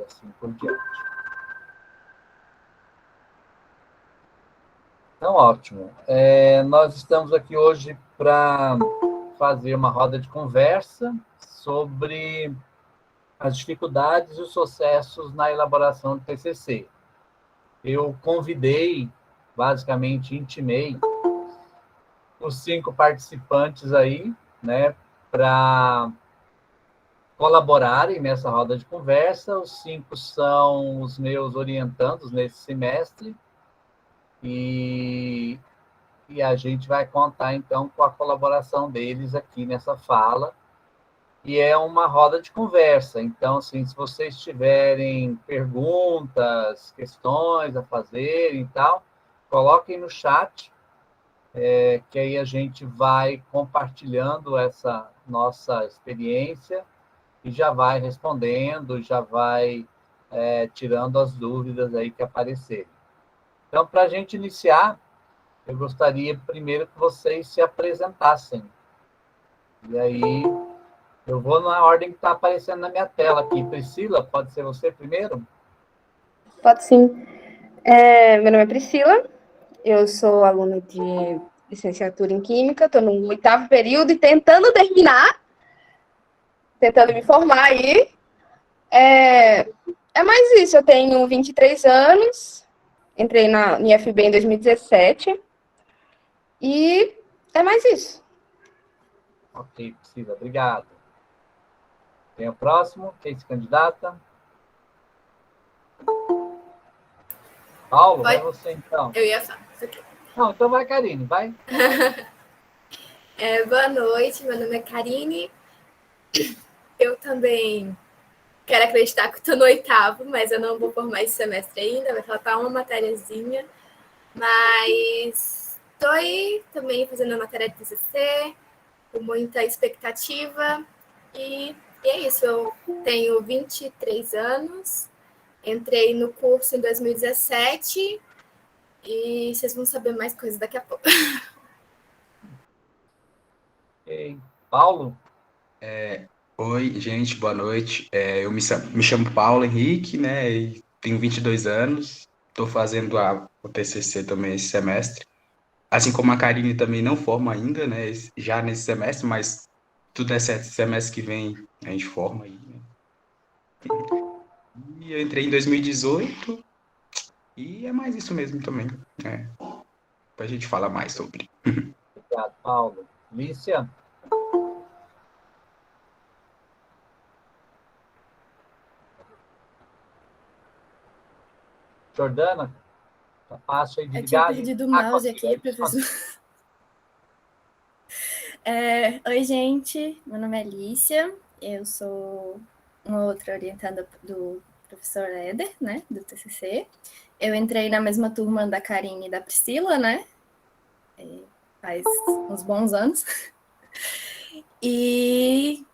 e assim por diante. Então, ótimo. Nós estamos aqui hoje para fazer uma roda de conversa sobre as dificuldades e os sucessos na elaboração do TCC. Eu convidei, basicamente intimei, os 5 participantes aí, né, para colaborarem nessa roda de conversa. Os 5 são os meus orientandos nesse semestre e a gente vai contar, então, com a colaboração deles aqui nessa fala. E é uma roda de conversa. Então, assim, se vocês tiverem perguntas, questões a fazer e tal, coloquem no chat, que aí a gente vai compartilhando essa nossa experiência e já vai respondendo, já vai tirando as dúvidas aí que aparecerem. Então, para a gente iniciar, eu gostaria primeiro que vocês se apresentassem. E aí, eu vou na ordem que está aparecendo na minha tela aqui. Priscila, pode ser você primeiro? Pode sim. Meu nome é Priscila, eu sou aluna de licenciatura em Química, estou no 8º período e tentando terminar, tentando me formar aí. É mais isso, eu tenho 23 anos, entrei na IFB em 2017 e é mais isso. Ok, Priscila, obrigado. Tem o próximo, quem se candidata? Paulo, vai você então. Eu ia falar isso aqui. Não, então vai, Karine, vai. Boa noite, meu nome é Karine. Eu também quero acreditar que estou no 8º, mas eu não vou formar esse semestre ainda, vai faltar uma matériazinha. Mas estou aí também fazendo a matéria de TCC, com muita expectativa. E é isso, eu tenho 23 anos, entrei no curso em 2017 e vocês vão saber mais coisas daqui a pouco. Ok. Paulo? Oi, gente, boa noite. Eu me chamo Paulo Henrique, né? E tenho 22 anos. Estou fazendo o TCC também esse semestre. Assim como a Karine também não forma ainda, né? Já nesse semestre, mas tudo é certo, semestre que vem a gente forma aí, né? E eu entrei em 2018 e é mais isso mesmo também, né? Pra gente falar mais sobre. Obrigado, Paulo. Lícia? Jordana? Tá fácil aí de Eu tinha ligar? perdido o mouse aqui, professor. Oi, gente. Meu nome é Lícia. Eu sou uma outra orientada do professor Éder, né, do TCC. Eu entrei na mesma turma da Karine e da Priscila, né, faz uns bons anos. E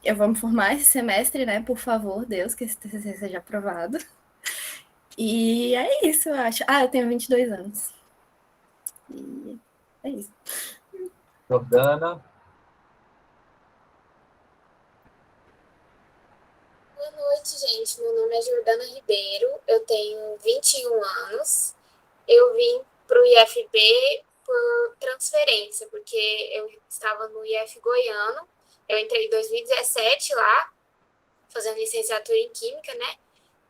eu vou me formar esse semestre, né, por favor, Deus, que esse TCC seja aprovado. E é isso, eu acho. Eu tenho 22 anos. E é isso. Jordana? Boa noite, gente. Meu nome é Jordana Ribeiro, eu tenho 21 anos. Eu vim para o IFB por transferência, porque eu estava no IF Goiano. Eu entrei em 2017 lá, fazendo licenciatura em Química, né?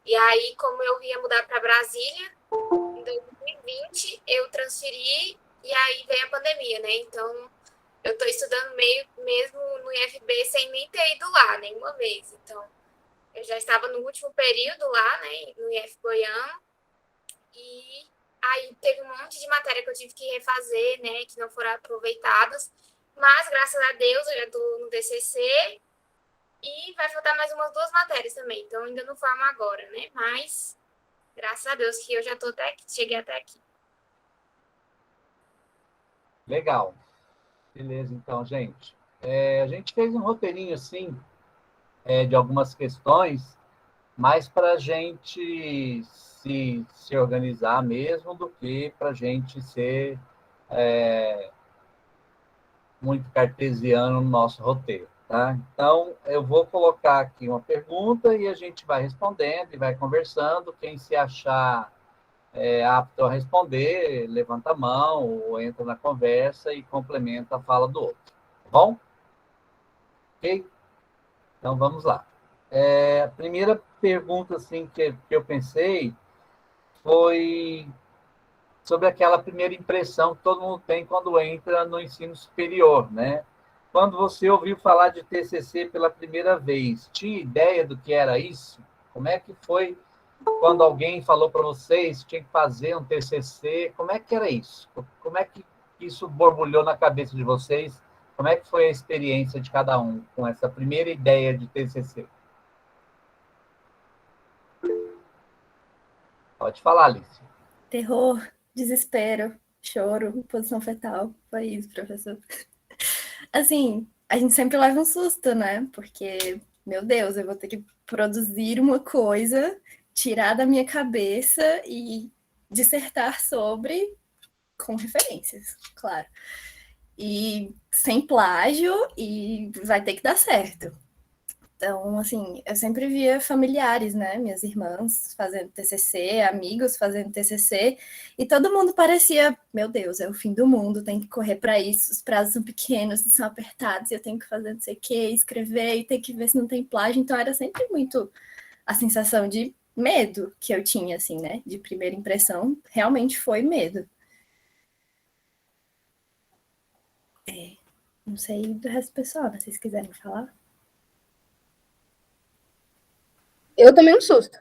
E aí, como eu ia mudar para Brasília, em 2020 eu transferi e aí veio a pandemia, né? Então, eu estou estudando mesmo no IFB sem nem ter ido lá nenhuma vez. Então, eu já estava no último período lá, né, no IF Goiano, e aí teve um monte de matéria que eu tive que refazer, né, que não foram aproveitadas, mas graças a Deus eu já estou no TCC e vai faltar mais umas 2 matérias também, então ainda não formo agora, né, mas graças a Deus que eu já estou até aqui, cheguei até aqui. Legal. Beleza, então, gente. A gente fez um roteirinho, assim, de algumas questões, mais para a gente se organizar mesmo do que para a gente ser muito cartesiano no nosso roteiro, Tá? Então, eu vou colocar aqui uma pergunta e a gente vai respondendo e vai conversando. Quem se achar apto a responder, levanta a mão ou entra na conversa e complementa a fala do outro. Tá bom? Ok? Então, vamos lá. A primeira pergunta assim, que eu pensei foi sobre aquela primeira impressão que todo mundo tem quando entra no ensino superior, né? Quando você ouviu falar de TCC pela primeira vez, tinha ideia do que era isso? Como é que foi quando alguém falou para vocês que tinha que fazer um TCC? Como é que era isso? Como é que isso borbulhou na cabeça de vocês? Como é que foi a experiência de cada um com essa primeira ideia de TCC? Pode falar, Alice. Terror, desespero, choro, posição fetal. Foi isso, professor. Assim, a gente sempre leva um susto, né? Porque, meu Deus, eu vou ter que produzir uma coisa, tirar da minha cabeça e dissertar sobre com referências, claro. E sem plágio e vai ter que dar certo. Então, assim, eu sempre via familiares, né? Minhas irmãs fazendo TCC, amigos fazendo TCC, e todo mundo parecia, meu Deus, é o fim do mundo, tem que correr para isso, os prazos são pequenos, são apertados, e eu tenho que fazer não sei o quê, escrever, e tem que ver se não tem plágio. Então, era sempre muito a sensação de medo que eu tinha, assim, né? De primeira impressão, realmente foi medo. Não sei do resto do pessoal, né? Se vocês quiserem falar. Eu tomei um susto.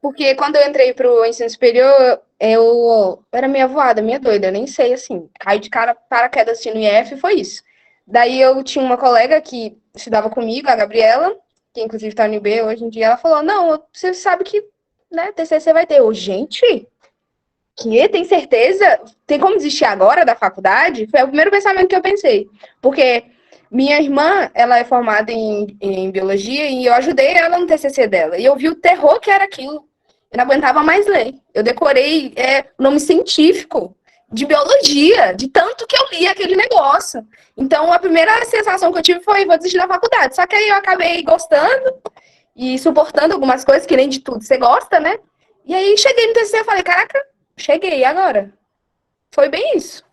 Porque quando eu entrei pro ensino superior, eu era meio avoada, meio doida, eu nem sei, assim. Caí de cara, paraquedas assim no IF, foi isso. Daí eu tinha uma colega que estudava comigo, a Gabriela, que inclusive tá no UB hoje em dia, ela falou, não, você sabe que, né, TCC vai ter. Eu, gente, que? Tem certeza? Tem como desistir agora da faculdade? Foi o primeiro pensamento que eu pensei. Porque minha irmã, ela é formada em biologia e eu ajudei ela no TCC dela. E eu vi o terror que era aquilo. Eu não aguentava mais ler. Eu decorei o nome científico de biologia, de tanto que eu li aquele negócio. Então, a primeira sensação que eu tive foi, vou desistir da faculdade. Só que aí eu acabei gostando e suportando algumas coisas, que nem de tudo você gosta, né? E aí cheguei no TCC e falei, caraca, cheguei agora. Foi bem isso.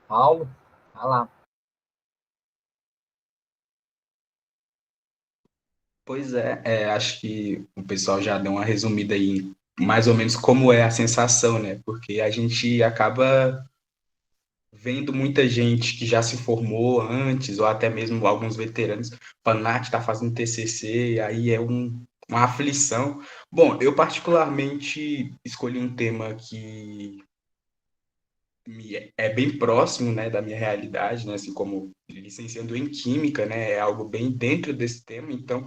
Paulo, vai lá. Pois acho que o pessoal já deu uma resumida aí, mais ou menos como é a sensação, né? Porque a gente acaba vendo muita gente que já se formou antes, ou até mesmo alguns veteranos, falando, que está fazendo TCC, e aí é uma aflição. Bom, eu particularmente escolhi um tema que é bem próximo, né, da minha realidade, né, assim como licenciando em Química, né, é algo bem dentro desse tema, então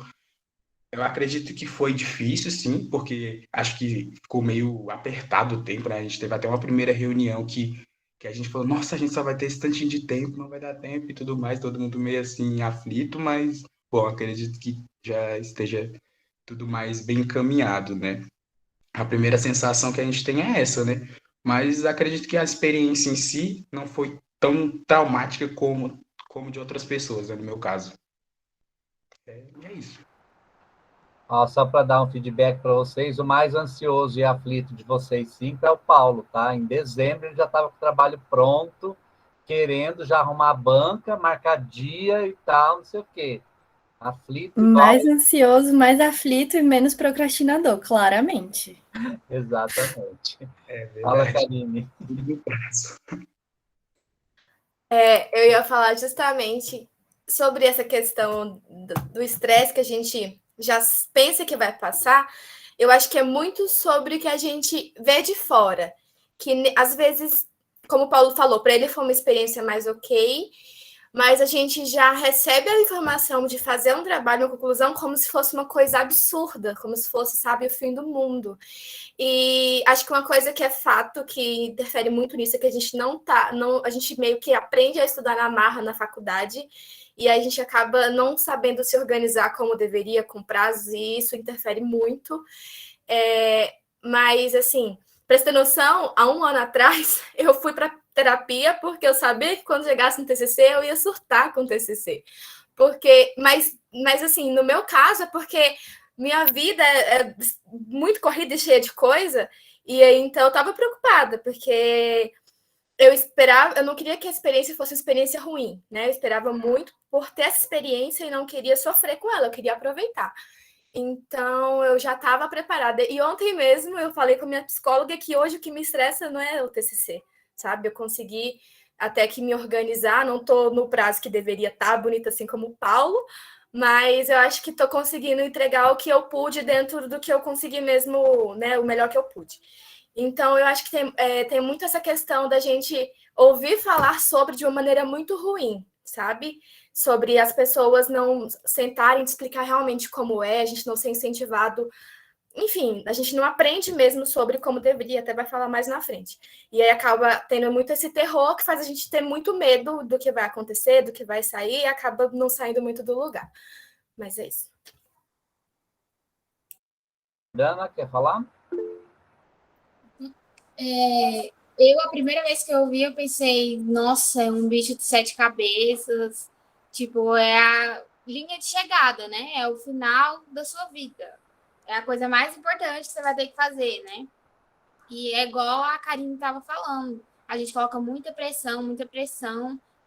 eu acredito que foi difícil, sim, porque acho que ficou meio apertado o tempo, né? A gente teve até uma primeira reunião que a gente falou, nossa, a gente só vai ter esse tantinho de tempo, não vai dar tempo e tudo mais, todo mundo meio assim aflito, mas, bom, acredito que já esteja tudo mais bem encaminhado, né? A primeira sensação que a gente tem é essa, né? Mas acredito que a experiência em si não foi tão traumática como de outras pessoas, né, no meu caso. É isso. Ó, só para dar um feedback para vocês, o mais ansioso e aflito de vocês cinco é o Paulo, tá? Em dezembro ele já estava com o trabalho pronto, querendo já arrumar a banca, marcar dia e tal, não sei o quê. Aflito igual. Mais ansioso, mais aflito e menos procrastinador, claramente. Exatamente. Fala, Verdade. Karine. Eu ia falar justamente sobre essa questão do estresse que a gente já pensa que vai passar. Eu acho que é muito sobre o que a gente vê de fora. Que às vezes, como o Paulo falou, para ele foi uma experiência mais ok, mas a gente já recebe a informação de fazer um trabalho, uma conclusão, como se fosse uma coisa absurda, como se fosse, sabe, o fim do mundo. E acho que uma coisa que é fato, que interfere muito nisso, é que a gente a gente meio que aprende a estudar na marra na faculdade, e aí a gente acaba não sabendo se organizar como deveria, com prazos, e isso interfere muito. Mas, assim, para você ter noção, há um ano atrás, eu fui para terapia, porque eu sabia que quando chegasse no TCC, eu ia surtar com o TCC. Mas assim, no meu caso, é porque minha vida é muito corrida e cheia de coisa, e aí, então, eu estava preocupada, porque eu não queria que a experiência fosse uma experiência ruim, né? Eu esperava muito por ter essa experiência e não queria sofrer com ela, eu queria aproveitar. Então, eu já estava preparada. E ontem mesmo eu falei com a minha psicóloga que hoje o que me estressa não é o TCC, sabe? Eu consegui até que me organizar, não estou no prazo que deveria estar, bonita assim como o Paulo, mas eu acho que estou conseguindo entregar o que eu pude dentro do que eu consegui mesmo, né? O melhor que eu pude. Então, eu acho que tem muito essa questão da gente ouvir falar sobre de uma maneira muito ruim, sabe? Sobre as pessoas não sentarem de explicar realmente como é, a gente não ser incentivado. Enfim, a gente não aprende mesmo sobre como deveria, até vai falar mais na frente. E aí acaba tendo muito esse terror que faz a gente ter muito medo do que vai acontecer, do que vai sair, e acaba não saindo muito do lugar. Mas é isso. Dana, quer falar? A primeira vez que eu vi, eu pensei, nossa, é um bicho de 7 cabeças. Tipo, é a linha de chegada, né? É o final da sua vida. É a coisa mais importante que você vai ter que fazer, né? E é igual a Karine estava falando. A gente coloca muita pressão.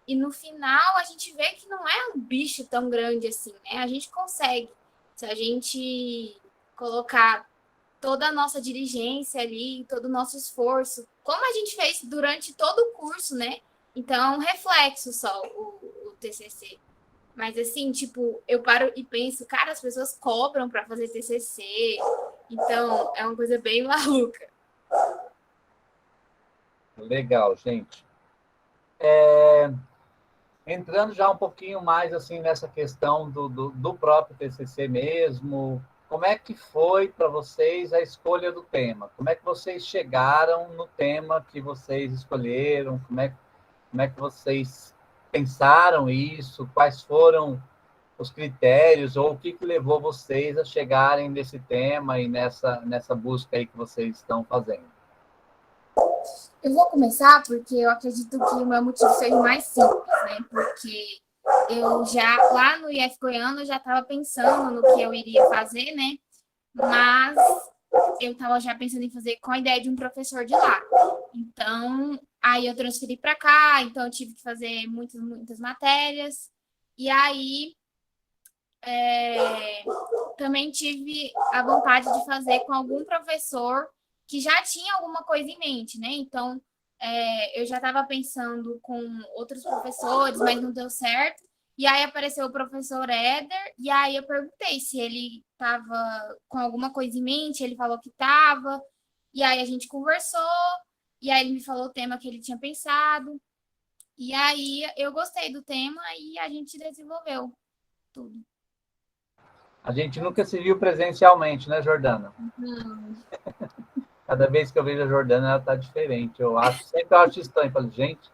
E no final a gente vê que não é um bicho tão grande assim, né? A gente consegue. Se a gente colocar toda a nossa diligência ali, todo o nosso esforço, como a gente fez durante todo o curso, né? Então, é um reflexo só o TCC. Mas, assim, tipo, eu paro e penso, cara, as pessoas cobram para fazer TCC, então é uma coisa bem maluca. Legal, gente. Entrando já um pouquinho mais assim nessa questão do próprio TCC mesmo, como é que foi para vocês a escolha do tema? Como é que vocês chegaram no tema que vocês escolheram? Como é que vocês pensaram isso? Quais foram os critérios ou o que levou vocês a chegarem nesse tema e nessa busca aí que vocês estão fazendo? Eu vou começar porque eu acredito que o meu motivo seja mais simples, né? Porque eu já, lá no IF Goiano, eu já estava pensando no que eu iria fazer, né? Mas eu estava já pensando em fazer com a ideia de um professor de lá. Então, aí eu transferi para cá, então eu tive que fazer muitas matérias. E aí, também tive a vontade de fazer com algum professor que já tinha alguma coisa em mente, né? Então, eu já estava pensando com outros professores, mas não deu certo. E aí apareceu o professor Éder, e aí eu perguntei se ele estava com alguma coisa em mente, ele falou que estava, e aí a gente conversou, e aí ele me falou o tema que ele tinha pensado, e aí eu gostei do tema e a gente desenvolveu tudo. A gente nunca se viu presencialmente, né, Jordana? Não. Cada vez que eu vejo a Jordana, ela está diferente. Sempre eu acho estranho. Eu falo, gente,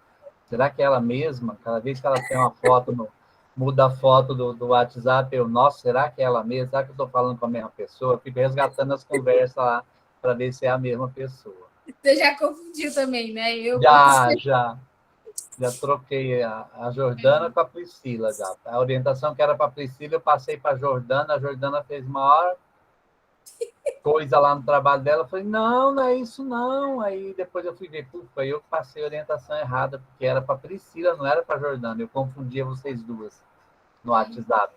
será que é ela mesma? Cada vez que ela tem uma foto, muda a foto do WhatsApp, nossa, será que é ela mesma? Será que eu estou falando com a mesma pessoa? Eu fico resgatando as conversas lá para ver se é a mesma pessoa. Você já confundiu também, né? Já troquei a Jordana com a Priscila. Já. A orientação que era para a Priscila, eu passei para a Jordana fez maior coisa lá no trabalho dela, eu falei, não é isso não. Aí depois eu fui ver, foi eu que passei a orientação errada, porque era para Priscila, não era para Jordana. Eu confundia vocês duas no WhatsApp.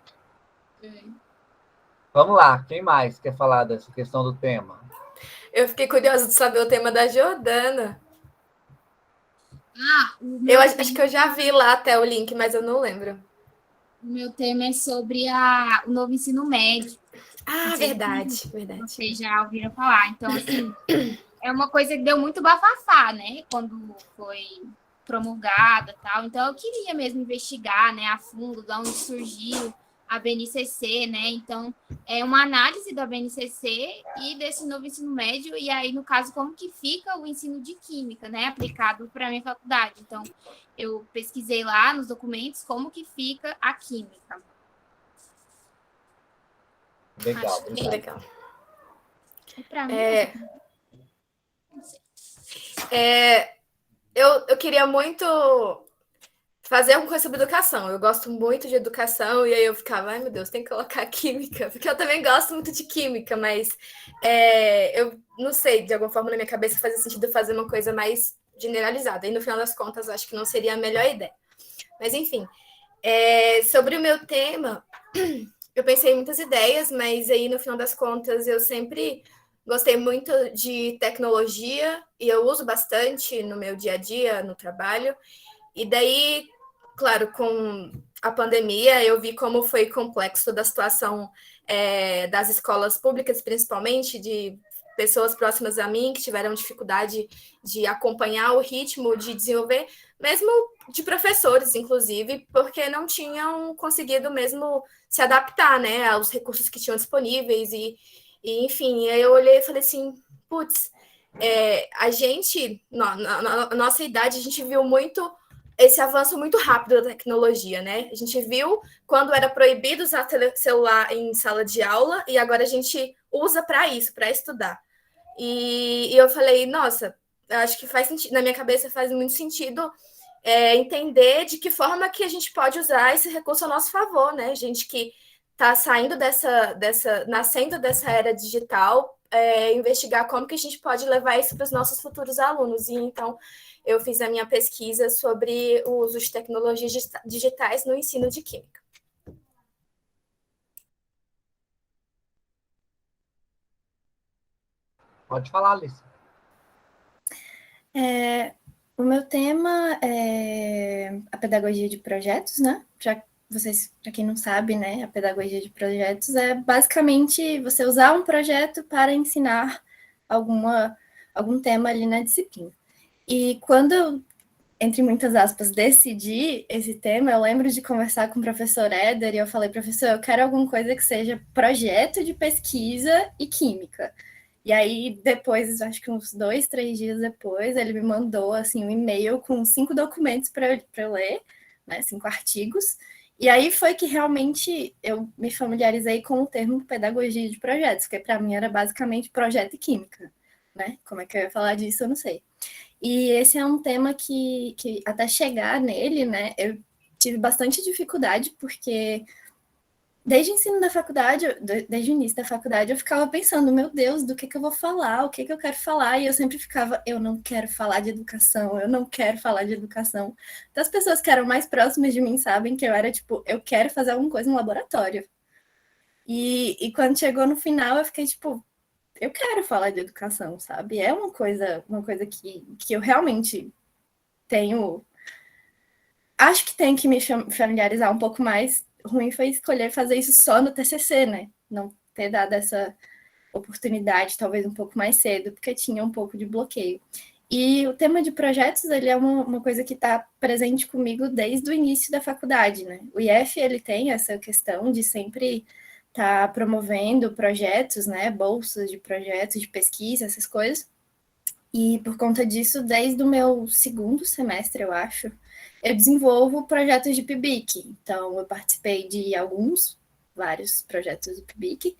Vamos lá, quem mais quer falar dessa questão do tema? Eu fiquei curiosa de saber o tema da Jordana. Eu acho que eu já vi lá até o link, mas eu não lembro. O meu tema é sobre o novo ensino médio. Verdade. Vocês já ouviram falar. Então, assim, é uma coisa que deu muito bafafá, né? Quando foi promulgada e tal. Então, eu queria mesmo investigar, né, a fundo, de onde surgiu a BNCC, né? Então, é uma análise da BNCC e desse novo ensino médio, e aí, no caso, como que fica o ensino de química, né? Aplicado para a minha faculdade. Então, eu pesquisei lá nos documentos como que fica a química. Legal. Acho legal. Para mim, eu queria muito fazer alguma coisa sobre educação. Eu gosto muito de educação, e aí eu ficava, ai meu Deus, tem que colocar química, porque eu também gosto muito de química, mas eu não sei, de alguma forma na minha cabeça fazia sentido fazer uma coisa mais generalizada. E no final das contas, acho que não seria a melhor ideia. Mas enfim, sobre o meu tema, eu pensei em muitas ideias, mas aí no final das contas eu sempre gostei muito de tecnologia e eu uso bastante no meu dia a dia, no trabalho. E daí, claro, com a pandemia, eu vi como foi complexo da situação das escolas públicas, principalmente, de pessoas próximas a mim que tiveram dificuldade de acompanhar o ritmo de desenvolver, mesmo de professores, inclusive, porque não tinham conseguido mesmo se adaptar, né, aos recursos que tinham disponíveis e enfim, aí eu olhei e falei assim, putz, a gente, na nossa idade, a gente viu muito esse avanço muito rápido da tecnologia, né? A gente viu quando era proibido usar celular em sala de aula e agora a gente usa para isso, para estudar. E eu falei, nossa, acho que faz sentido, na minha cabeça faz muito sentido entender de que forma que a gente pode usar esse recurso a nosso favor, né? Gente que está saindo nascendo dessa era digital, investigar como que a gente pode levar isso para os nossos futuros alunos. E então eu fiz a minha pesquisa sobre o uso de tecnologias digitais no ensino de química. Pode falar, Alice. O meu tema é a pedagogia de projetos, né? Para quem não sabe, né, a pedagogia de projetos é basicamente você usar um projeto para ensinar algum tema ali na disciplina. E quando eu, entre muitas aspas, decidi esse tema, eu lembro de conversar com o professor Éder e eu falei, professor, eu quero alguma coisa que seja projeto de pesquisa e química. E aí, depois, acho que uns 2, 3 dias depois, ele me mandou, assim, um e-mail com 5 documentos para eu ler, né, 5 artigos. E aí foi que realmente eu me familiarizei com o termo pedagogia de projetos, porque para mim era basicamente projeto e química, né? Como é que eu ia falar disso, eu não sei. E esse é um tema que até chegar nele, né, eu tive bastante dificuldade, porque desde o ensino da faculdade, desde o início da faculdade, eu ficava pensando, meu Deus, do que eu vou falar, o que eu quero falar, e eu sempre ficava, eu não quero falar de educação, eu não quero falar de educação. Então, as pessoas que eram mais próximas de mim sabem que eu era tipo, eu quero fazer alguma coisa no laboratório. E quando chegou no final, eu fiquei tipo, eu quero falar de educação, sabe? É uma coisa que eu realmente tenho. Acho que tenho que me familiarizar um pouco mais. Ruim foi escolher fazer isso só no TCC, né? Não ter dado essa oportunidade, talvez um pouco mais cedo, porque tinha um pouco de bloqueio. E o tema de projetos, ele é uma coisa que está presente comigo desde o início da faculdade, né? O IF, ele tem essa questão de sempre estar promovendo projetos, né? Bolsas de projetos, de pesquisa, essas coisas. E por conta disso, desde o meu segundo semestre, eu acho, eu desenvolvo projetos de PIBIC. Então, eu participei de vários projetos do PIBIC.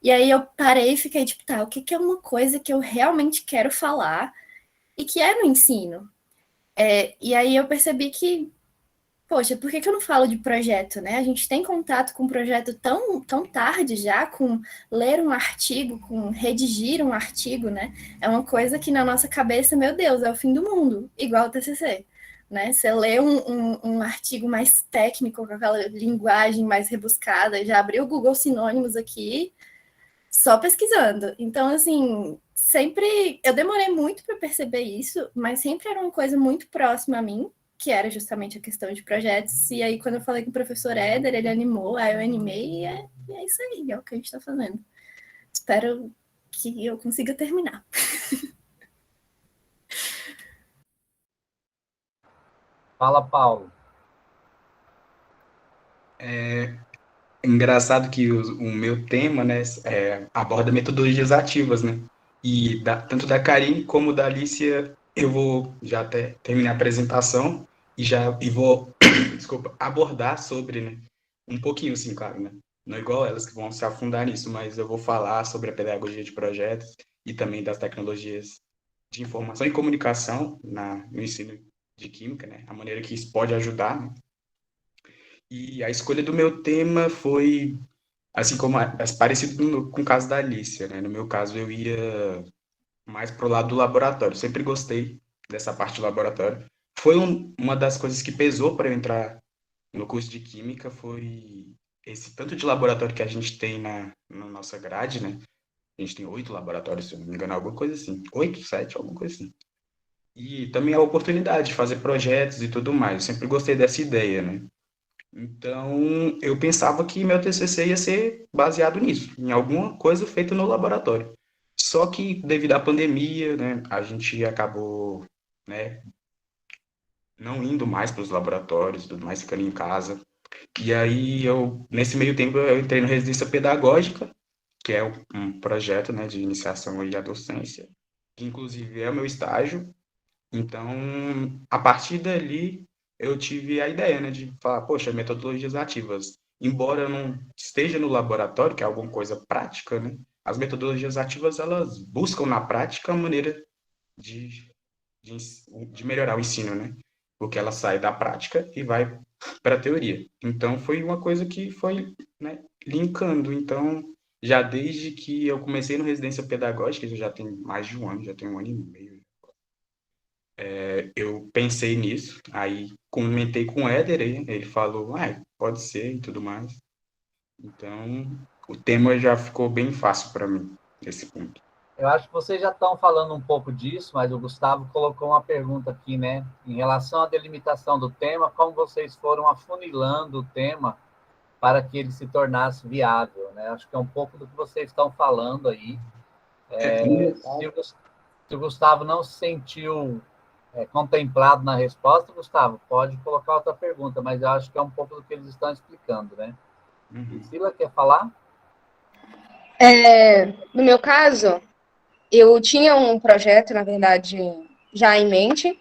E aí eu parei e fiquei tipo, tá, o que é uma coisa que eu realmente quero falar e que é no ensino? E aí eu percebi que, poxa, por que eu não falo de projeto, né? A gente tem contato com um projeto tão tarde já, com ler um artigo, com redigir um artigo, né? É uma coisa que na nossa cabeça, meu Deus, é o fim do mundo, igual o TCC. Né? Você lê um artigo mais técnico, com aquela linguagem mais rebuscada, já abriu o Google Sinônimos aqui, só pesquisando. Então, assim, sempre eu demorei muito para perceber isso, mas sempre era uma coisa muito próxima a mim, que era justamente a questão de projetos. E aí, quando eu falei com o professor Éder, ele animou, aí eu animei, e é isso aí, é o que a gente está fazendo. Espero que eu consiga terminar. Fala, Paulo. Engraçado que o meu tema, né, aborda metodologias ativas, né? E tanto da Karine como da Alicia, eu vou já até terminar a apresentação e vou, desculpa, abordar sobre, né? Um pouquinho, sim, claro, né? Não é igual elas que vão se afundar nisso, mas eu vou falar sobre a pedagogia de projetos e também das tecnologias de informação e comunicação no ensino de química, né? A maneira que isso pode ajudar, né? E a escolha do meu tema foi, assim como parecido com o caso da Alicia, né? No meu caso, eu ia mais pro lado do laboratório. Sempre gostei dessa parte do laboratório. Foi uma das coisas que pesou para eu entrar no curso de química, foi esse tanto de laboratório que a gente tem na nossa grade, né? A gente tem 8 laboratórios, se eu não me engano, alguma coisa assim. 8, 7, alguma coisa assim. E também a oportunidade de fazer projetos e tudo mais. Eu sempre gostei dessa ideia, né? Então, eu pensava que meu TCC ia ser baseado nisso, em alguma coisa feita no laboratório. Só que, devido à pandemia, né, a gente acabou, né, não indo mais para os laboratórios, tudo mais, ficando em casa. E aí, nesse meio tempo, eu entrei na residência pedagógica, que é um projeto, né, de iniciação aí à docência, que inclusive é o meu estágio. Então, a partir dali, eu tive a ideia, né, de falar, poxa, metodologias ativas. Embora eu não esteja no laboratório, que é alguma coisa prática, né, as metodologias ativas, elas buscam na prática a maneira de, de, de melhorar o ensino, né, porque ela sai da prática e vai para a teoria. Então, foi uma coisa que foi, né, linkando. Então, já desde que eu comecei no residência pedagógica, isso já tem mais de um ano, já tem um ano e meio, eu pensei nisso, aí comentei com o Éder, aí ele falou, pode ser e tudo mais. Então, o tema já ficou bem fácil para mim, nesse ponto. Eu acho que vocês já estão falando um pouco disso, mas o Gustavo colocou uma pergunta aqui, né? Em relação à delimitação do tema, como vocês foram afunilando o tema para que ele se tornasse viável, né? Acho que é um pouco do que vocês estão falando aí. Se o Gustavo não se sentiu contemplado na resposta, Gustavo, pode colocar outra pergunta, mas eu acho que é um pouco do que eles estão explicando, né? Priscila, quer falar? No meu caso, eu tinha um projeto, na verdade, já em mente.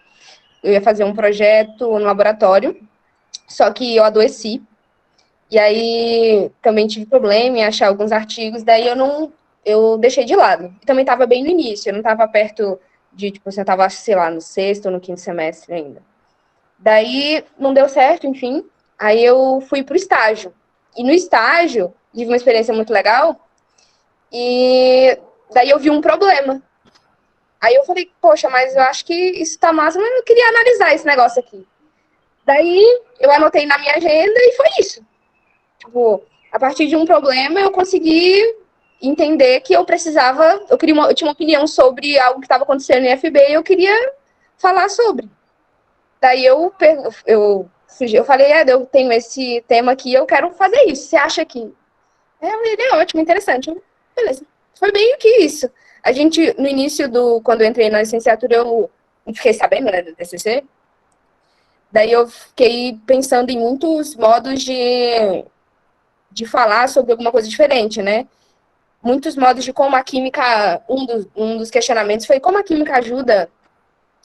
Eu ia fazer um projeto no laboratório, só que eu adoeci. E aí também tive problema em achar alguns artigos, daí eu deixei de lado. Também estava bem no início, eu não estava perto de, tipo, você estava, sei lá, no sexto ou no quinto semestre ainda. Daí não deu certo, enfim. Aí eu fui pro estágio. E no estágio, tive uma experiência muito legal. E daí eu vi um problema. Aí eu falei, poxa, mas eu acho que isso tá massa, mas eu queria analisar esse negócio aqui. Daí eu anotei na minha agenda e foi isso. Tipo, a partir de um problema eu consegui entender que eu precisava, eu tinha uma opinião sobre algo que estava acontecendo no IFB e eu queria falar sobre. Daí eu falei, eu tenho esse tema aqui, eu quero fazer isso. Você acha que ele é ótimo, interessante. Beleza. Foi bem que isso. A gente, no início quando eu entrei na licenciatura, eu fiquei sabendo, né, do TCC. Daí eu fiquei pensando em muitos modos de falar sobre alguma coisa diferente, né? Muitos modos de como a química, um dos questionamentos foi como a química ajuda,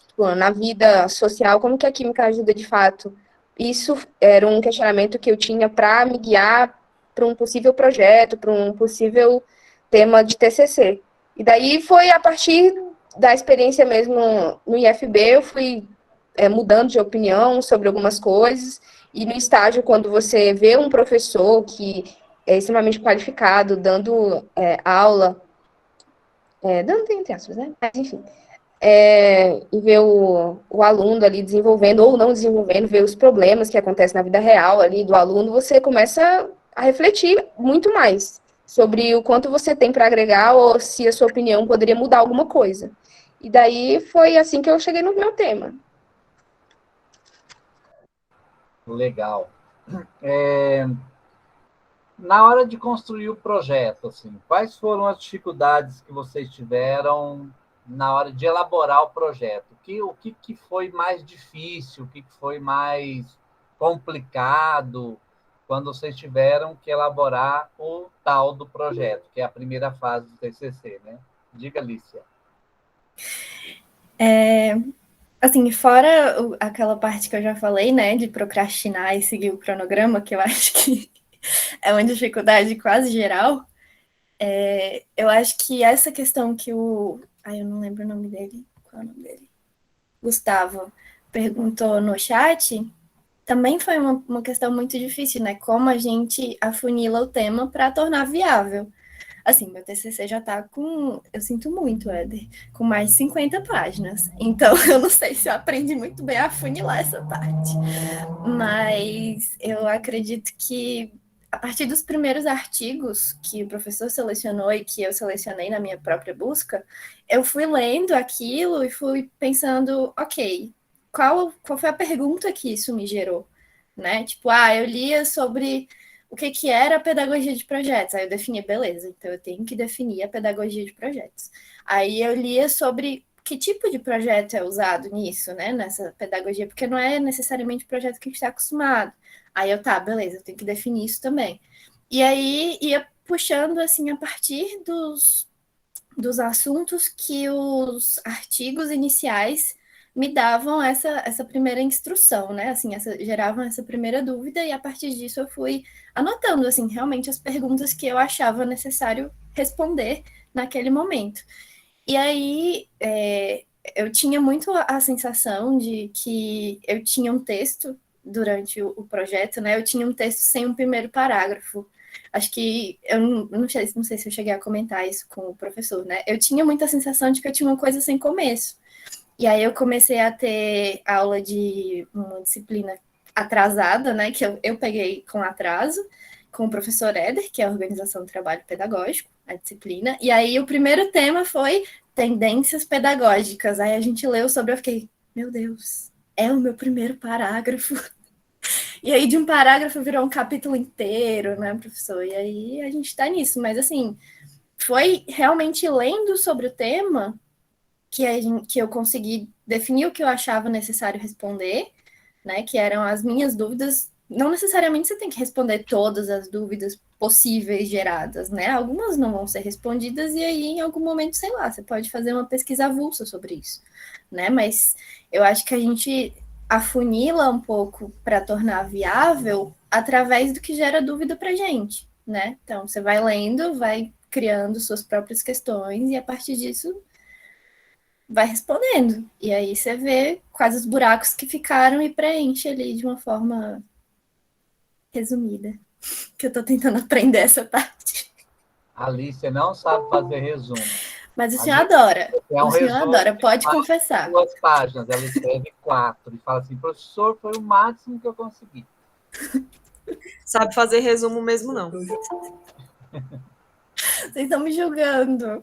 tipo, na vida social, como que a química ajuda de fato. Isso era um questionamento que eu tinha para me guiar para um possível projeto, para um possível tema de TCC. E daí foi a partir da experiência mesmo no IFB, eu fui mudando de opinião sobre algumas coisas, e no estágio, quando você vê um professor que é extremamente qualificado, dando aula, dando entre aspas, né? Mas, enfim, e ver o aluno ali desenvolvendo ou não desenvolvendo, ver os problemas que acontecem na vida real ali do aluno, você começa a refletir muito mais sobre o quanto você tem para agregar ou se a sua opinião poderia mudar alguma coisa. E daí foi assim que eu cheguei no meu tema. Legal. Na hora de construir o projeto, assim, quais foram as dificuldades que vocês tiveram na hora de elaborar o projeto? O que foi mais difícil? O que foi mais complicado quando vocês tiveram que elaborar o tal do projeto, que é a primeira fase do TCC, né? Diga, Lícia. Assim, fora aquela parte que eu já falei, né, de procrastinar e seguir o cronograma, que eu acho que é uma dificuldade quase geral, eu acho que essa questão que eu não lembro o nome dele. qual é o nome dele? Gustavo perguntou no chat, também foi uma questão muito difícil, né? Como a gente afunila o tema para tornar viável. Assim, meu TCC já tá com, eu sinto muito, Éder, com mais de 50 páginas. Então, eu não sei se eu aprendi muito bem a afunilar essa parte. Mas eu acredito que a partir dos primeiros artigos que o professor selecionou e que eu selecionei na minha própria busca, eu fui lendo aquilo e fui pensando, ok, qual foi a pergunta que isso me gerou? Né? Tipo, eu lia sobre o que era a pedagogia de projetos. Aí eu defini, beleza, então eu tenho que definir a pedagogia de projetos. Aí eu lia sobre que tipo de projeto é usado nisso, né? Nessa pedagogia, porque não é necessariamente o projeto que a gente está acostumado. Aí beleza, eu tenho que definir isso também. E aí ia puxando, assim, a partir dos assuntos que os artigos iniciais me davam essa primeira instrução, né? Assim, geravam essa primeira dúvida, e a partir disso eu fui anotando, assim, realmente as perguntas que eu achava necessário responder naquele momento. E aí eu tinha muito a sensação de que eu tinha um texto durante o projeto, né? Eu tinha um texto sem um primeiro parágrafo. Acho que eu não sei se eu cheguei a comentar isso com o professor, né? Eu tinha muita sensação de que eu tinha uma coisa sem começo. E aí eu comecei a ter aula de uma disciplina atrasada, né? Que eu peguei com atraso, com o professor Éder, que é a Organização do Trabalho Pedagógico, a disciplina. E aí o primeiro tema foi tendências pedagógicas. Aí a gente leu sobre, eu fiquei, meu Deus, é o meu primeiro parágrafo. E aí de um parágrafo virou um capítulo inteiro, né, professor? E aí a gente tá nisso. Mas assim, foi realmente lendo sobre o tema que eu consegui definir o que eu achava necessário responder, né? Que eram as minhas dúvidas. Não necessariamente você tem que responder todas as dúvidas possíveis geradas, né? Algumas não vão ser respondidas, e aí, em algum momento, sei lá, você pode fazer uma pesquisa avulsa sobre isso, né? Mas eu acho que a gente afunila um pouco para tornar viável através do que gera dúvida para gente, né? Então, você vai lendo, vai criando suas próprias questões, e a partir disso vai respondendo. E aí você vê quais os buracos que ficaram e preenche ali de uma forma resumida. Que eu tô tentando aprender essa parte. A Alice não sabe fazer resumo. Mas o senhor adora. É um o senhor resumo adora, pode confessar. 2 páginas, ela escreve 4 e fala assim, professor, foi o máximo que eu consegui. Sabe fazer resumo mesmo, não. Vocês estão me julgando.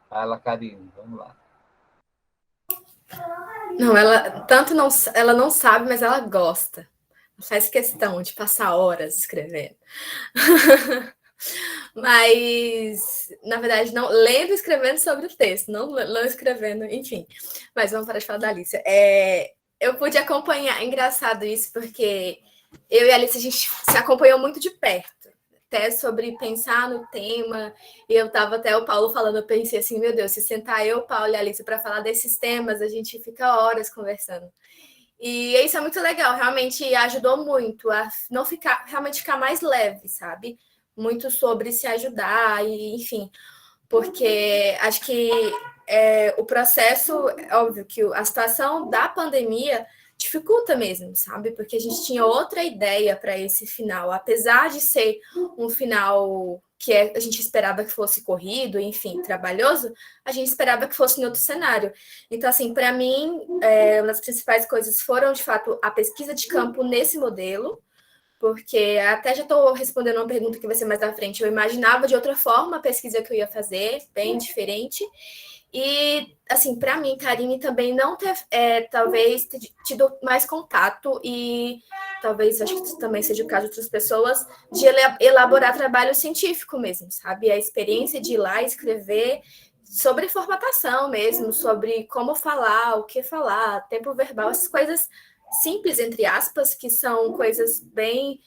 Fala, Karine, vamos lá. Não, ela não sabe, mas ela gosta. Faz questão de passar horas escrevendo. Mas, na verdade, não lendo e escrevendo sobre o texto, não escrevendo, enfim. Mas vamos parar de falar da Alice. Eu pude acompanhar, é engraçado isso, porque eu e a Alice, a gente se acompanhou muito de perto, até sobre pensar no tema, e eu tava até o Paulo falando, eu pensei assim, meu Deus, se sentar eu, Paulo e a Alice para falar desses temas, a gente fica horas conversando. E isso é muito legal, realmente ajudou muito a não realmente ficar mais leve, sabe? Muito sobre se ajudar, e enfim, porque acho que o processo, é óbvio que a situação da pandemia dificulta mesmo, sabe? Porque a gente tinha outra ideia para esse final, apesar de ser um final que a gente esperava que fosse corrido, enfim, trabalhoso, a gente esperava que fosse em outro cenário. Então, assim, para mim, uma das principais coisas foram, de fato, a pesquisa de campo nesse modelo, porque até já estou respondendo uma pergunta que vai ser mais à frente. Eu imaginava de outra forma a pesquisa que eu ia fazer, bem diferente. E, assim, para mim, Karine, também não ter, talvez, tido mais contato e talvez, acho que também seja o caso de outras pessoas, de elaborar trabalho científico mesmo, sabe? A experiência de ir lá escrever sobre formatação mesmo, sobre como falar, o que falar, tempo verbal, essas coisas simples, entre aspas, que são coisas bem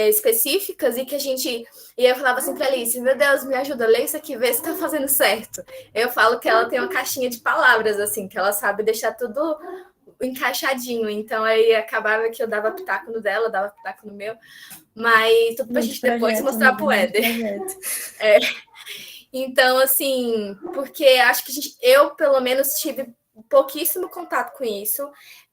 específicas e que a gente... E eu falava assim para a Alice, meu Deus, me ajuda, lê isso aqui, vê se está fazendo certo. Eu falo que ela tem uma caixinha de palavras, assim, que ela sabe deixar tudo encaixadinho. Então, aí acabava que eu dava pitaco no dela, dava pitaco no meu. Mas tudo para a gente depois mostrar para o Éder. Então, assim, porque acho que eu, pelo menos, tive pouquíssimo contato com isso,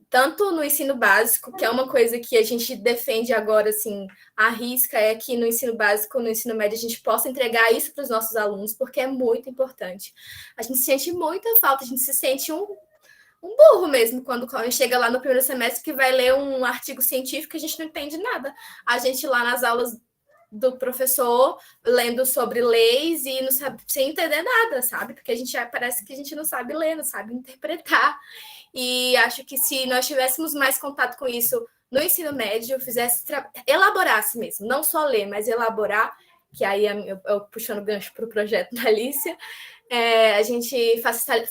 tanto no ensino básico, que é uma coisa que a gente defende agora, assim, a risca é que no ensino básico, no ensino médio, a gente possa entregar isso para os nossos alunos, porque é muito importante. A gente sente muita falta, a gente se sente um burro mesmo quando chega lá no primeiro semestre que vai ler um artigo científico e a gente não entende nada. A gente lá nas aulas do professor lendo sobre leis e não sabe, sem entender nada, sabe? Porque a gente parece que a gente não sabe ler, não sabe interpretar. E acho que se nós tivéssemos mais contato com isso no ensino médio, elaborasse mesmo, não só ler, mas elaborar, que aí eu puxando gancho para o projeto da Alicia, a gente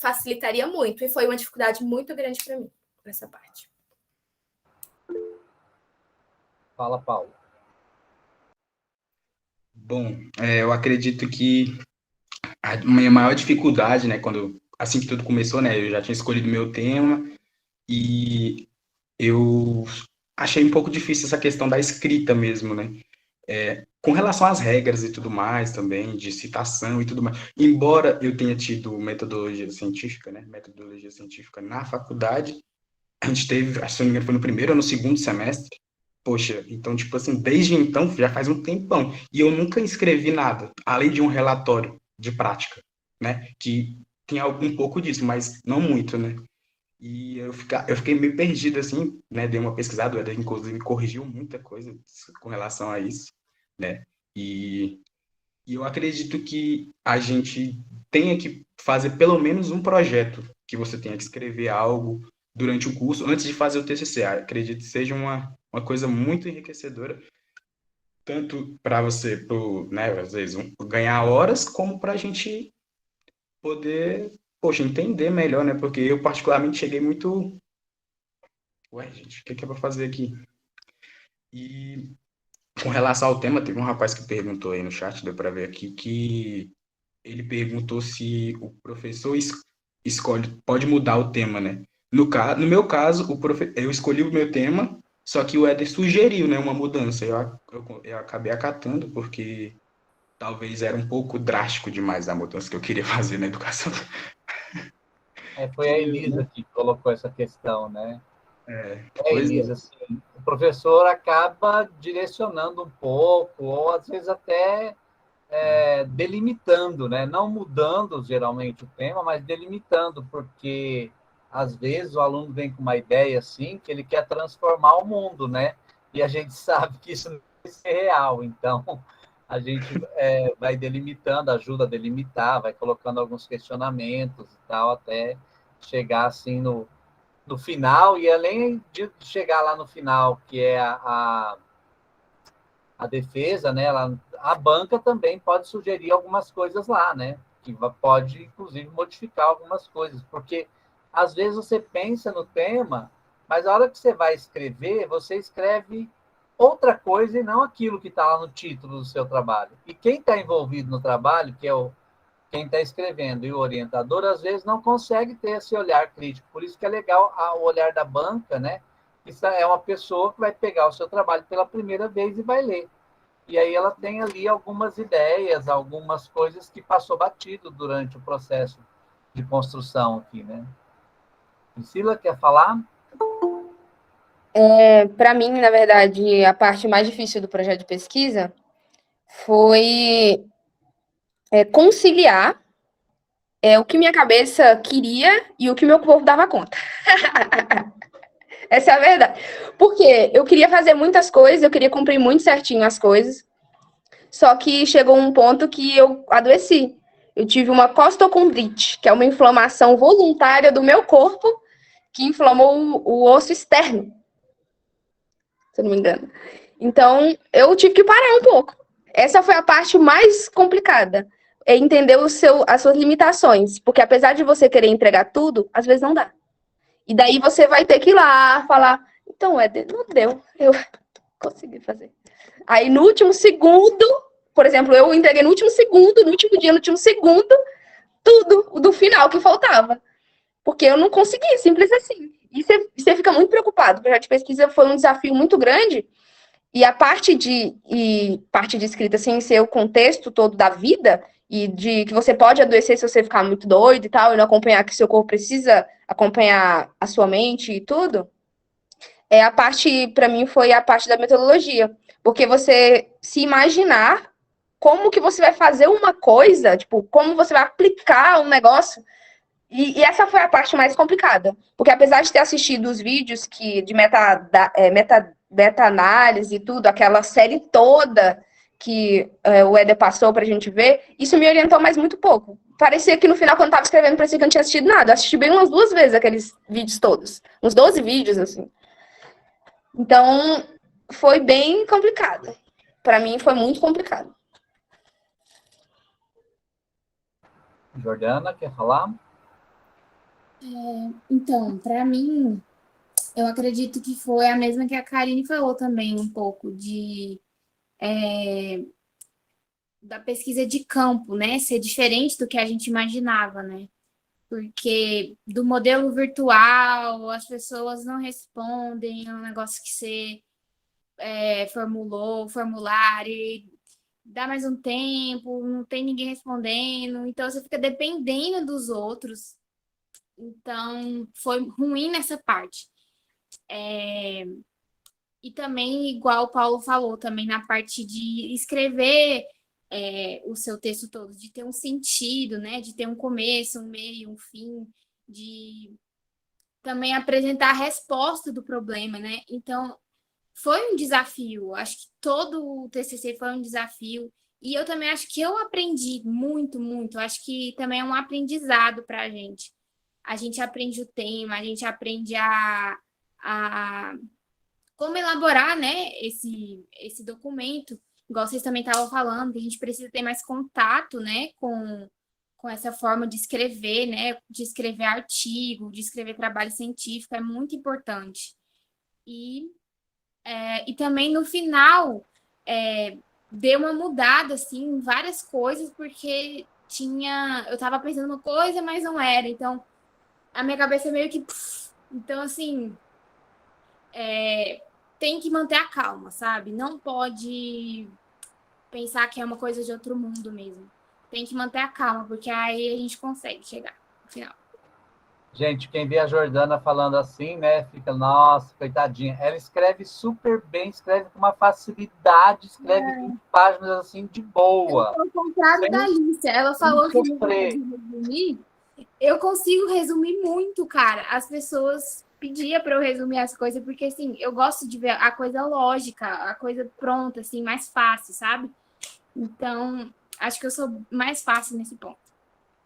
facilitaria muito. E foi uma dificuldade muito grande para mim, nessa parte. Fala, Paulo. Bom, eu acredito que a minha maior dificuldade, né, assim que tudo começou, né, eu já tinha escolhido meu tema e eu achei um pouco difícil essa questão da escrita mesmo, né, com relação às regras e tudo mais também, de citação e tudo mais. Embora eu tenha tido metodologia científica na faculdade, a gente teve, se não me engano, foi no primeiro ou no segundo semestre. Poxa, então, tipo assim, desde então, já faz um tempão. E eu nunca escrevi nada, além de um relatório de prática, né? Que tem um pouco disso, mas não muito, né? E eu fiquei meio perdido, assim, né? Dei uma pesquisada, o Eder, inclusive, corrigiu muita coisa com relação a isso, né? E eu acredito que a gente tenha que fazer pelo menos um projeto, que você tenha que escrever algo durante o curso, antes de fazer o TCC. Acredito que seja uma coisa muito enriquecedora, tanto para você, né, às vezes, ganhar horas, como para a gente poder, poxa, entender melhor, né? Porque eu, particularmente, cheguei muito... Ué, gente, o que é para fazer aqui? E com relação ao tema, teve um rapaz que perguntou aí no chat, deu para ver aqui, que ele perguntou se o professor pode mudar o tema, né? No meu caso, eu escolhi o meu tema, só que o Éder sugeriu, né, uma mudança. Eu acabei acatando, porque talvez era um pouco drástico demais a mudança que eu queria fazer na educação. Foi a Elisa que colocou essa questão, né? Pois é. Elisa, assim, o professor acaba direcionando um pouco, ou às vezes até delimitando, né? Não mudando geralmente o tema, mas delimitando, porque às vezes o aluno vem com uma ideia assim que ele quer transformar o mundo, né? E a gente sabe que isso não vai ser real, então a gente vai delimitando, ajuda a delimitar, vai colocando alguns questionamentos e tal, até chegar assim no final, e além de chegar lá no final, que é a defesa, né? A banca também pode sugerir algumas coisas lá, né? Que pode, inclusive, modificar algumas coisas, porque às vezes você pensa no tema, mas a hora que você vai escrever, você escreve outra coisa e não aquilo que está lá no título do seu trabalho. E quem está envolvido no trabalho, que é quem está escrevendo e o orientador, às vezes não consegue ter esse olhar crítico. Por isso que é legal o olhar da banca, né? Isso é uma pessoa que vai pegar o seu trabalho pela primeira vez e vai ler. E aí ela tem ali algumas ideias, algumas coisas que passou batido durante o processo de construção aqui, né? Priscila, quer falar? Para mim, na verdade, a parte mais difícil do projeto de pesquisa foi conciliar o que minha cabeça queria e o que meu corpo dava conta. Essa é a verdade. Porque eu queria fazer muitas coisas, eu queria cumprir muito certinho as coisas, só que chegou um ponto que eu adoeci. Eu tive uma costocondrite, que é uma inflamação voluntária do meu corpo, que inflamou o osso externo, se eu não me engano. Então, eu tive que parar um pouco. Essa foi a parte mais complicada, é entender as suas limitações, porque apesar de você querer entregar tudo, às vezes não dá. E daí você vai ter que ir lá falar, então, não deu, eu consegui fazer. Aí no último segundo, por exemplo, eu entreguei no último segundo, no último dia, no último segundo, tudo do final que faltava. Porque eu não consegui, simples assim. E você fica muito preocupado. O projeto de pesquisa foi um desafio muito grande. E a parte de escrita, sem ser o contexto todo da vida, e de que você pode adoecer se você ficar muito doido e tal, e não acompanhar que seu corpo precisa acompanhar a sua mente e tudo, a parte, para mim, foi a parte da metodologia. Porque você se imaginar como que você vai fazer uma coisa, tipo, como você vai aplicar um negócio. E essa foi a parte mais complicada. Porque apesar de ter assistido os vídeos de meta-análise e tudo, aquela série toda que o Éder passou pra gente ver, isso me orientou mais muito pouco. Parecia que no final, quando eu tava escrevendo, parecia que eu não tinha assistido nada. Eu assisti bem umas 2 vezes aqueles vídeos todos. Uns 12 vídeos, assim. Então, foi bem complicado. Para mim, foi muito complicado. Jordana, quer falar? Então, para mim, eu acredito que foi a mesma que a Karine falou também, um pouco da pesquisa de campo, né? Ser diferente do que a gente imaginava, né? Porque do modelo virtual, as pessoas não respondem, é um negócio que você formulou, formulário, e dá mais um tempo, não tem ninguém respondendo, então você fica dependendo dos outros. Então, foi ruim nessa parte. E também, igual o Paulo falou, também na parte de escrever o seu texto todo, de ter um sentido, né? De ter um começo, um meio, um fim, de também apresentar a resposta do problema, né? Então, foi um desafio. Acho que todo o TCC foi um desafio. E eu também acho que eu aprendi muito, muito. Acho que também é um aprendizado para a gente. A gente aprende o tema, a gente aprende a como elaborar, né, esse documento. Igual vocês também estavam falando, que a gente precisa ter mais contato, né, com essa forma de escrever, né, de escrever artigo, de escrever trabalho científico, é muito importante. E também, no final, deu uma mudada, assim, em várias coisas, porque eu estava pensando uma coisa, mas não era. Então, a minha cabeça meio que... Então, assim, tem que manter a calma, sabe? Não pode pensar que é uma coisa de outro mundo mesmo. Tem que manter a calma, porque aí a gente consegue chegar no final. Gente, quem vê a Jordana falando assim, né, fica, nossa, coitadinha. Ela escreve super bem, escreve com uma facilidade, escreve 20 páginas assim, de boa. Ao contrário da Alicia, ela falou que não pode resumir. Eu consigo resumir muito, cara. As pessoas pediam para eu resumir as coisas, porque, assim, eu gosto de ver a coisa lógica, a coisa pronta, assim, mais fácil, sabe? Então, acho que eu sou mais fácil nesse ponto.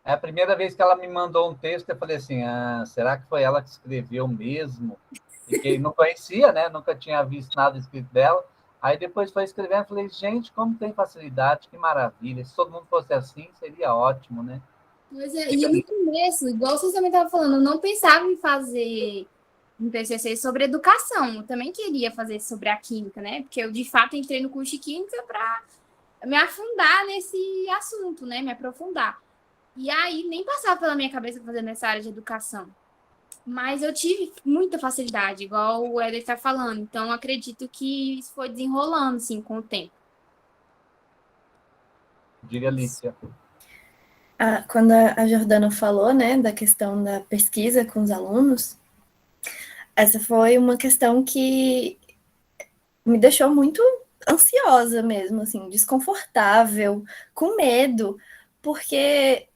É a primeira vez que ela me mandou um texto, eu falei assim, será que foi ela que escreveu mesmo? Porque não conhecia, né? Nunca tinha visto nada escrito dela. Aí depois foi escrevendo, eu falei, gente, como tem facilidade, que maravilha. Se todo mundo fosse assim, seria ótimo, né? Pois é, e no começo, igual vocês também estavam falando, eu não pensava em fazer um TCC sobre educação. Eu também queria fazer sobre a química, né? Porque eu, de fato, entrei no curso de química para me afundar nesse assunto, né? Me aprofundar. E aí, nem passava pela minha cabeça fazer nessa área de educação. Mas eu tive muita facilidade, igual o Éder está falando. Então, acredito que isso foi desenrolando, assim, com o tempo. Diga, Alicia. Quando a Jordana falou, né, da questão da pesquisa com os alunos, essa foi uma questão que me deixou muito ansiosa mesmo, assim, desconfortável, com medo, porque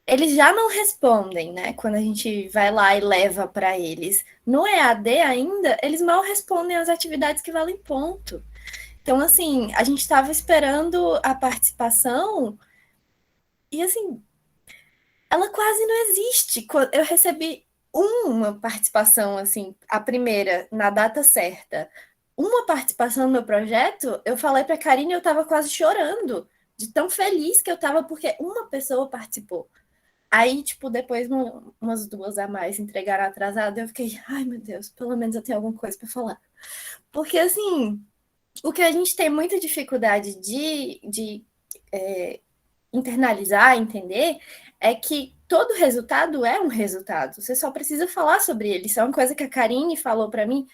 eles já não respondem, né? Quando a gente vai lá e leva para eles. No EAD ainda, eles mal respondem as atividades que valem ponto. Então, assim, a gente estava esperando a participação e, assim, ela quase não existe. Eu recebi uma participação, assim, a primeira, na data certa. Uma participação no meu projeto, eu falei para a Karine, eu estava quase chorando, de tão feliz que eu estava, porque uma pessoa participou. Aí, tipo, depois umas 2 a mais entregaram atrasado, eu fiquei, ai meu Deus, pelo menos eu tenho alguma coisa para falar. Porque, assim, o que a gente tem muita dificuldade de internalizar, entender, é que todo resultado é um resultado. Você só precisa falar sobre ele. Isso é uma coisa que a Karine falou para mim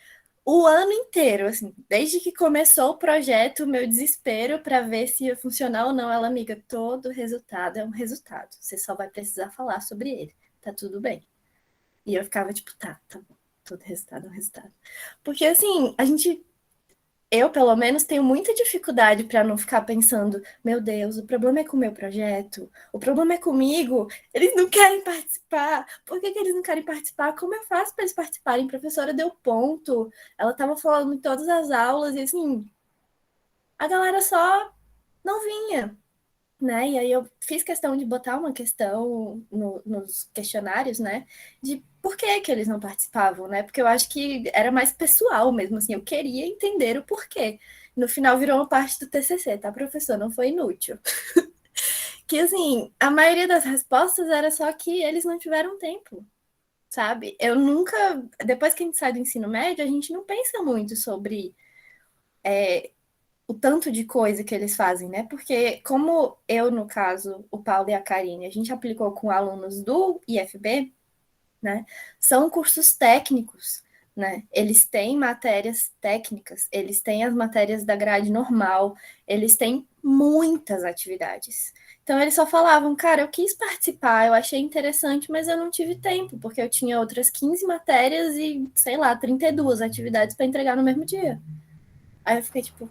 o ano inteiro, assim, desde que começou o projeto, o meu desespero para ver se ia funcionar ou não. Ela, amiga, todo resultado é um resultado. Você só vai precisar falar sobre ele. Tá tudo bem. E eu ficava tipo, tá bom. Todo resultado é um resultado. Porque, assim, eu, pelo menos, tenho muita dificuldade para não ficar pensando, meu Deus, o problema é com o meu projeto, o problema é comigo, eles não querem participar, por que eles não querem participar? Como eu faço para eles participarem? A professora deu ponto, ela estava falando em todas as aulas, e assim, a galera só não vinha, né? E aí eu fiz questão de botar uma questão nos questionários, né? De por que que eles não participavam, né? Porque eu acho que era mais pessoal mesmo, assim, eu queria entender o porquê. No final virou uma parte do TCC, tá, professor? Não foi inútil. Que, assim, a maioria das respostas era só que eles não tiveram tempo, sabe? Eu nunca... Depois que a gente sai do ensino médio, a gente não pensa muito sobre o tanto de coisa que eles fazem, né? Porque como eu, no caso, o Paulo e a Karine, a gente aplicou com alunos do IFB, né? São cursos técnicos, né? Eles têm matérias técnicas, eles têm as matérias da grade normal, eles têm muitas atividades. Então eles só falavam, cara, eu quis participar, eu achei interessante, mas eu não tive tempo, porque eu tinha outras 15 matérias e, sei lá, 32 atividades para entregar no mesmo dia. Aí eu fiquei tipo,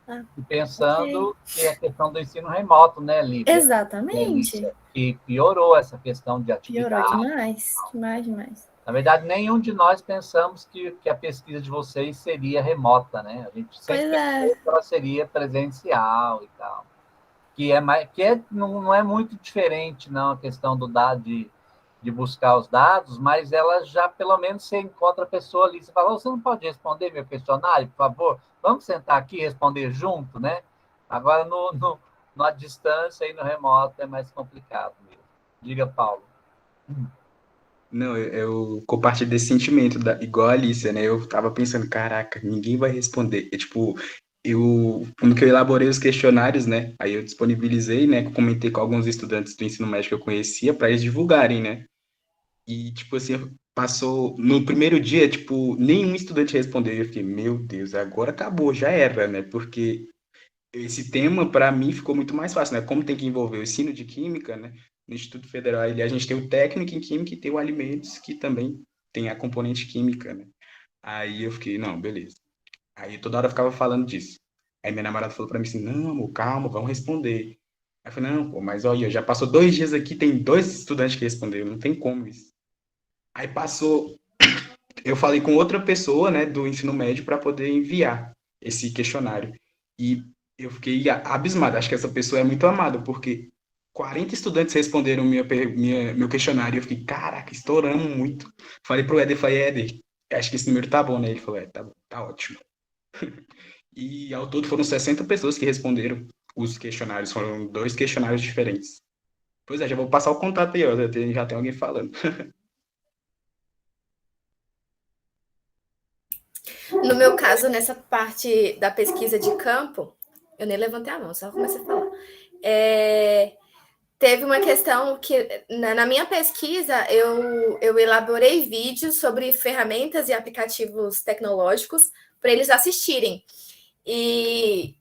E ok. pensando que a questão do ensino remoto, né, Lívia? Exatamente. Elícia, que piorou essa questão de Piorou atividade. demais, demais, demais. Na verdade, nenhum de nós pensamos que a pesquisa de vocês seria remota, né? A gente Pois sempre é, pensou que ela seria presencial e tal. Não é muito diferente, não, a questão do dado de buscar os dados, mas ela já, pelo menos, você encontra a pessoa ali, você fala, você não pode responder meu questionário, por favor? Vamos sentar aqui e responder junto, né? Agora, na distância e no remoto é mais complicado mesmo. Diga, Paulo. Não, eu compartilho desse sentimento, igual a Alicia, né? Eu tava pensando, caraca, ninguém vai responder. Tipo, quando que eu elaborei os questionários, né? Aí eu disponibilizei, né? Comentei com alguns estudantes do ensino médio que eu conhecia para eles divulgarem, né? E, tipo assim, passou no primeiro dia, tipo, nenhum estudante respondeu. E eu fiquei, meu Deus, agora acabou, já era, né? Porque esse tema, para mim, ficou muito mais fácil, né? Como tem que envolver o ensino de química, né? No Instituto Federal, a gente tem o técnico em química e tem o alimentos, que também tem a componente química, né? Aí eu fiquei, não, beleza. Aí toda hora eu ficava falando disso. Aí minha namorada falou para mim assim, não, amor, calma, vamos responder. Aí eu falei, não, pô, mas olha, já passou 2 dias aqui, tem 2 estudantes que responderam, não tem como isso. Aí passou, eu falei com outra pessoa, né, do ensino médio para poder enviar esse questionário. E eu fiquei abismado. Acho que essa pessoa é muito amada, porque 40 estudantes responderam meu questionário. Eu fiquei, caraca, estouramos muito. Falei pro Éder, Éder, acho que esse número tá bom, né? Ele falou, tá bom, tá ótimo. E ao todo foram 60 pessoas que responderam os questionários. Foram 2 questionários diferentes. Pois é, já vou passar o contato aí, ó. Já tem alguém falando. No meu caso, nessa parte da pesquisa de campo, eu nem levantei a mão, só comecei a falar. Teve uma questão que, na minha pesquisa, eu elaborei vídeos sobre ferramentas e aplicativos tecnológicos para eles assistirem. E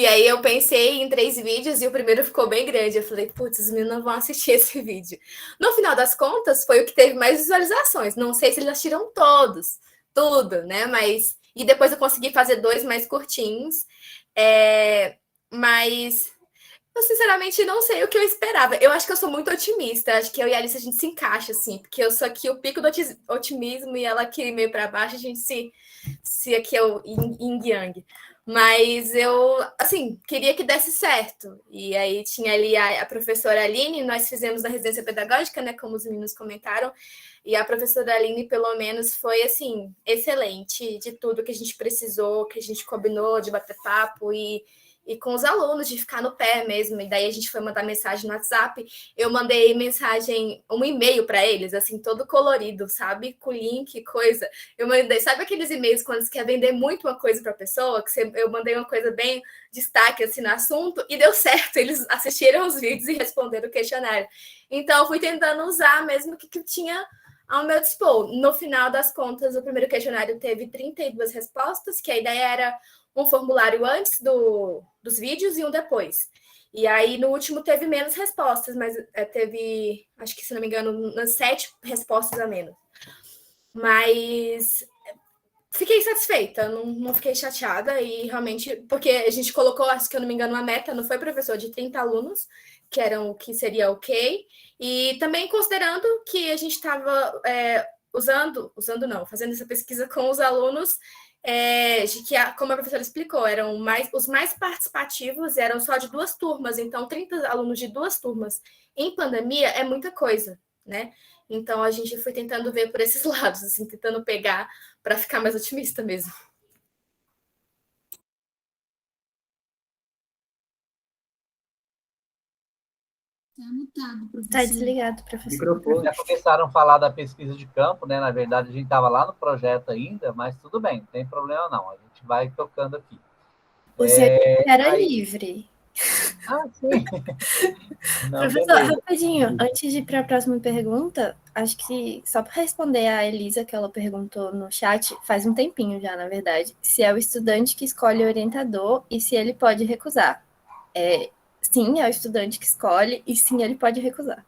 aí eu pensei em 3 vídeos e o primeiro ficou bem grande. Eu falei, putz, os meninos não vão assistir esse vídeo. No final das contas, foi o que teve mais visualizações. Não sei se eles assistiram todos, tudo, né? Mas... E depois eu consegui fazer 2 mais curtinhos. Mas eu, sinceramente, não sei o que eu esperava. Eu acho que eu sou muito otimista. Acho que eu e a Alice, a gente se encaixa, assim. Porque eu sou aqui o pico do otimismo e ela aqui meio para baixo. A gente se aqui é o yin yang. Mas eu, assim, queria que desse certo. E aí tinha ali a professora Aline, nós fizemos na residência pedagógica, né, como os meninos comentaram, e a professora Aline, pelo menos, foi, assim, excelente de tudo que a gente precisou, que a gente combinou de bater papo e com os alunos, de ficar no pé mesmo. E daí a gente foi mandar mensagem no WhatsApp. Eu mandei um e-mail para eles, assim, todo colorido, sabe? Com link, coisa. Eu mandei, sabe aqueles e-mails quando você quer vender muito uma coisa para a pessoa? Eu mandei uma coisa bem destaque, assim, no assunto, e deu certo. Eles assistiram os vídeos e responderam o questionário. Então, eu fui tentando usar mesmo que tinha ao meu dispor. No final das contas, o primeiro questionário teve 32 respostas, que a ideia era um formulário antes dos vídeos e um depois. E aí, no último, teve menos respostas, mas teve, acho que, se não me engano, umas 7 respostas a menos. Mas fiquei satisfeita, não fiquei chateada, e realmente, porque a gente colocou, acho que eu não me engano, uma meta, não foi, professor, de 30 alunos, que seria ok, e também considerando que a gente estava fazendo essa pesquisa com os alunos, de que, como a professora explicou, eram os mais participativos, eram só de 2 turmas, então 30 alunos de 2 turmas em pandemia é muita coisa, né? Então a gente foi tentando ver por esses lados, assim, tentando pegar para ficar mais otimista mesmo. Tá anotado, professor. Tá desligado, professor. Microfone. Já começaram a falar da pesquisa de campo, né? Na verdade, a gente estava lá no projeto ainda, mas tudo bem, não tem problema não. A gente vai tocando aqui. O senhor era livre. Ah, sim. Não, Professor, beleza. rapidinho, antes de ir para a próxima pergunta, acho que só para responder a Elisa, que ela perguntou no chat, faz um tempinho já, na verdade, se é o estudante que escolhe o orientador e se ele pode recusar. Sim, é o estudante que escolhe e sim, ele pode recusar.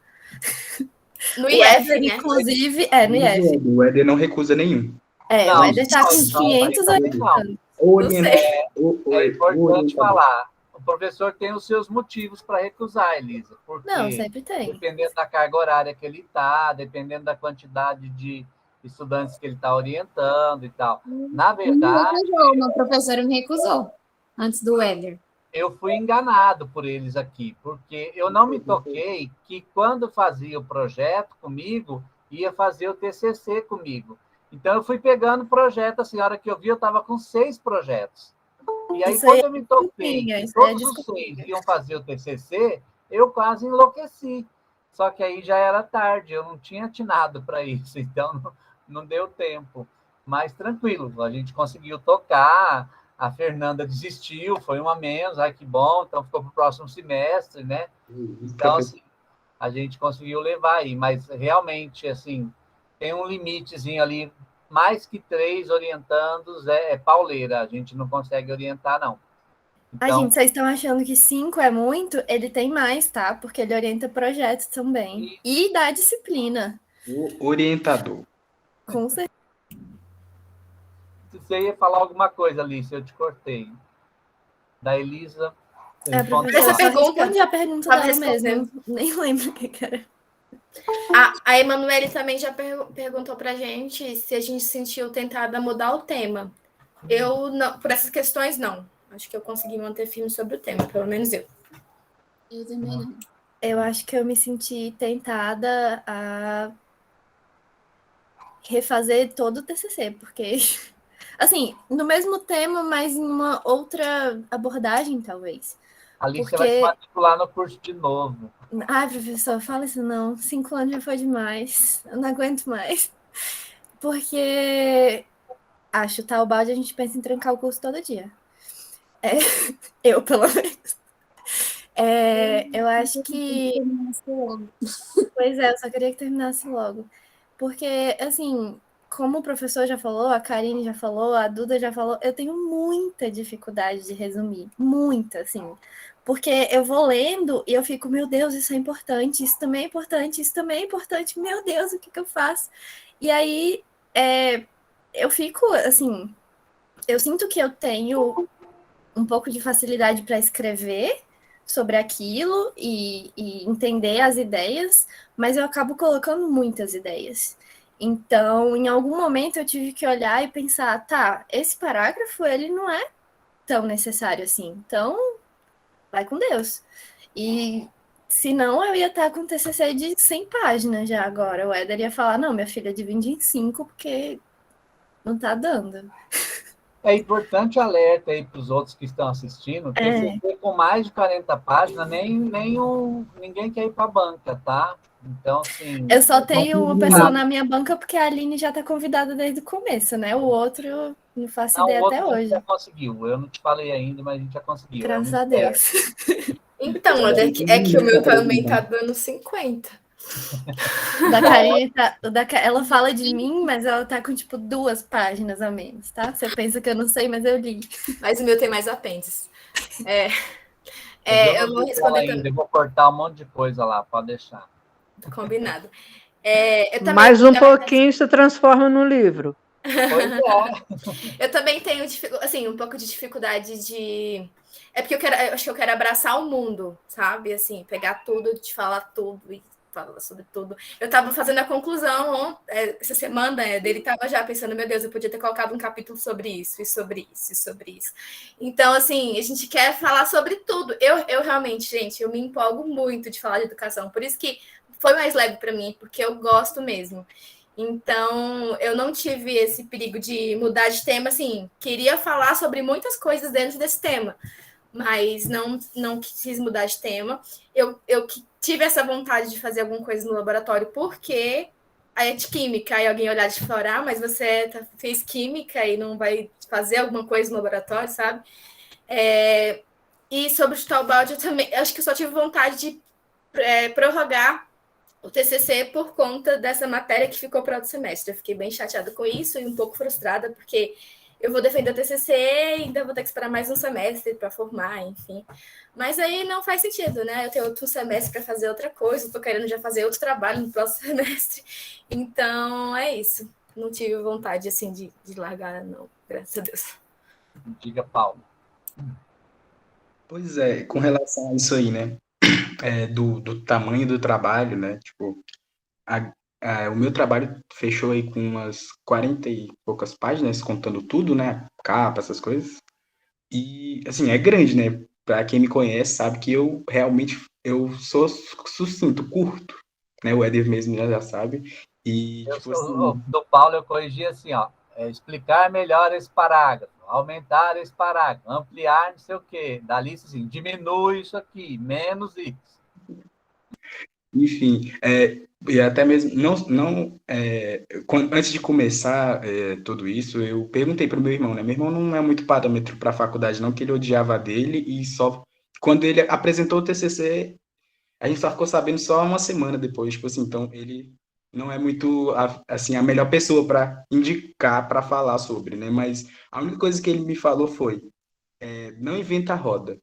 No IF, né? Inclusive, no IF. O Éder não recusa nenhum. Não, o Éder está com não, 500 orientandos. É importante falar. O professor tem os seus motivos para recusar, Elisa, porque Não, sempre tem. dependendo da carga horária que ele está, dependendo da quantidade de estudantes que ele está orientando e tal. Na verdade, O meu professor me recusou antes do Éder. eu fui enganado por eles aqui, porque eu não me toquei que quando fazia o projeto comigo, ia fazer o TCC comigo. Então, eu fui pegando projeto, assim, a hora que eu vi, eu estava com 6 projetos. E aí, quando eu me toquei que todos os 6 iam fazer o TCC, eu quase enlouqueci. Só que aí já era tarde, eu não tinha atinado para isso, então não deu tempo. Mas tranquilo, a gente conseguiu tocar, a Fernanda desistiu, foi uma menos, ai que bom, então ficou para o próximo semestre, né? Então, assim, a gente conseguiu levar aí, mas realmente, assim, tem um limitezinho ali, mais que 3 orientandos é pauleira, a gente não consegue orientar, não. Então, Gente, vocês estão achando que 5 é muito? Ele tem mais, tá? Porque ele orienta projetos também. E dá disciplina. O orientador. Com certeza. você ia falar alguma coisa, Alice, eu te cortei. Da Elisa. Essa pergunta já perguntou dela respondendo. mesmo. Nem lembro o que era. A Emanuele também já perguntou para a gente se a gente sentiu tentada mudar o tema. Eu, não, por essas questões, não. Acho que eu consegui manter firme sobre o tema, pelo menos eu. Eu também não. Eu acho que eu me senti tentada a refazer todo o TCC, porque, assim, no mesmo tema, mas em uma outra abordagem, talvez. Alice, você vai se matricular no curso de novo. Ai, professor, fala isso não. 5 anos já foi demais. Eu não aguento mais. Porque chutar o balde, a gente pensa em trancar o curso todo dia. Eu, pelo menos. Eu acho que... Pois é, eu só queria que terminasse logo. Porque, assim, como o professor já falou, a Karine já falou, a Duda já falou, eu tenho muita dificuldade de resumir. Muita, assim. Porque eu vou lendo e eu fico, meu Deus, isso é importante, isso também é importante, isso também é importante, meu Deus, o que eu faço? E aí, eu fico, assim, eu sinto que eu tenho um pouco de facilidade para escrever sobre aquilo e entender as ideias, mas eu acabo colocando muitas ideias. Então, em algum momento eu tive que olhar e pensar, tá, esse parágrafo, ele não é tão necessário assim, então vai com Deus. E senão eu ia estar com um TCC de 100 páginas já agora. O Éder ia falar, não, minha filha, divide em 5, porque não tá dando. É importante alerta aí para os outros que estão assistindo, TCC com mais de 40 páginas, ninguém quer ir para a banca, tá? Então, assim... Eu só tenho uma pessoa na minha banca porque a Aline já está convidada desde o começo, né? O outro eu não faço ideia até hoje. Já conseguiu. Eu não te falei ainda, mas a gente já conseguiu. Graças a Deus. Então, é que o meu também tá dando 50. O da Karine ela fala de mim, mas ela tá com, tipo, 2 páginas a menos, tá? Você pensa que eu não sei, mas eu li. Mas o meu tem mais apêndices. Eu Eu vou vou ver ela responder ainda, também. eu vou cortar um monte de coisa lá, pode deixar. Combinado. Eu também, Mais um na verdade, pouquinho se transforma no livro. Pois é. eu também tenho assim, um pouco de dificuldade de. É porque eu acho que eu quero abraçar o mundo, sabe? Assim, pegar tudo, te falar tudo e falar sobre tudo. Eu tava fazendo a conclusão essa semana, dele tava já pensando, meu Deus, eu podia ter colocado um capítulo sobre isso, e sobre isso, e sobre isso. Então, assim, a gente quer falar sobre tudo. Eu realmente, gente, eu me empolgo muito de falar de educação. Por isso que foi mais leve para mim, porque eu gosto mesmo. Então, eu não tive esse perigo de mudar de tema, assim, queria falar sobre muitas coisas dentro desse tema, mas não quis mudar de tema. Eu tive essa vontade de fazer alguma coisa no laboratório, porque aí é de química, aí alguém olhar de fora, mas você fez química e não vai fazer alguma coisa no laboratório, sabe? E sobre chutar o balde, eu também, acho que eu só tive vontade de prorrogar o TCC por conta dessa matéria que ficou para outro semestre. Eu fiquei bem chateada com isso e um pouco frustrada, porque eu vou defender o TCC e ainda vou ter que esperar mais um semestre para formar, enfim. Mas aí não faz sentido, né? Eu tenho outro semestre para fazer outra coisa, estou querendo já fazer outro trabalho no próximo semestre. Então, é isso. Não tive vontade, assim, de largar, não. Graças a Deus. Diga, Paulo. Pois é, com relação a isso aí, né? Do tamanho do trabalho, né? Tipo, o meu trabalho fechou aí com umas 40 e poucas páginas, contando tudo, né? Capa, essas coisas. E, assim, é grande, né? Pra quem me conhece, sabe que eu realmente eu sou sucinto, curto, né? O Éder mesmo já sabe. E, tipo assim, Do Paulo eu corrigi assim, ó. Explicar melhor esse parágrafo, aumentar esse parágrafo, ampliar não sei o quê. Da lista, assim, diminui isso aqui, menos isso. enfim, e até mesmo, antes de começar tudo isso, eu perguntei para o meu irmão, né? Meu irmão não é muito parâmetro para a faculdade, não, que ele odiava dele, e só quando ele apresentou o TCC, a gente só ficou sabendo só uma semana depois, tipo assim, então ele não é muito, assim, a melhor pessoa para indicar, para falar sobre, né? Mas a única coisa que ele me falou foi, não inventa a roda,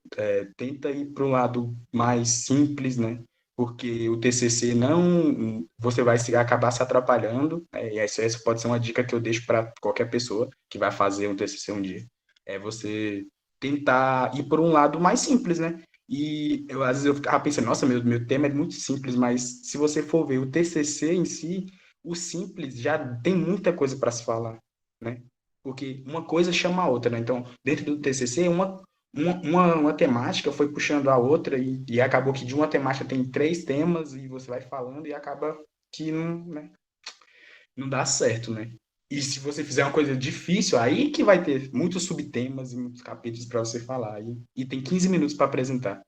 tenta ir para um lado mais simples, né? Porque o TCC não, você vai acabar se atrapalhando, e essa pode ser uma dica que eu deixo para qualquer pessoa que vai fazer um TCC um dia, é você tentar ir por um lado mais simples, né? E às vezes eu ficava pensando, nossa, meu tema é muito simples, mas se você for ver o TCC em si, o simples já tem muita coisa para se falar, né? Porque uma coisa chama a outra, né? Então, dentro do TCC, uma temática foi puxando a outra e acabou que de uma temática tem 3 temas e você vai falando e acaba que não, né, não dá certo, né? E se você fizer uma coisa difícil, aí que vai ter muitos subtemas e muitos capítulos para você falar. E tem 15 minutos para apresentar.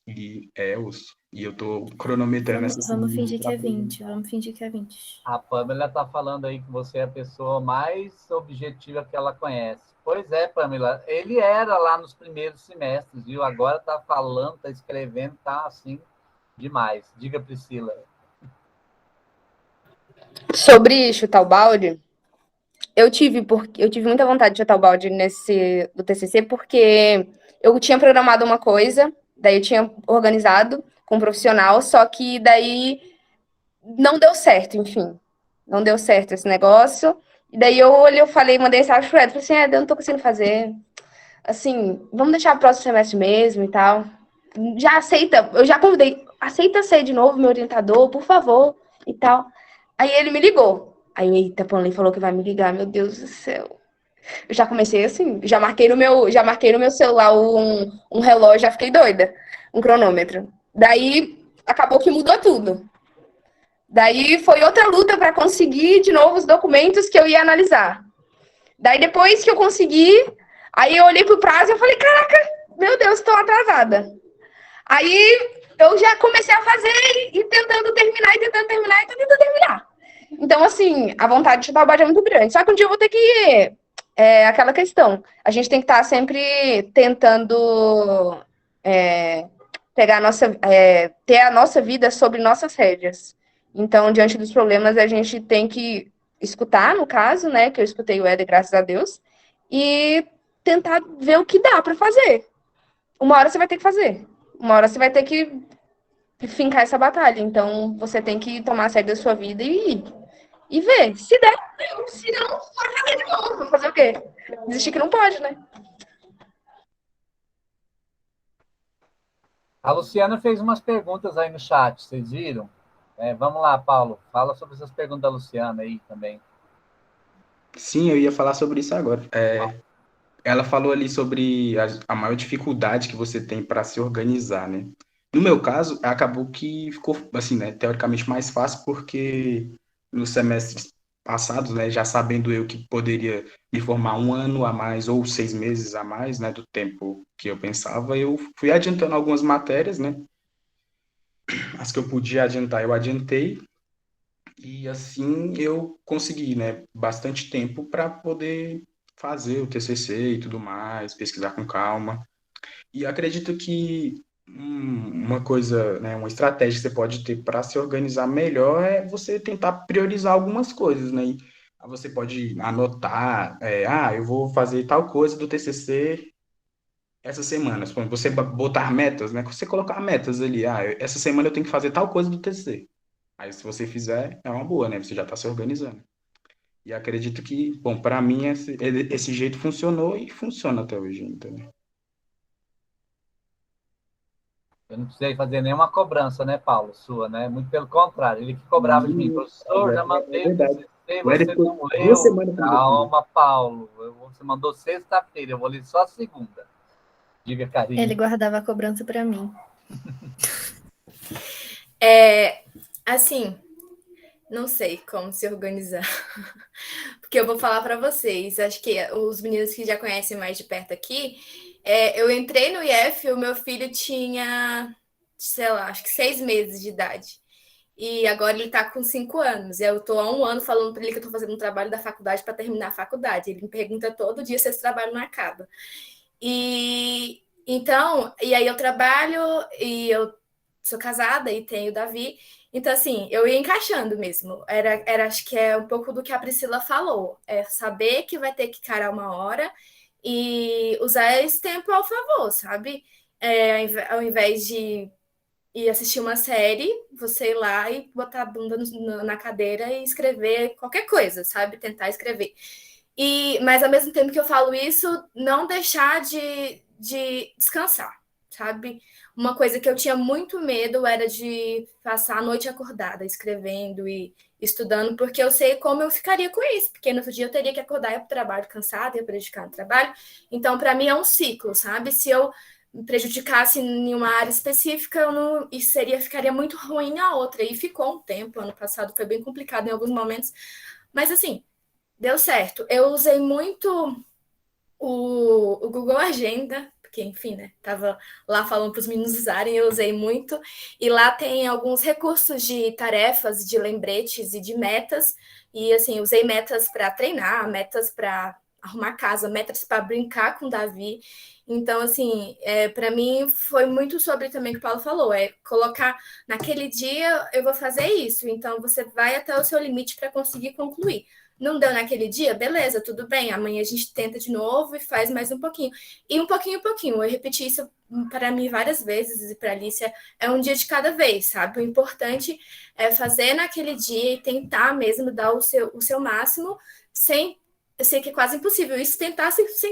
E é osso. E eu tô cronometrando essa Vamos fingir que é 20. Vamos fingir que é 20. A Pamela está falando aí que você é a pessoa mais objetiva que ela conhece. Pois é, Pamela. Ele era lá nos primeiros semestres, viu? Agora está falando, está escrevendo, está assim, demais. Diga, Priscila. Sobre chutar o balde, eu tive muita vontade de chutar o balde do TCC, porque eu tinha programado uma coisa, daí eu tinha organizado com um profissional, só que daí não deu certo, enfim. Não deu certo esse negócio. E daí eu falei, mandei mensagem pro Ed, falei assim, eu não tô conseguindo fazer. Assim, vamos deixar pro próximo semestre mesmo e tal. Já aceita, eu já convidei, aceita ser de novo meu orientador, por favor, e tal. Aí ele me ligou. Aí, eita, Panley falou que vai me ligar, meu Deus do céu. Eu já comecei assim, já marquei no meu celular um relógio, já fiquei doida, um cronômetro. Daí, acabou que mudou tudo. Daí, foi outra luta para conseguir de novo os documentos que eu ia analisar. Daí, depois que eu consegui, aí eu olhei pro prazo e eu falei, caraca, meu Deus, estou atrasada. Aí, eu já comecei a fazer e tentando terminar. Então, assim, a vontade de chutar o balde é muito grande. Só que um dia eu vou ter que... aquela questão. A gente tem que estar sempre tentando ter a nossa vida sobre nossas rédeas. Então, diante dos problemas, a gente tem que escutar, no caso, né, que eu escutei o Éder, graças a Deus, e tentar ver o que dá para fazer. Uma hora você vai ter que fazer. Uma hora você vai ter que fincar essa batalha. Então, você tem que tomar a sério da sua vida e ver. Se der, deu. Se não, vai fazer de novo. Vai fazer o quê? Desistir que não pode, né? A Luciana fez umas perguntas aí no chat, vocês viram? Vamos lá, Paulo, fala sobre essas perguntas da Luciana aí também. Sim, eu ia falar sobre isso agora. Ela falou ali sobre a maior dificuldade que você tem para se organizar, né? No meu caso, acabou que ficou, assim, né, teoricamente mais fácil, porque nos semestres passados, né, já sabendo eu que poderia me formar um ano a mais ou 6 meses a mais, né, do tempo que eu pensava, eu fui adiantando algumas matérias, né? As que eu podia adiantar, eu adiantei, e assim eu consegui, né, bastante tempo para poder fazer o TCC e tudo mais, pesquisar com calma. E acredito que uma coisa, né, uma estratégia que você pode ter para se organizar melhor é você tentar priorizar algumas coisas, né? E você pode anotar, eu vou fazer tal coisa do TCC essa semana. Suponho, você botar metas, né? Você colocar metas ali, essa semana eu tenho que fazer tal coisa do TCC. Aí, se você fizer, é uma boa, né? Você já está se organizando. E acredito que, bom, para mim, esse jeito funcionou e funciona até hoje, entendeu? Eu não precisei fazer nenhuma cobrança, né, Paulo, sua, né? Muito pelo contrário, ele que cobrava de mim. Professor, já mandei o verdade. TCC, O Éder você ficou não 2 leu. semanas com você. Calma, Paulo. Você mandou sexta-feira, eu vou ler só segunda. Diga, Karine. Ele guardava a cobrança para mim. Assim, não sei como se organizar. Porque eu vou falar para vocês, acho que os meninos que já conhecem mais de perto aqui, eu entrei no IF, o meu filho tinha, sei lá, acho que 6 meses de idade. E agora ele tá com 5 anos. Eu tô há 1 ano falando para ele que eu tô fazendo um trabalho da faculdade para terminar a faculdade. Ele me pergunta todo dia se esse trabalho não acaba. E aí eu trabalho e eu sou casada e tenho o Davi. Então, assim, eu ia encaixando mesmo. Acho que é um pouco do que a Priscila falou. É saber que vai ter que encarar uma hora e usar esse tempo ao favor, sabe? Ao invés de ir assistir uma série, você ir lá e botar a bunda na cadeira e escrever qualquer coisa, sabe? Tentar escrever. Mas ao mesmo tempo que eu falo isso, não deixar de descansar, sabe? Uma coisa que eu tinha muito medo era de passar a noite acordada, escrevendo e estudando, porque eu sei como eu ficaria com isso, porque no outro dia eu teria que acordar e ir para o trabalho cansada, ia prejudicar no trabalho. Então, para mim, é um ciclo, sabe? Se eu me prejudicasse em uma área específica, eu não, ficaria muito ruim na outra. E ficou um tempo, ano passado foi bem complicado em alguns momentos, mas assim, deu certo. Eu usei muito o Google Agenda, porque, enfim, né? Tava lá falando para os meninos usarem, eu usei muito. E lá tem alguns recursos de tarefas, de lembretes e de metas. E, assim, usei metas para treinar, metas para arrumar casa, metas para brincar com o Davi. Então, assim, para mim foi muito sobre também o que o Paulo falou, colocar naquele dia eu vou fazer isso. Então, você vai até o seu limite para conseguir concluir. Não deu naquele dia? Beleza, tudo bem. Amanhã a gente tenta de novo e faz mais um pouquinho. E um pouquinho. Eu repeti isso para mim várias vezes e para a Alicia. É um dia de cada vez, sabe? O importante é fazer naquele dia e tentar mesmo dar o seu máximo sem... Eu sei que é quase impossível isso, sem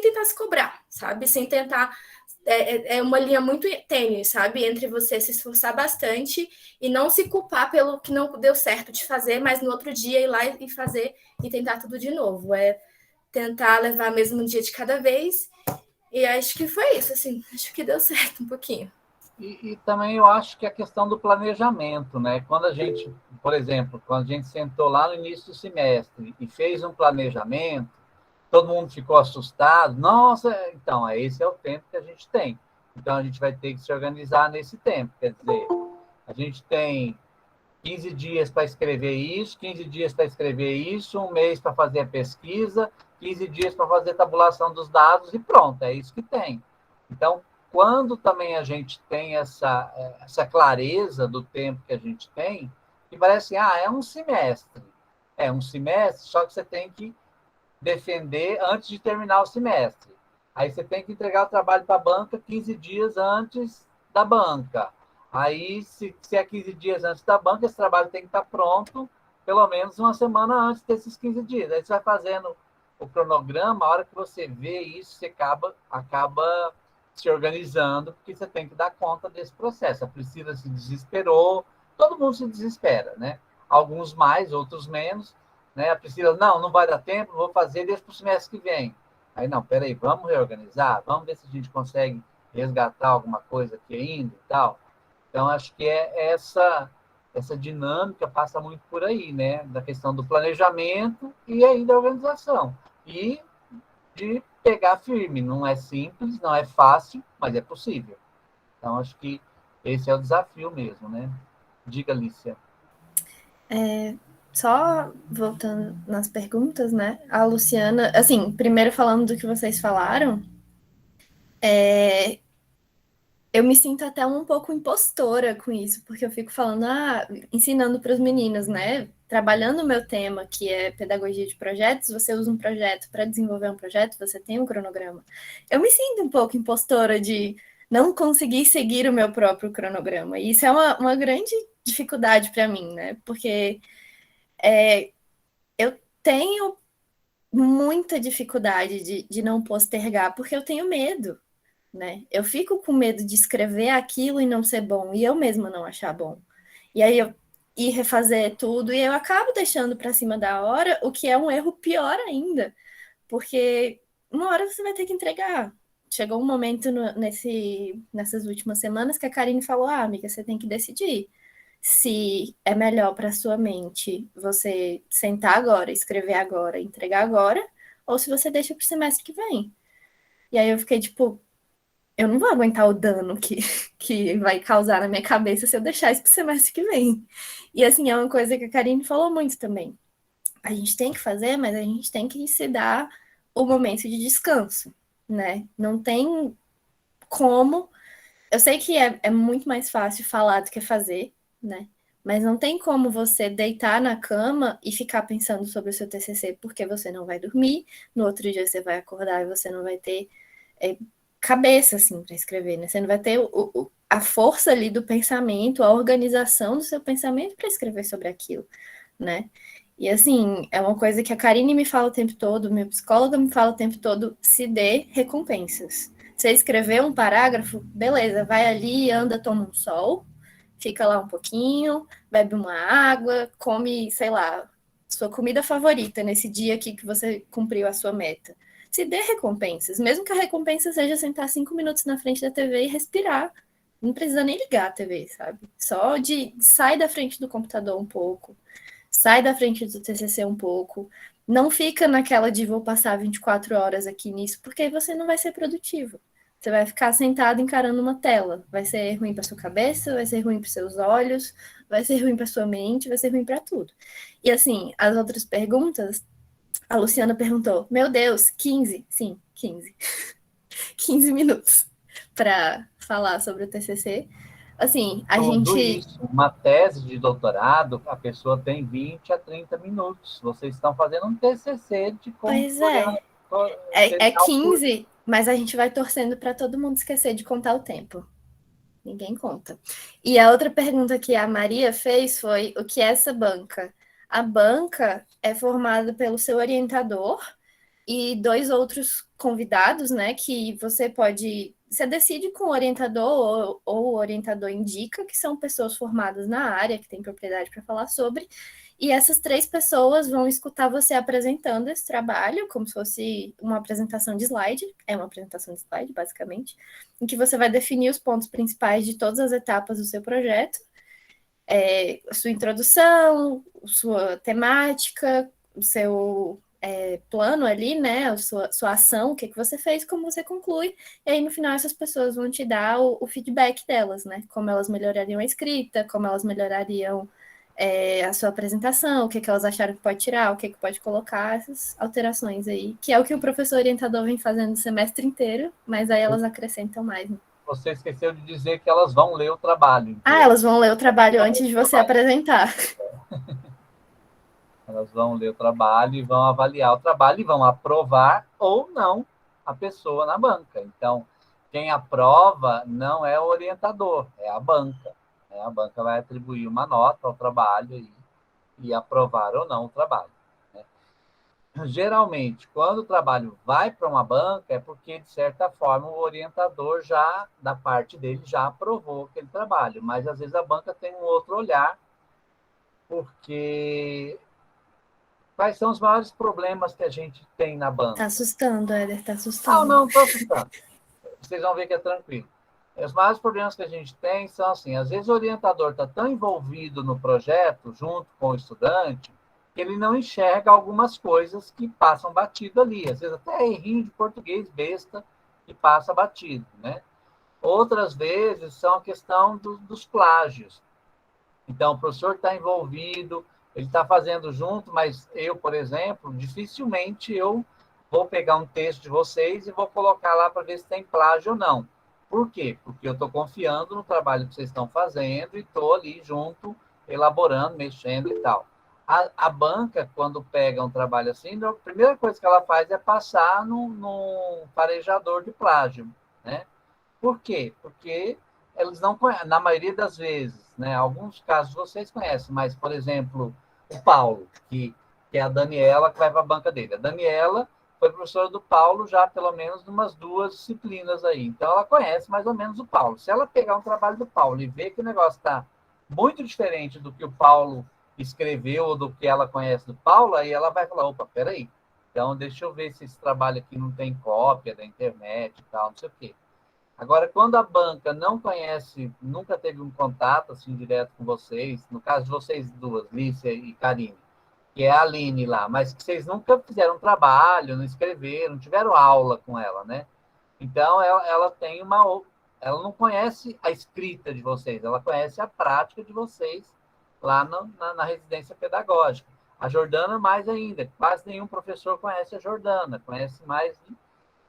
tentar se cobrar, sabe? Sem tentar... É uma linha muito tênue, sabe? Entre você se esforçar bastante e não se culpar pelo que não deu certo de fazer, mas no outro dia ir lá e fazer e tentar tudo de novo. É tentar levar mesmo um dia de cada vez. E acho que foi isso, assim. Acho que deu certo um pouquinho. E também eu acho que a questão do planejamento, né? Quando a gente, por exemplo, quando a gente sentou lá no início do semestre e fez um planejamento, todo mundo ficou assustado. Nossa, então, esse é o tempo que a gente tem. Então, a gente vai ter que se organizar nesse tempo. Quer dizer, a gente tem 15 dias para escrever isso, 15 dias para escrever isso, 1 mês para fazer a pesquisa, 15 dias para fazer a tabulação dos dados e pronto, é isso que tem. Então, quando também a gente tem essa clareza do tempo que a gente tem, que parece assim, é um semestre. É um semestre, só que você tem que defender antes de terminar o semestre. Aí você tem que entregar o trabalho para a banca 15 dias antes da banca. Aí, se é 15 dias antes da banca, esse trabalho tem que estar pronto pelo menos uma semana antes desses 15 dias. Aí você vai fazendo o cronograma, a hora que você vê isso, você acaba se organizando, porque você tem que dar conta desse processo. A Priscila se desesperou, todo mundo se desespera, né? Alguns mais, outros menos, né? A Priscila, não vai dar tempo, vou fazer desde o semestre que vem. Aí, não, peraí, vamos reorganizar, vamos ver se a gente consegue resgatar alguma coisa aqui ainda e tal. Então, acho que essa dinâmica passa muito por aí, né? Da questão do planejamento e aí da organização. E de pegar firme. Não é simples, não é fácil, mas é possível. Então, acho que esse é o desafio mesmo, né? Diga, Alicia. Só voltando nas perguntas, né? A Luciana, assim, primeiro falando do que vocês falaram, eu me sinto até um pouco impostora com isso, porque eu fico falando, ensinando para os meninos, né? Trabalhando o meu tema, que é pedagogia de projetos, você usa um projeto para desenvolver um projeto, você tem um cronograma. Eu me sinto um pouco impostora de não conseguir seguir o meu próprio cronograma. E isso é uma grande dificuldade para mim, né? Porque eu tenho muita dificuldade de não postergar, porque eu tenho medo, né? Eu fico com medo de escrever aquilo e não ser bom, e eu mesma não achar bom. E aí eu ir refazer tudo, e eu acabo deixando para cima da hora, o que é um erro pior ainda, porque uma hora você vai ter que entregar. Chegou um momento nessas últimas semanas que a Karine falou, amiga, você tem que decidir se é melhor para sua mente você sentar agora, escrever agora, entregar agora, ou se você deixa para o semestre que vem. E aí eu fiquei tipo, eu não vou aguentar o dano que vai causar na minha cabeça se eu deixar isso pro semestre que vem. E assim, é uma coisa que a Karine falou muito também. A gente tem que fazer, mas a gente tem que se dar o momento de descanso, né? Não tem como. Eu sei que é muito mais fácil falar do que fazer, né? Mas não tem como você deitar na cama e ficar pensando sobre o seu TCC, porque você não vai dormir, no outro dia você vai acordar e você não vai ter cabeça, assim, para escrever, né? Você não vai ter a força ali do pensamento, a organização do seu pensamento para escrever sobre aquilo, né? E, assim, é uma coisa que a Karine me fala o tempo todo, minha psicóloga me fala o tempo todo, se dê recompensas. Você escreveu um parágrafo, beleza, vai ali, anda, toma um sol, fica lá um pouquinho, bebe uma água, come, sei lá, sua comida favorita nesse dia aqui que você cumpriu a sua meta. Se dê recompensas, mesmo que a recompensa seja sentar 5 minutos na frente da TV e respirar. Não precisa nem ligar a TV, sabe? Só de sai da frente do computador um pouco, sai da frente do TCC um pouco, não fica naquela de vou passar 24 horas aqui nisso, porque você não vai ser produtivo. Você vai ficar sentado encarando uma tela. Vai ser ruim para sua cabeça, vai ser ruim para seus olhos, vai ser ruim para sua mente, vai ser ruim para tudo. E assim, as outras perguntas, a Luciana perguntou, meu Deus, 15? Sim, 15. 15 minutos para falar sobre o TCC. Assim, a Tudo gente... isso, uma tese de doutorado, a pessoa tem 20 a 30 minutos. Vocês estão fazendo um TCC de como... Pois é 15, mas a gente vai torcendo para todo mundo esquecer de contar o tempo. Ninguém conta. E a outra pergunta que a Maria fez foi, o que é essa banca? A banca é formada pelo seu orientador e 2 outros convidados, né, que você decide com o orientador ou o orientador indica, que são pessoas formadas na área, que têm propriedade para falar sobre, e essas 3 pessoas vão escutar você apresentando esse trabalho, como se fosse uma apresentação de slide, é uma apresentação de slide, basicamente, em que você vai definir os pontos principais de todas as etapas do seu projeto, sua introdução, sua temática, o seu plano ali, né, a sua ação, o que você fez, como você conclui, e aí no final essas pessoas vão te dar o feedback delas, né, como elas melhorariam a escrita, como elas melhorariam a sua apresentação, o que elas acharam que pode tirar, o que pode colocar, essas alterações aí, que é o que o professor orientador vem fazendo o semestre inteiro, mas aí elas acrescentam mais. Né? você esqueceu de dizer que elas vão ler o trabalho. Ah, elas vão ler o trabalho antes de você apresentar. Elas vão ler o trabalho e vão avaliar o trabalho e vão aprovar ou não a pessoa na banca. Então, quem aprova não é o orientador, é a banca. A banca vai atribuir uma nota ao trabalho e aprovar ou não o trabalho. Geralmente, quando o trabalho vai para uma banca, é porque, de certa forma, o orientador já, da parte dele, já aprovou aquele trabalho. Mas, às vezes, a banca tem um outro olhar, porque quais são os maiores problemas que a gente tem na banca? Tá assustando, Éder, tá assustando. Não estou assustando. Vocês vão ver que é tranquilo. Os maiores problemas que a gente tem são assim, às vezes o orientador está tão envolvido no projeto, junto com o estudante, que ele não enxerga algumas coisas que passam batido ali. Às vezes até errinho de português besta que passa batido, né? Outras vezes são a questão dos plágios. Então, o professor está envolvido, ele está fazendo junto, mas eu, por exemplo, dificilmente eu vou pegar um texto de vocês e vou colocar lá para ver se tem plágio ou não. Por quê? Porque eu estou confiando no trabalho que vocês estão fazendo e estou ali junto, elaborando, mexendo e tal. A banca, quando pega um trabalho assim, a primeira coisa que ela faz é passar num farejador de plágio, né? Por quê? Porque eles não conhecem, na maioria das vezes, né? Alguns casos vocês conhecem, mas, por exemplo, o Paulo, que é a Daniela, que vai para a banca dele. A Daniela foi professora do Paulo já pelo menos umas 2 disciplinas aí. Então, ela conhece mais ou menos o Paulo. Se ela pegar um trabalho do Paulo e ver que o negócio está muito diferente do que o Paulo escreveu ou do que ela conhece do Paulo, aí ela vai falar, opa, peraí, então deixa eu ver se esse trabalho aqui não tem cópia da internet e tal, não sei o quê. Agora, quando a banca não conhece, nunca teve um contato assim direto com vocês, no caso de vocês duas, Lícia e Karine, que é a Aline lá, mas que vocês nunca fizeram trabalho, não escreveram, não tiveram aula com ela, né? Então, ela tem uma... Ela não conhece a escrita de vocês, ela conhece a prática de vocês lá na residência pedagógica. A Jordana, mais ainda, quase nenhum professor conhece a Jordana, conhece mais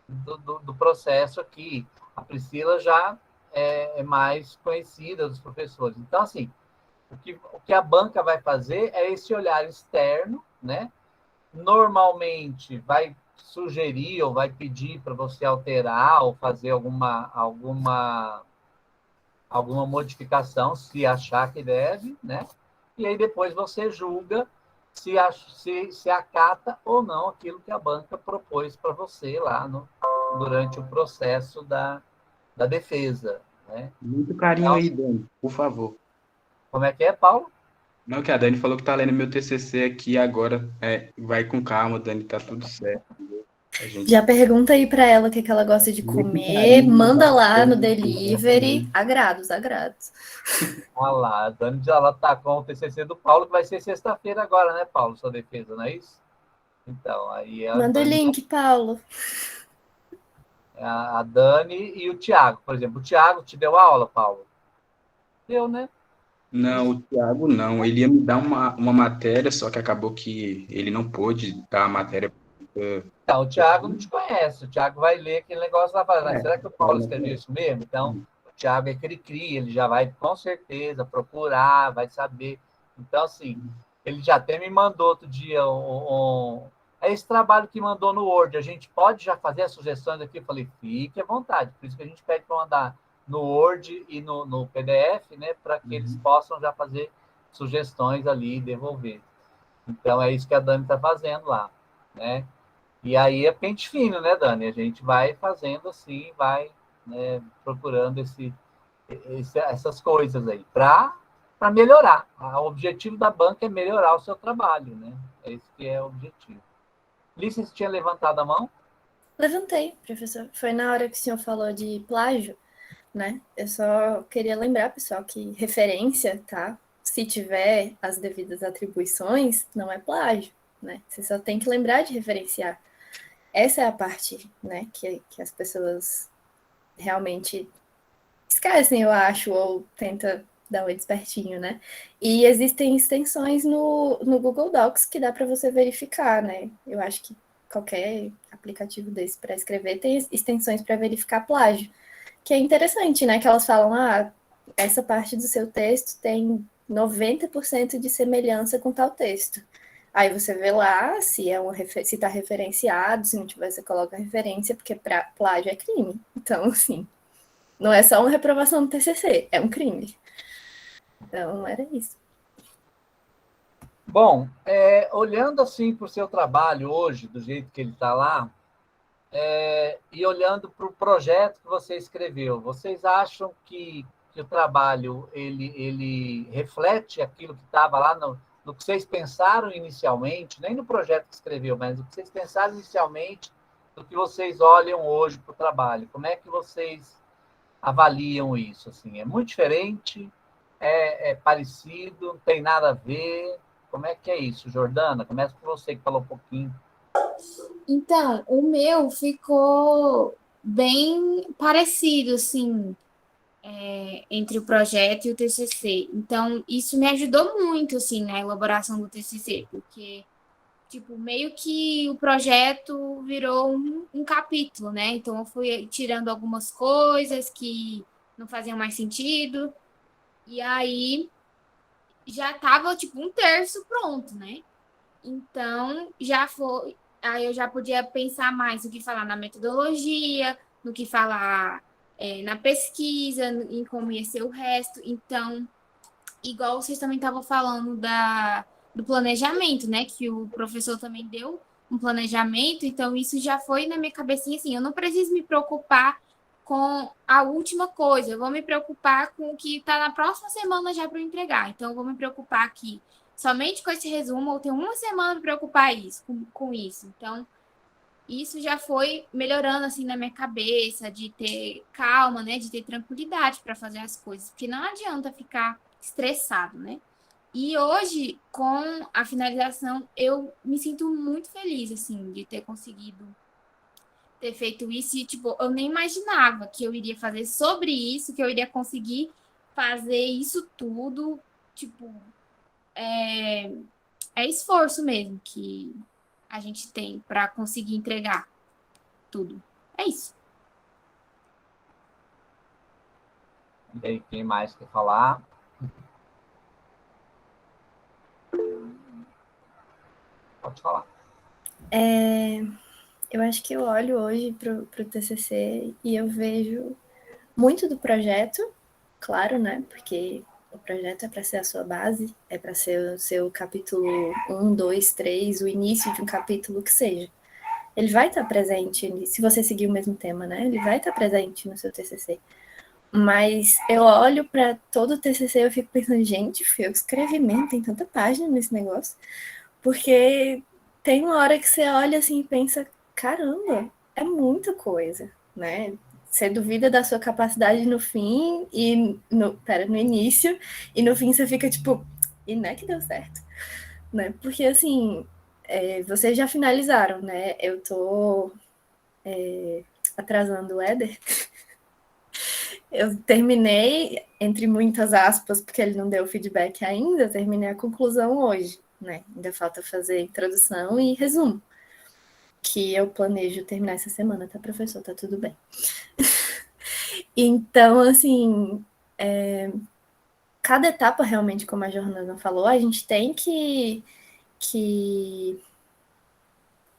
do processo aqui. A Priscila já é mais conhecida dos professores. Então, assim, o que a banca vai fazer é esse olhar externo, né? Normalmente vai sugerir ou vai pedir para você alterar ou fazer alguma modificação, se achar que deve, né? E aí depois você julga se acata ou não aquilo que a banca propôs para você lá durante o processo da defesa, né? Muito carinho Então, aí, Dani, por favor. como é que é, Paulo? Não, que a Dani falou que tá lendo meu TCC aqui agora. Vai com calma, Dani, tá tudo certo. A gente... Já pergunta aí pra ela o que ela gosta de Muito comer, carinho, manda lá no bastante, delivery. Agrados, agrados. Ah lá, a Dani ela tá com o TCC do Paulo, que vai ser sexta-feira agora, né, Paulo? Sua defesa, não é isso? Então, aí a Manda o Dani, link, Paulo. a Dani e o Tiago, por exemplo. O Tiago te deu aula, Paulo? Deu, né? Não, o Thiago não. Ele ia me dar uma matéria, só que acabou que ele não pôde dar a matéria. Então, o Tiago não te conhece. O Tiago vai ler aquele negócio lá e fala, será que o Paulo escreveu É. isso mesmo? Então, o Tiago é cri-cri, ele já vai, com certeza, procurar, vai saber. Então, assim, ele já até me mandou outro dia esse trabalho que mandou no Word. A gente pode já fazer as sugestões aqui? Eu falei, fique à vontade. Por isso que a gente pede para mandar no Word e no PDF, né, para que eles possam já fazer sugestões ali e devolver. Então, é isso que a Dani está fazendo lá, né? E aí é pente fino, né, Dani? A gente vai fazendo assim, vai, né, procurando essas coisas aí, para melhorar. O objetivo da banca é melhorar o seu trabalho, né? É esse que é o objetivo. Lícia, você tinha levantado a mão? Levantei, professor. Foi na hora que o senhor falou de plágio, né? Eu só queria lembrar, pessoal, que referência, tá? Se tiver as devidas atribuições, não é plágio, né? Você só tem que lembrar de referenciar. Essa é a parte, né, que as pessoas realmente esquecem, eu acho, ou tenta dar um despertinho, né? E existem extensões no Google Docs que dá para você verificar, né? Eu acho que qualquer aplicativo desse para escrever tem extensões para verificar plágio. que é interessante, né? Que elas falam, essa parte do seu texto tem 90% de semelhança com tal texto. Aí você vê lá se está referenciado, se não tiver, você coloca referência, porque plágio é crime. Então, assim, não é só uma reprovação do TCC, é um crime. Então, era isso. Bom, olhando assim para o seu trabalho hoje, do jeito que ele está lá, e olhando para o projeto que você escreveu, vocês acham que o trabalho ele reflete aquilo que estava lá no que vocês pensaram inicialmente, nem no projeto que escreveu, mas no que vocês pensaram inicialmente, do que vocês olham hoje para o trabalho? Como é que vocês avaliam isso? Assim, é muito diferente? É parecido? Não tem nada a ver? Como é que é isso, Jordana? Começa com você, que falou um pouquinho. Então, o meu ficou bem parecido, assim, entre o projeto e o TCC. Então, isso me ajudou muito, assim, na elaboração do TCC, porque, tipo, meio que o projeto virou um capítulo, né? Então, eu fui tirando algumas coisas que não faziam mais sentido, e aí já tava, tipo, um terço pronto, né? Então, já foi. Aí eu já podia pensar mais no que falar na metodologia, no que falar na pesquisa, em como ia ser o resto. Então, igual vocês também estavam falando do planejamento, né? Que o professor também deu um planejamento, então isso já foi na minha cabecinha assim, eu não preciso me preocupar com a última coisa, eu vou me preocupar com o que está na próxima semana já para eu entregar. Então, eu vou me preocupar aqui somente com esse resumo, ou tenho uma semana para me preocupar com isso. Então, isso já foi melhorando assim na minha cabeça, de ter calma, né? De ter tranquilidade para fazer as coisas, porque não adianta ficar estressado, né? E hoje, com a finalização, eu me sinto muito feliz, assim, de ter conseguido ter feito isso. E, tipo, eu nem imaginava que eu iria fazer sobre isso, que eu iria conseguir fazer isso tudo. Tipo, é esforço mesmo que a gente tem para conseguir entregar tudo. É isso. E aí, quem mais quer falar? Pode falar. Eu acho que eu olho hoje para o TCC e eu vejo muito do projeto, claro, né? Porque o projeto é para ser a sua base, é para ser o seu capítulo 1, 2, 3, o início de um capítulo que seja. Ele vai estar presente, se você seguir o mesmo tema, né? Ele vai estar presente no seu TCC. Mas eu olho para todo o TCC e eu fico pensando, gente, eu escrevi mesmo, tem tanta página nesse negócio. Porque tem uma hora que você olha assim e pensa, caramba, é muita coisa, né? Você duvida da sua capacidade no fim e no início, e no fim você fica tipo, e não é que deu certo, né? Porque assim, vocês já finalizaram, né? Eu tô atrasando o Éder. Eu terminei, entre muitas aspas, porque ele não deu feedback ainda, eu terminei a conclusão hoje, né? Ainda falta fazer introdução e resumo, que eu planejo terminar essa semana, tá, professor? Tá tudo bem. Então, assim, cada etapa, realmente, como a Jordana falou, a gente tem que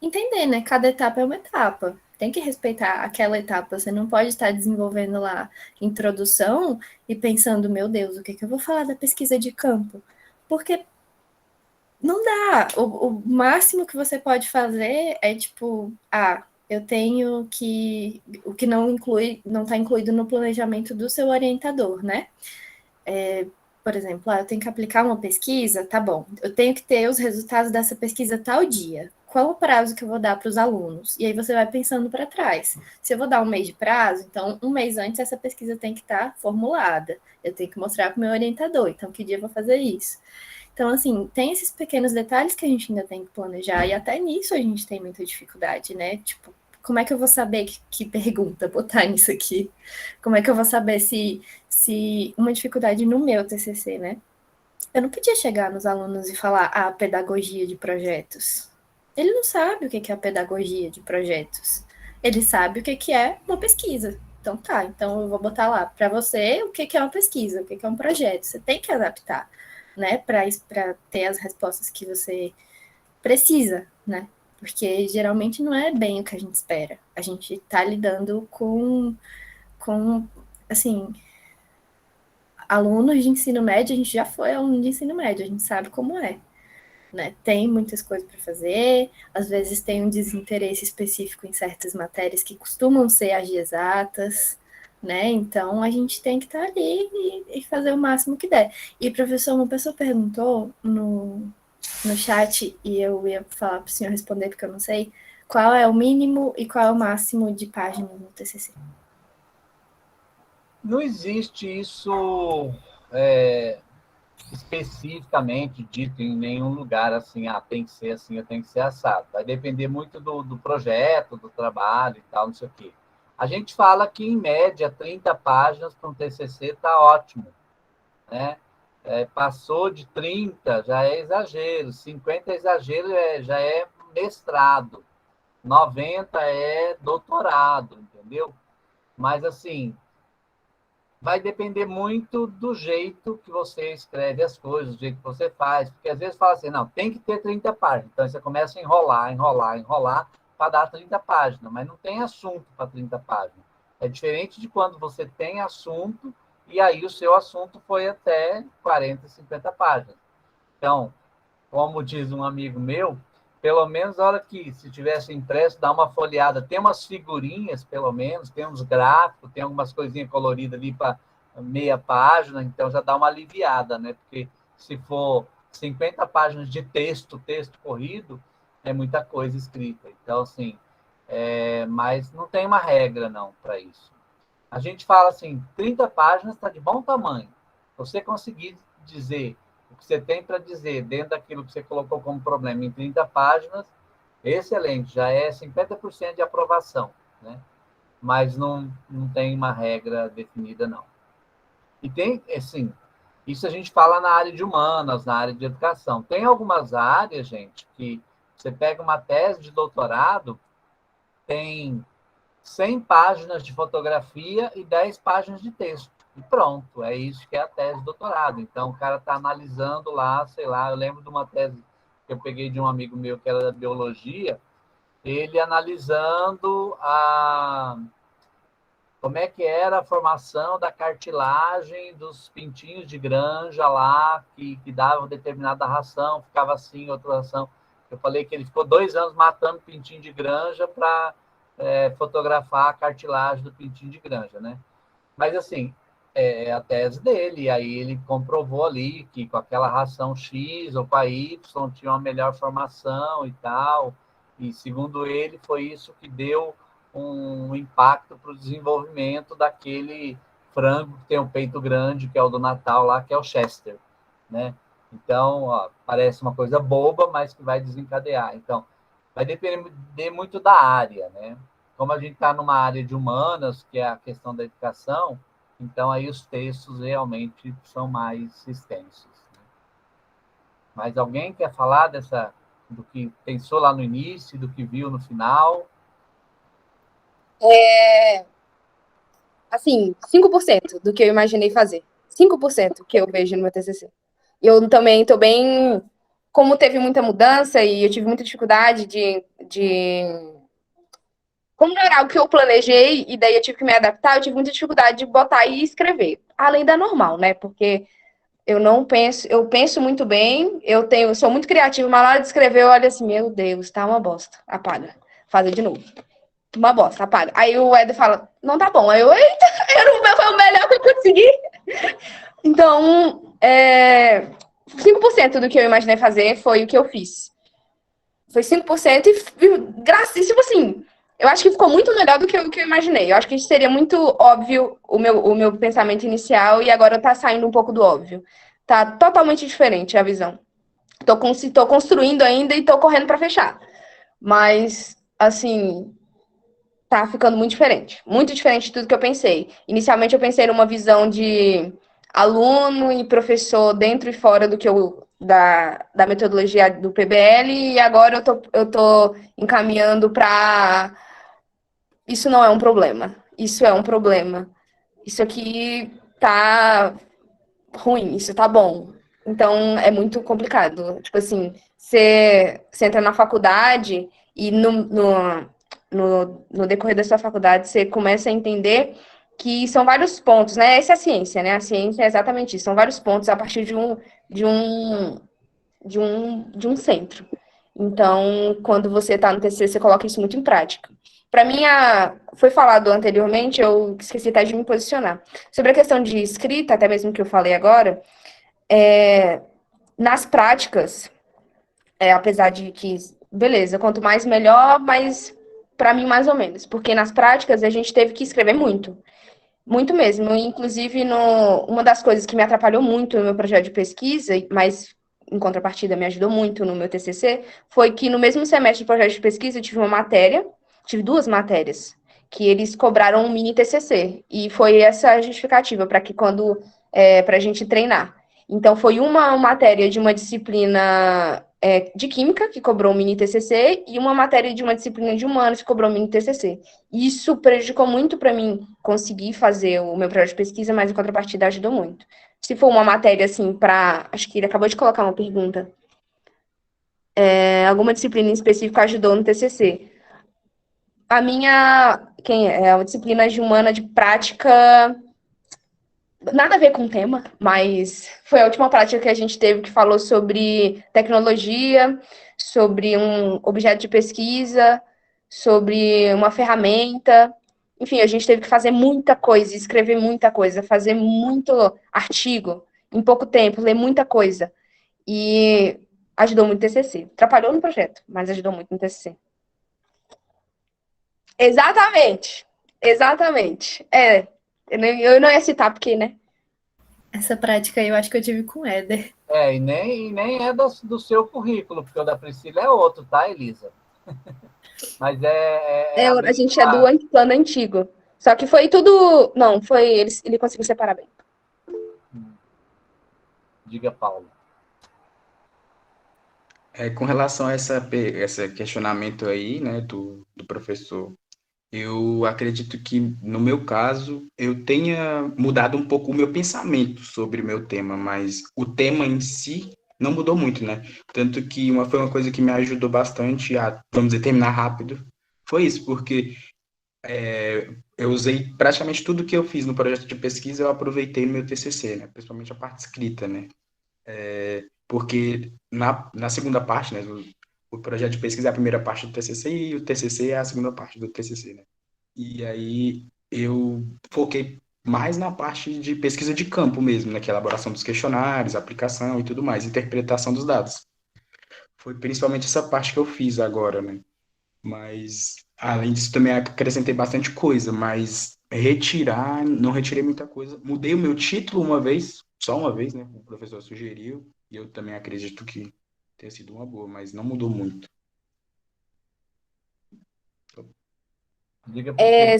entender, né? Cada etapa é uma etapa. Tem que respeitar aquela etapa. Você não pode estar desenvolvendo lá introdução e pensando, meu Deus, o que eu vou falar da pesquisa de campo? Porque não dá. O máximo que você pode fazer é tipo, eu tenho que. O que não está incluído no planejamento do seu orientador, né? Por exemplo, eu tenho que aplicar uma pesquisa, tá bom. Eu tenho que ter os resultados dessa pesquisa tal dia. Qual o prazo que eu vou dar para os alunos? E aí você vai pensando para trás. Se eu vou dar um mês de prazo, então um mês antes essa pesquisa tem que estar formulada. Eu tenho que mostrar para o meu orientador. Então, que dia eu vou fazer isso? Então, assim, tem esses pequenos detalhes que a gente ainda tem que planejar. E até nisso a gente tem muita dificuldade, né? Tipo, como é que eu vou saber que pergunta botar nisso aqui? Como é que eu vou saber se uma dificuldade no meu TCC, né? Eu não podia chegar nos alunos e falar pedagogia de projetos. Ele não sabe o que é a pedagogia de projetos. Ele sabe o que é uma pesquisa. Então tá, então eu vou botar lá para você o que é uma pesquisa, o que é um projeto. Você tem que adaptar, né, para ter as respostas que você precisa, né? Porque geralmente não é bem o que a gente espera. A gente está lidando com, assim, alunos de ensino médio, a gente já foi aluno de ensino médio, a gente sabe como é. Né? Tem muitas coisas para fazer, às vezes tem um desinteresse específico em certas matérias que costumam ser as de exatas, né? Então a gente tem que estar ali e fazer o máximo que der. E, professor, uma pessoa perguntou no chat, e eu ia falar para o senhor responder, porque eu não sei, qual é o mínimo e qual é o máximo de páginas no TCC? Não existe isso especificamente dito em nenhum lugar, assim, tem que ser assim, tem que ser assado. Vai depender muito do projeto, do trabalho e tal, não sei o quê. A gente fala que, em média, 30 páginas para um TCC está ótimo, né? Passou de 30, já é exagero. 50 é exagero, já é mestrado. 90 é doutorado, entendeu? Mas, assim, vai depender muito do jeito que você escreve as coisas, do jeito que você faz. Porque, às vezes, fala assim, não, tem que ter 30 páginas. Então, você começa a enrolar para dar 30 páginas. Mas não tem assunto para 30 páginas. É diferente de quando você tem assunto e aí o seu assunto foi até 40, 50 páginas. Então, como diz um amigo meu, pelo menos a hora que, se tivesse impresso, dá uma folheada. Tem umas figurinhas, pelo menos, tem uns gráficos, tem algumas coisinhas coloridas ali para meia página, então já dá uma aliviada, né? Porque se for 50 páginas de texto corrido, é muita coisa escrita. Então, assim, mas não tem uma regra, não, para isso. A gente fala assim, 30 páginas está de bom tamanho. Você conseguir dizer o que você tem para dizer dentro daquilo que você colocou como problema em 30 páginas, excelente, já é 50% de aprovação, né? Mas não tem uma regra definida, não. E tem, assim, isso a gente fala na área de humanas, na área de educação. Tem algumas áreas, gente, que você pega uma tese de doutorado, tem 100 páginas de fotografia e 10 páginas de texto. E pronto, é isso que é a tese de doutorado. Então, o cara está analisando lá, sei lá, eu lembro de uma tese que eu peguei de um amigo meu que era da biologia, ele analisando como é que era a formação da cartilagem dos pintinhos de granja lá, que davam determinada ração, ficava assim, outra ração. Eu falei que ele ficou 2 anos matando pintinho de granja para fotografar a cartilagem do pintinho de granja, né? Mas, assim, é a tese dele, e aí ele comprovou ali que com aquela ração X ou com a Y tinha uma melhor formação e tal, e segundo ele foi isso que deu um impacto para o desenvolvimento daquele frango que tem o peito grande, que é o do Natal lá, que é o Chester, né? Então, ó, parece uma coisa boba, mas que vai desencadear. Então, vai depender muito da área, né? Como a gente está numa área de humanas, que é a questão da educação, então aí os textos realmente são mais extensos. Né? Mas alguém quer falar do que pensou lá no início, do que viu no final? Assim, 5% do que eu imaginei fazer. 5% que eu vejo no meu TCC. Eu também estou bem... Como teve muita mudança e eu tive muita dificuldade como não era algo que eu planejei, e daí eu tive que me adaptar, eu tive muita dificuldade de botar e escrever. Além da normal, né? Porque eu penso muito bem, sou muito criativa, mas na hora de escrever eu olho assim, meu Deus, tá uma bosta. Apaga. Fazer de novo. Uma bosta, apaga. Aí o Éder fala, não tá bom. Aí eu, eita, foi o melhor que eu consegui. Então, 5% do que eu imaginei fazer foi o que eu fiz. Foi 5% e graças, tipo assim, eu acho que ficou muito melhor do que o que eu imaginei. Eu acho que seria muito óbvio o meu pensamento inicial e agora tá saindo um pouco do óbvio. Tá totalmente diferente a visão. Tô construindo ainda e tô correndo para fechar. Mas, assim, tá ficando muito diferente. Muito diferente de tudo que eu pensei. Inicialmente eu pensei numa visão de aluno e professor dentro e fora do que da metodologia do PBL, e agora eu tô encaminhando para isso não é um problema. isso é um problema. Isso aqui tá ruim, isso tá bom. Então, é muito complicado. Tipo assim, você entra na faculdade e no decorrer da sua faculdade você começa a entender que são vários pontos, né? Essa é a ciência, né? A ciência é exatamente isso. São vários pontos a partir de um, de um centro. Então, quando você está no TCC, você coloca isso muito em prática. Para mim, foi falado anteriormente, eu esqueci até de me posicionar. Sobre a questão de escrita, até mesmo que eu falei agora, nas práticas, apesar de que, beleza, quanto mais melhor, mas para mim mais ou menos, porque nas práticas a gente teve que escrever muito, muito mesmo. Inclusive, uma das coisas que me atrapalhou muito no meu projeto de pesquisa, mas em contrapartida me ajudou muito no meu TCC, foi que no mesmo semestre de projeto de pesquisa eu tive duas matérias, que eles cobraram um mini TCC, e foi essa a justificativa para que para a gente treinar. Então, foi uma matéria de uma disciplina de química, que cobrou um mini TCC, e uma matéria de uma disciplina de humanos, que cobrou um mini TCC. Isso prejudicou muito para mim conseguir fazer o meu projeto de pesquisa, mas em contrapartida ajudou muito. Se for uma matéria, assim, acho que ele acabou de colocar uma pergunta. Alguma disciplina em específico ajudou no TCC. A minha, é uma disciplina de humana de prática, nada a ver com o tema, mas foi a última prática que a gente teve que falou sobre tecnologia, sobre um objeto de pesquisa, sobre uma ferramenta. Enfim, a gente teve que fazer muita coisa, escrever muita coisa, fazer muito artigo em pouco tempo, ler muita coisa. E ajudou muito no TCC. Atrapalhou no projeto, mas ajudou muito no TCC. Exatamente. Exatamente. Eu não ia citar porque, né? Essa prática aí eu acho que eu tive com o Éder. E nem é do seu currículo, porque o da Priscila é outro, tá, Elisa? Mas a gente é do plano antigo. Só que foi tudo. Não, foi. Ele conseguiu separar bem. Diga, Paulo. Com relação a esse questionamento aí, né, do professor, eu acredito que, no meu caso, eu tenha mudado um pouco o meu pensamento sobre o meu tema, mas o tema em si não mudou muito, né? Tanto que foi uma coisa que me ajudou bastante a, vamos dizer, terminar rápido. Foi isso, porque eu usei praticamente tudo que eu fiz no projeto de pesquisa, eu aproveitei no meu TCC, né? Principalmente a parte escrita, né? Porque na segunda parte, né? O projeto de pesquisa é a primeira parte do TCC e o TCC é a segunda parte do TCC, né? E aí eu foquei mais na parte de pesquisa de campo mesmo, né? Que é a elaboração dos questionários, aplicação e tudo mais, interpretação dos dados. Foi principalmente essa parte que eu fiz agora, né? Mas, além disso, também acrescentei bastante coisa, mas não retirei muita coisa. Mudei o meu título uma vez, só uma vez, né? O professor sugeriu, e eu também acredito que tenha sido uma boa, mas não mudou muito.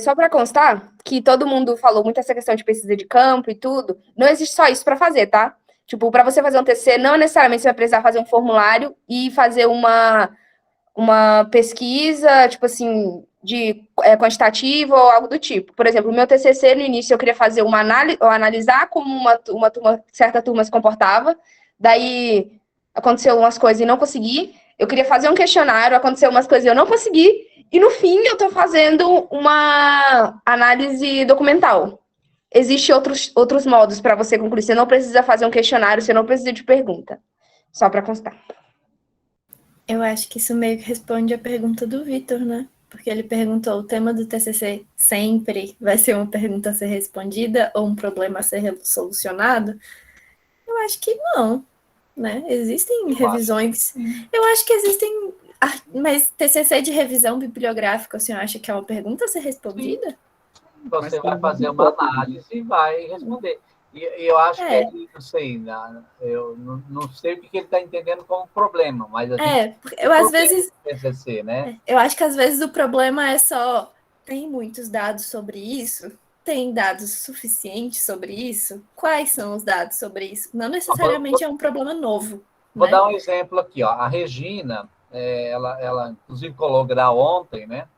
Só para constar que todo mundo falou muito essa questão de pesquisa de campo e tudo, não existe só isso para fazer, tá? Tipo, para você fazer um TCC, não necessariamente você vai precisar fazer um formulário e fazer uma pesquisa, tipo assim, de quantitativa ou algo do tipo. Por exemplo, o meu TCC, no início, eu queria fazer uma análise, ou analisar como certa turma se comportava, daí aconteceu umas coisas e não consegui, eu queria fazer um questionário, aconteceu umas coisas e eu não consegui, e no fim eu estou fazendo uma análise documental. Existem outros modos para você concluir, você não precisa fazer um questionário, você não precisa de pergunta, só para constar. Eu acho que isso meio que responde a pergunta do Vitor, né? Porque ele perguntou, o tema do TCC sempre vai ser uma pergunta a ser respondida ou um problema a ser solucionado? Eu acho que não, né? Existem revisões. Eu acho que existem... Mas TCC de revisão bibliográfica, o senhor acha que é uma pergunta a ser respondida? Você vai fazer uma análise e vai responder. E eu acho que, não sei, eu não sei o que ele está entendendo como problema, mas a gente eu às vezes... TCC, né? Eu acho que às vezes o problema é só, tem muitos dados sobre isso? Tem dados suficientes sobre isso? Quais são os dados sobre isso? Não necessariamente é um problema novo. Vou dar um exemplo aqui, ó. A Regina, ela inclusive colou grau ontem, né?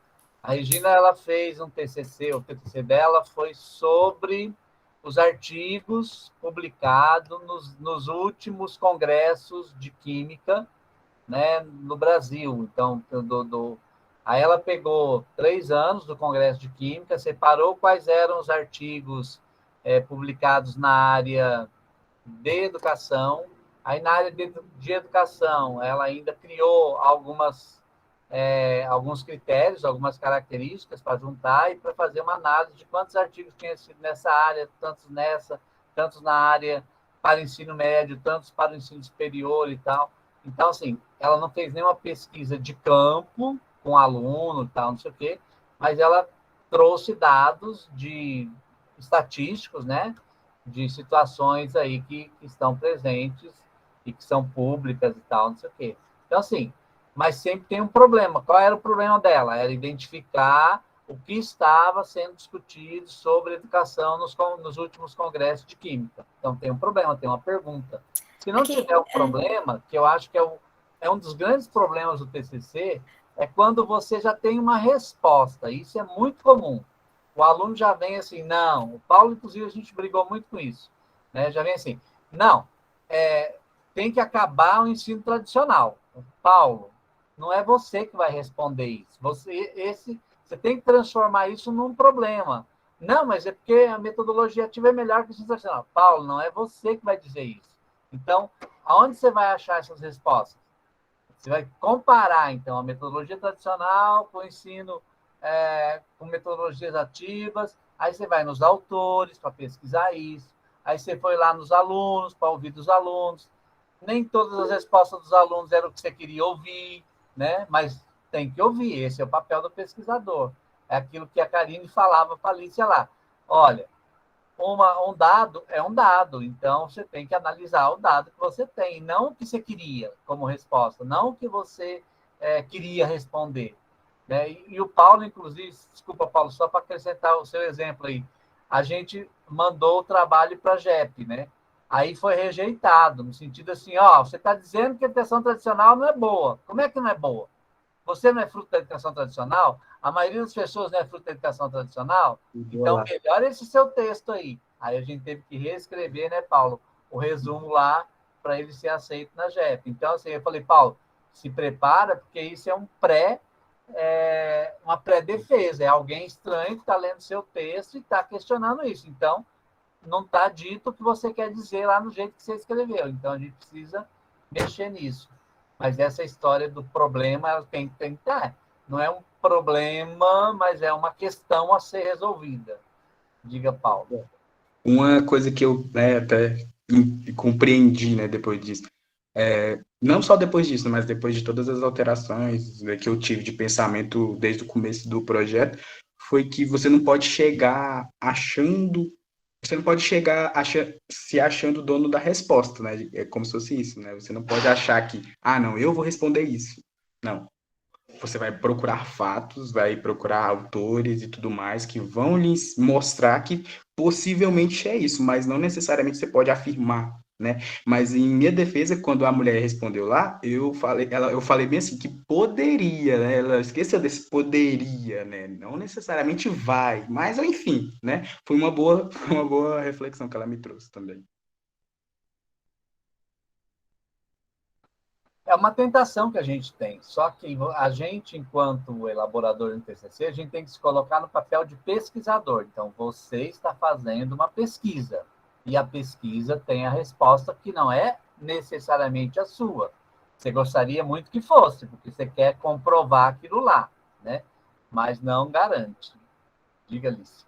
A Regina, ela fez um TCC, o TCC dela foi sobre os artigos publicados nos últimos congressos de química, né, no Brasil. Então, aí ela pegou 3 anos do Congresso de Química, separou quais eram os artigos publicados na área de educação. Aí, na área de educação, ela ainda criou alguns critérios, algumas características para juntar e para fazer uma análise de quantos artigos tinha sido nessa área, tantos na área para ensino médio, tantos para o ensino superior e tal. Então, assim, ela não fez nenhuma pesquisa de campo com aluno e tal, não sei o quê, mas ela trouxe dados estatísticos, né, de situações aí que estão presentes e que são públicas e tal, não sei o quê. Então, assim, mas sempre tem um problema. Qual era o problema dela? Era identificar o que estava sendo discutido sobre educação nos últimos congressos de química. Então, tem um problema, tem uma pergunta. Se não tiver um problema, que eu acho que é um dos grandes problemas do TCC, é quando você já tem uma resposta. Isso é muito comum. O aluno já vem assim, não, o Paulo, inclusive, a gente brigou muito com isso, né? Já vem assim, não, tem que acabar o ensino tradicional. Paulo, não é você que vai responder isso. Você tem que transformar isso num problema. Não, mas é porque a metodologia ativa é melhor que o ensino tradicional. Paulo, não é você que vai dizer isso. Então, aonde você vai achar essas respostas? Você vai comparar, então, a metodologia tradicional com o ensino com metodologias ativas, aí você vai nos autores para pesquisar isso, aí você foi lá nos alunos para ouvir dos alunos. Nem todas as respostas dos alunos eram o que você queria ouvir, né? Mas tem que ouvir, esse é o papel do pesquisador. É aquilo que a Karine falava para a Alicia lá. Olha, um dado é um dado, então você tem que analisar o dado que você tem, não o que você queria como resposta, não o que você queria responder. Né? E o Paulo, inclusive, desculpa, Paulo, só para acrescentar o seu exemplo aí, a gente mandou o trabalho para a JEP, né? Aí foi rejeitado, no sentido assim, você está dizendo que a educação tradicional não é boa. Como é que não é boa? Você não é fruto da educação tradicional? A maioria das pessoas não é fruto da educação tradicional? Então, melhora esse seu texto aí. Aí a gente teve que reescrever, né, Paulo, o resumo lá para ele ser aceito na JEP. Então, assim, eu falei, Paulo, se prepara, porque isso é uma pré-defesa. É alguém estranho que está lendo seu texto e está questionando isso. Então, não está dito o que você quer dizer lá no jeito que você escreveu. Então, a gente precisa mexer nisso. Mas essa história do problema, ela tem que estar. Não é um problema, mas é uma questão a ser resolvida. Diga, Paulo. Uma coisa que eu até compreendi, né, depois disso, não só depois disso, mas depois de todas as alterações que eu tive de pensamento desde o começo do projeto, foi que você não pode chegar se achando dono da resposta, né? É como se fosse isso, né? Você não pode achar que, não, eu vou responder isso. Não. Você vai procurar fatos, vai procurar autores e tudo mais que vão lhes mostrar que possivelmente é isso, mas não necessariamente você pode afirmar, né? Mas em minha defesa, quando a mulher respondeu lá, eu falei bem assim que poderia, né? Ela esqueceu desse poderia, né? Não necessariamente vai, mas enfim, né? Foi uma boa reflexão que ela me trouxe também. É uma tentação que a gente tem, só que a gente, enquanto elaborador do TCC, a gente tem que se colocar no papel de pesquisador. Então, você está fazendo uma pesquisa, e a pesquisa tem a resposta que não é necessariamente a sua. Você gostaria muito que fosse, porque você quer comprovar aquilo lá, né? Mas não garante. Diga, Alice.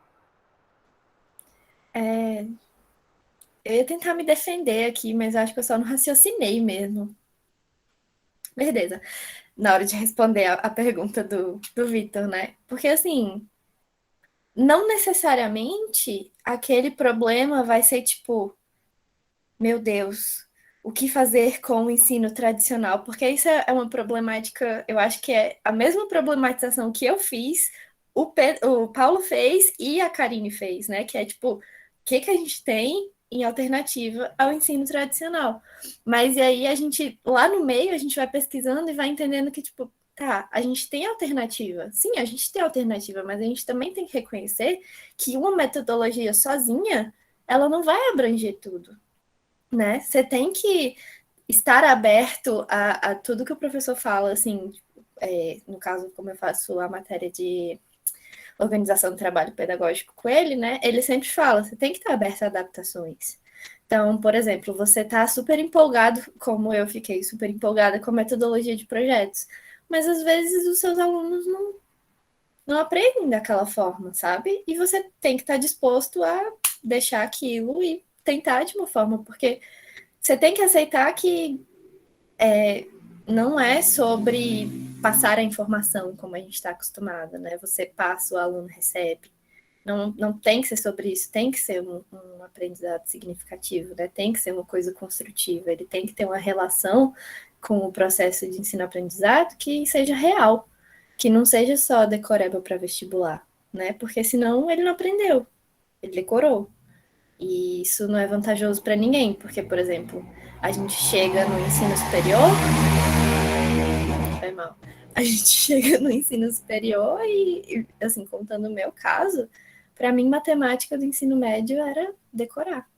Eu ia tentar me defender aqui, mas acho que eu só não raciocinei mesmo. Beleza. Na hora de responder a pergunta do Vitor, né? Porque, assim, não necessariamente aquele problema vai ser tipo, meu Deus, o que fazer com o ensino tradicional? Porque isso é uma problemática, eu acho que é a mesma problematização que eu fiz, o Paulo fez e a Karine fez, né? Que é tipo, o que a gente tem em alternativa ao ensino tradicional? Mas e aí a gente, lá no meio, a gente vai pesquisando e vai entendendo que, tipo, tá, a gente tem alternativa. Sim, a gente tem alternativa, mas a gente também tem que reconhecer que uma metodologia sozinha, ela não vai abranger tudo, né? Você tem que estar aberto a tudo que o professor fala, assim, no caso, como eu faço a matéria de organização do trabalho pedagógico com ele, né? Ele sempre fala, você tem que estar aberto a adaptações. Então, por exemplo, você está super empolgado, como eu fiquei super empolgada com a metodologia de projetos, mas às vezes os seus alunos não aprendem daquela forma, sabe? E você tem que estar disposto a deixar aquilo e tentar de uma forma, porque você tem que aceitar que não é sobre passar a informação como a gente está acostumado, né? Você passa, o aluno recebe. Não tem que ser sobre isso, tem que ser um aprendizado significativo, né? Tem que ser uma coisa construtiva, ele tem que ter uma relação com o processo de ensino-aprendizado que seja real, que não seja só decoreba para vestibular, né? Porque senão ele não aprendeu, ele decorou. E isso não é vantajoso para ninguém, porque, por exemplo, a gente chega no ensino superior. Foi mal. A gente chega no ensino superior e assim, contando o meu caso, para mim, matemática do ensino médio era decorar.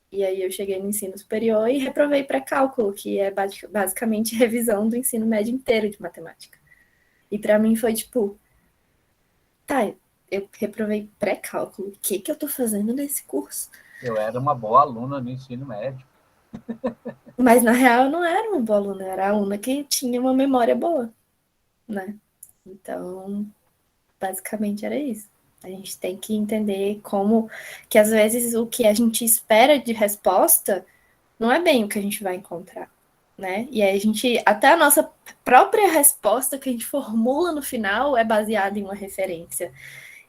E aí eu cheguei no ensino superior e reprovei pré-cálculo, que é basicamente revisão do ensino médio inteiro de matemática. E para mim foi tipo, tá, eu reprovei pré-cálculo, o que eu tô fazendo nesse curso? Eu era uma boa aluna no ensino médio. Mas na real eu não era uma boa aluna, eu era a aluna que tinha uma memória boa, né? Então, basicamente era isso. A gente tem que entender como que às vezes o que a gente espera de resposta não é bem o que a gente vai encontrar, né? E aí a gente, até a nossa própria resposta que a gente formula no final é baseada em uma referência.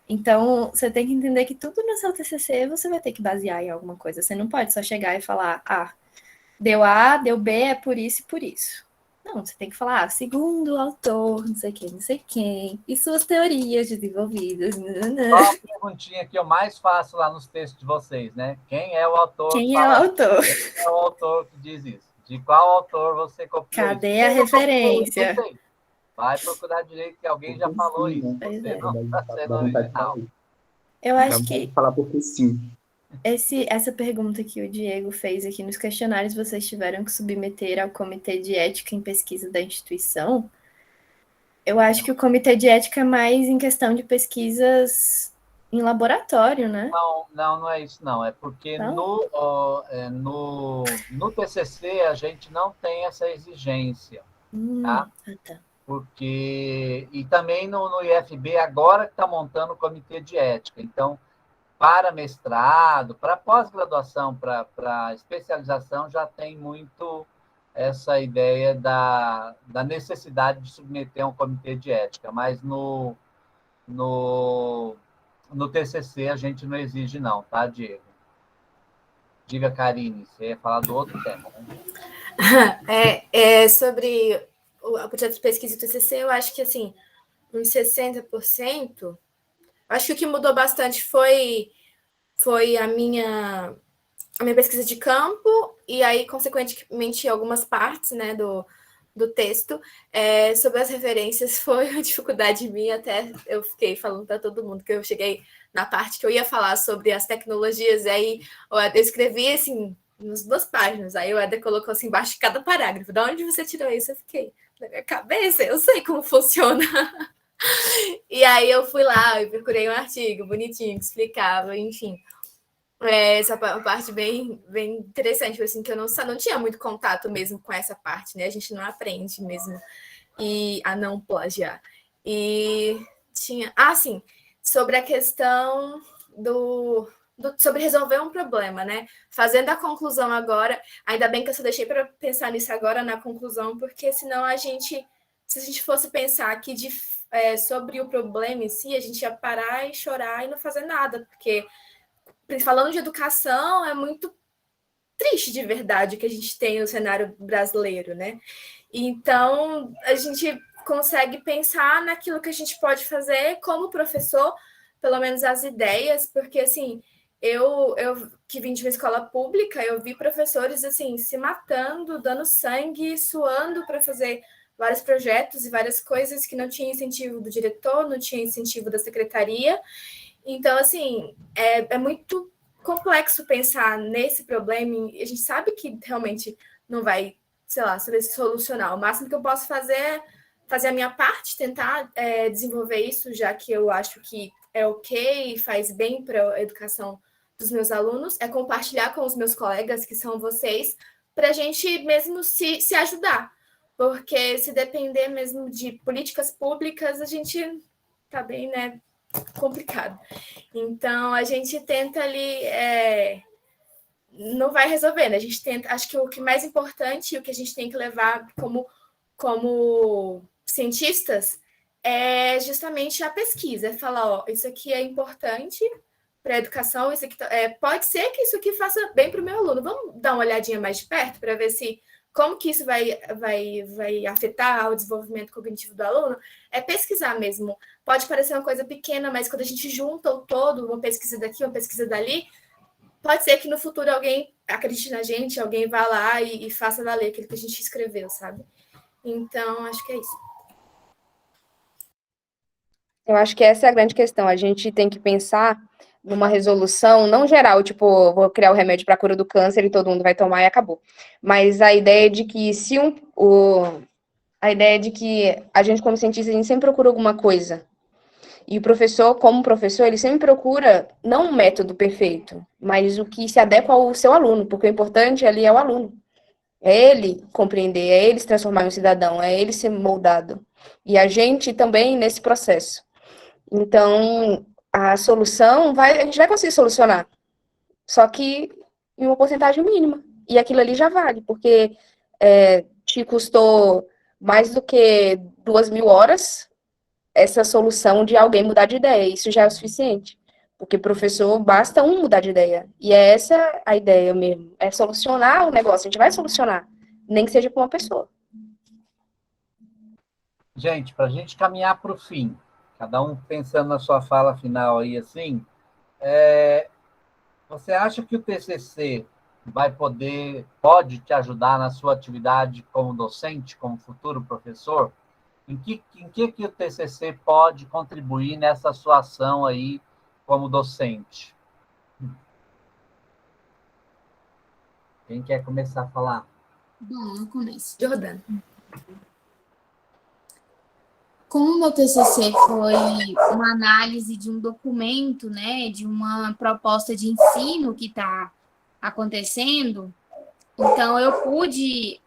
Então, você tem que entender que tudo no seu TCC você vai ter que basear em alguma coisa. Você não pode só chegar e falar, deu A, deu B, é por isso e por isso. Não, você tem que falar, segundo o autor, não sei quem, não sei quem, e suas teorias desenvolvidas. Qual a perguntinha que eu mais faço lá nos textos de vocês, né? Quem é o autor? Quem é o autor? Quem é o autor que diz isso? De qual autor você copiou Cadê isso? a referência? Não sei. Vai procurar direito que alguém já falou isso. Você não está sendo original. Eu acho que falar porque sim. essa pergunta que o Diego fez aqui nos questionários, vocês tiveram que submeter ao Comitê de Ética em Pesquisa da instituição. Eu acho que o Comitê de Ética é mais em questão de pesquisas em laboratório, né? Não é isso, não. É porque no TCC a gente não tem essa exigência, tá? Tá. Porque, e também no IFB, agora que está montando o Comitê de Ética. Então, para mestrado, para pós-graduação, para especialização, já tem muito essa ideia da necessidade de submeter a um comitê de ética, mas no TCC a gente não exige não, tá, Diego? Diga, Karine, você ia falar do outro tema, né? Sobre o projeto de pesquisa do TCC, eu acho que, assim, uns 60%, acho que o que mudou bastante foi a minha pesquisa de campo e aí, consequentemente, algumas partes, né, do texto. Sobre as referências, foi uma dificuldade minha, até eu fiquei falando para todo mundo que eu cheguei na parte que eu ia falar sobre as tecnologias, e aí eu escrevi, assim, nas 2 páginas, aí o Éder colocou assim, embaixo de cada parágrafo, de onde você tirou isso? Eu fiquei, na minha cabeça, eu sei como funciona. E aí eu fui lá e procurei um artigo bonitinho que explicava, enfim. Essa parte bem interessante, assim, que eu não tinha muito contato mesmo com essa parte, né? A gente não aprende mesmo a não plagiar. E tinha... sim, sobre a questão sobre resolver um problema, né? Fazendo a conclusão agora, ainda bem que eu só deixei para pensar nisso agora na conclusão, porque senão se a gente fosse pensar aqui sobre o problema em si, a gente ia parar e chorar e não fazer nada, porque falando de educação, é muito triste de verdade que a gente tem no cenário brasileiro, né? Então, a gente consegue pensar naquilo que a gente pode fazer como professor, pelo menos as ideias, porque, assim, eu que vim de uma escola pública, eu vi professores, assim, se matando, dando sangue, suando para fazer vários projetos e várias coisas que não tinha incentivo do diretor, não tinha incentivo da secretaria. Então, assim, é muito complexo pensar nesse problema, e a gente sabe que realmente não vai, sei lá, solucionar. O máximo que eu posso fazer é fazer a minha parte, tentar desenvolver isso, já que eu acho que é ok, faz bem para a educação dos meus alunos, é compartilhar com os meus colegas, que são vocês, para a gente mesmo se ajudar. Porque se depender mesmo de políticas públicas, a gente tá bem, né, complicado. Então, a gente tenta ali... não vai resolver, né? A gente tenta... Acho que o que mais importante e o que a gente tem que levar como cientistas é justamente a pesquisa. É falar, ó, isso aqui é importante para a educação, isso aqui pode ser que isso aqui faça bem para o meu aluno. Vamos dar uma olhadinha mais de perto para ver como que isso vai afetar o desenvolvimento cognitivo do aluno? É pesquisar mesmo. Pode parecer uma coisa pequena, mas quando a gente junta o todo, uma pesquisa daqui, uma pesquisa dali, pode ser que no futuro alguém acredite na gente, alguém vá lá e faça valer aquilo que a gente escreveu, sabe? Então, acho que é isso. Eu acho que essa é a grande questão. A gente tem que pensar numa resolução não geral, tipo, vou criar o remédio para a cura do câncer e todo mundo vai tomar e acabou. Mas a ideia de que a ideia de que a gente, como cientista, a gente sempre procura alguma coisa. E o professor, como professor, ele sempre procura não um método perfeito, mas o que se adequa ao seu aluno, porque o importante ali é o aluno. É ele compreender, é ele se transformar em um cidadão, é ele ser moldado. E a gente também nesse processo. Então, a solução a gente vai conseguir solucionar, só que em uma porcentagem mínima. E aquilo ali já vale, porque te custou mais do que 2.000 horas essa solução de alguém mudar de ideia. Isso já é o suficiente. Porque professor, basta um mudar de ideia. E é essa a ideia mesmo. É solucionar o negócio. A gente vai solucionar. Nem que seja com uma pessoa. Gente, para a gente caminhar para o fim, cada um pensando na sua fala final aí, assim, você acha que o TCC pode te ajudar na sua atividade como docente, como futuro professor? Em que o TCC pode contribuir nessa sua ação aí como docente? Quem quer começar a falar? Bom, eu começo. Jordana. Como o meu TCC foi uma análise de um documento, né, de uma proposta de ensino que está acontecendo, então eu pude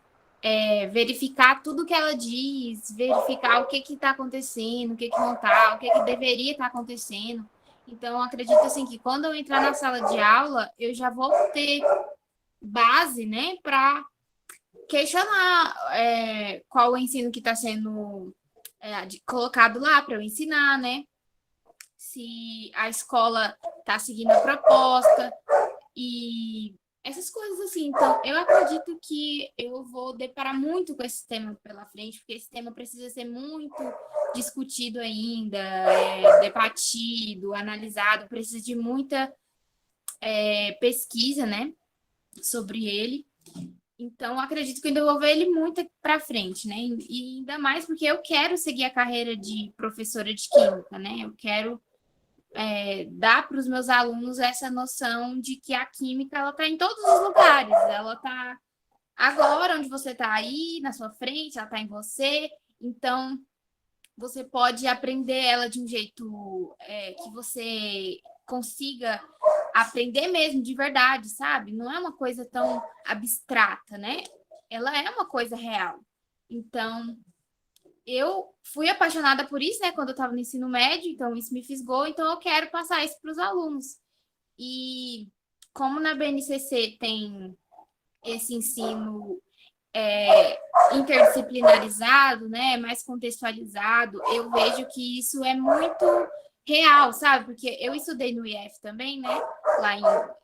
verificar tudo que ela diz, verificar o que está acontecendo, o que não está, o que deveria estar acontecendo. Então, eu acredito assim que quando eu entrar na sala de aula, eu já vou ter base, né, para questionar qual o ensino que está sendo colocado lá para eu ensinar, né? Se a escola está seguindo a proposta e essas coisas assim. Então, eu acredito que eu vou deparar muito com esse tema pela frente, porque esse tema precisa ser muito discutido ainda, debatido, analisado, precisa de muita pesquisa, né, sobre ele. Então, acredito que eu ainda vou ver ele muito para frente, né? E ainda mais porque eu quero seguir a carreira de professora de química, né? Eu quero dar para os meus alunos essa noção de que a química ela está em todos os lugares. Ela está agora onde você está aí, na sua frente, ela está em você. Então, você pode aprender ela de um jeito que você consiga aprender mesmo de verdade, sabe? Não é uma coisa tão abstrata, né? Ela é uma coisa real. Então, eu fui apaixonada por isso, né? Quando eu estava no ensino médio, então isso me fisgou, então eu quero passar isso para os alunos. E como na BNCC tem esse ensino interdisciplinarizado, né? Mais contextualizado, eu vejo que isso é muito real, sabe? Porque eu estudei no IF também, né? Lá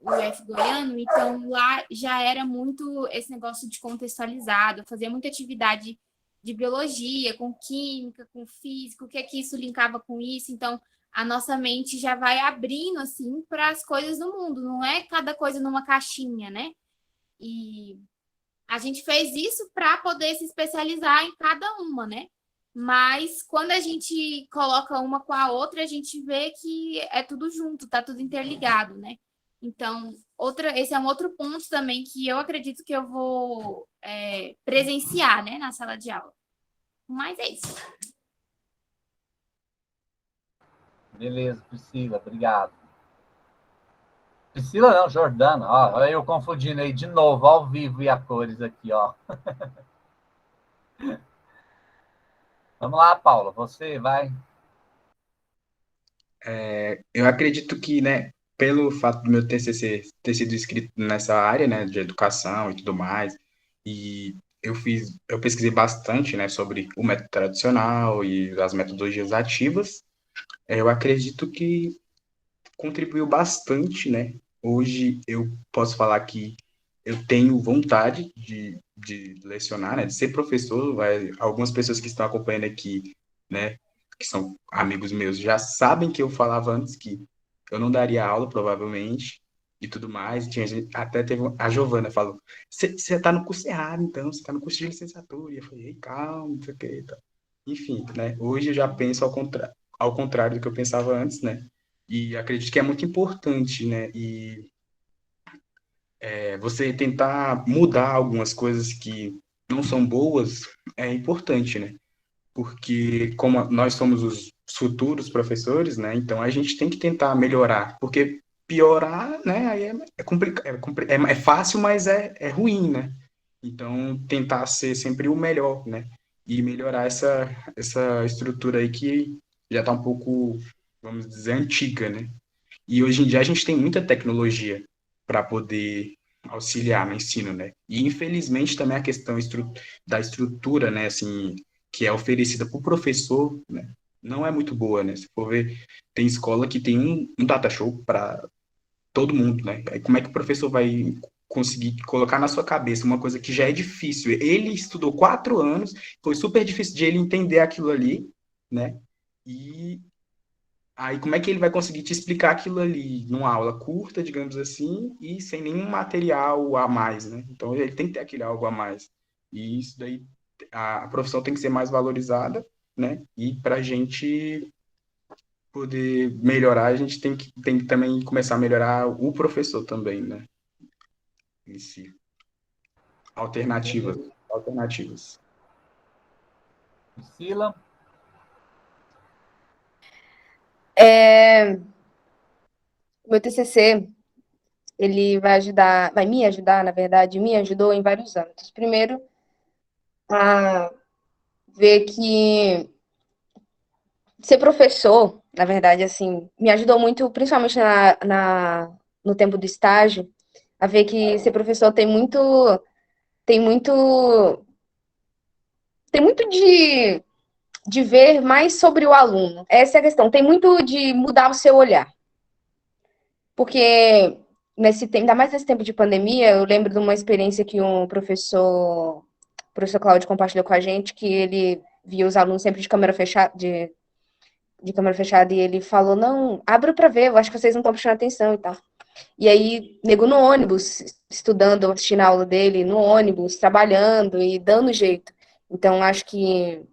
no IF Goiano, então lá já era muito esse negócio de contextualizado, fazia muita atividade de biologia, com química, com física, o que é que isso linkava com isso, então a nossa mente já vai abrindo, assim, para as coisas do mundo, não é cada coisa numa caixinha, né? E A gente fez isso para poder se especializar em cada uma, né? Mas quando a gente coloca uma com a outra, a gente vê que é tudo junto, tá tudo interligado, né? Então, esse é um outro ponto também que eu acredito que eu vou presenciar, né, na sala de aula. Mas é isso. Beleza, Priscila, obrigado. Priscila não, Jordana. Ó, olha eu confundindo aí de novo, ao vivo e a cores aqui, ó. Vamos lá, Paula, você vai. Eu acredito que, né, pelo fato do meu TCC ter sido escrito nessa área, né, de educação e tudo mais, e eu pesquisei bastante, né, sobre o método tradicional e as metodologias ativas. Eu acredito que contribuiu bastante, né? Hoje eu posso falar que eu tenho vontade de lecionar, né, de ser professor. Algumas pessoas que estão acompanhando aqui, né, que são amigos meus, já sabem que eu falava antes que eu não daria aula, provavelmente, e tudo mais. Até teve a Giovana falou: você está no curso errado, então, você está no curso de licenciatura. E eu falei: ei, calma, não sei o que e tal. Enfim, né? Hoje eu já penso ao contrário do que eu pensava antes, né? E acredito que é muito importante, né? E você tentar mudar algumas coisas que não são boas é importante, né? Porque como nós somos os futuros professores, né? Então a gente tem que tentar melhorar, porque piorar, né? Aí é complicado, é fácil, mas é ruim, né? Então tentar ser sempre o melhor, né? E melhorar essa estrutura aí que já está um pouco, vamos dizer, antiga, né? E hoje em dia a gente tem muita tecnologia para poder auxiliar no ensino, né? E infelizmente também a questão da estrutura, né, assim, que é oferecida para o professor, né, não é muito boa, né? Se for ver, tem escola que tem um data show para todo mundo, né? Aí como é que o professor vai conseguir colocar na sua cabeça uma coisa que já é difícil? Ele estudou 4 anos, foi super difícil de ele entender aquilo ali, né? E aí, como é que ele vai conseguir te explicar aquilo ali numa aula curta, digamos assim, e sem nenhum material a mais, né? Então, ele tem que ter aquele algo a mais. E isso daí, a profissão tem que ser mais valorizada, né? E para a gente poder melhorar, a gente tem que também começar a melhorar o professor também, né? Em si. Alternativas. Beleza. Alternativas. Priscila, Meu TCC, ele vai me ajudar, na verdade, me ajudou em vários âmbitos. Primeiro, a ver que ser professor, na verdade, assim, me ajudou muito, principalmente no tempo do estágio, a ver que ser professor tem muito, tem muito de ver mais sobre o aluno. Essa é a questão. Tem muito de mudar o seu olhar. Porque nesse tempo, ainda mais nesse tempo de pandemia, eu lembro de uma experiência que o professor Cláudio compartilhou com a gente, que ele via os alunos sempre de câmera fechada, e ele falou: não, abra para ver, eu acho que vocês não estão prestando atenção e tal. E aí, nego no ônibus, estudando, assistindo a aula dele, no ônibus, trabalhando e dando jeito. Então, acho que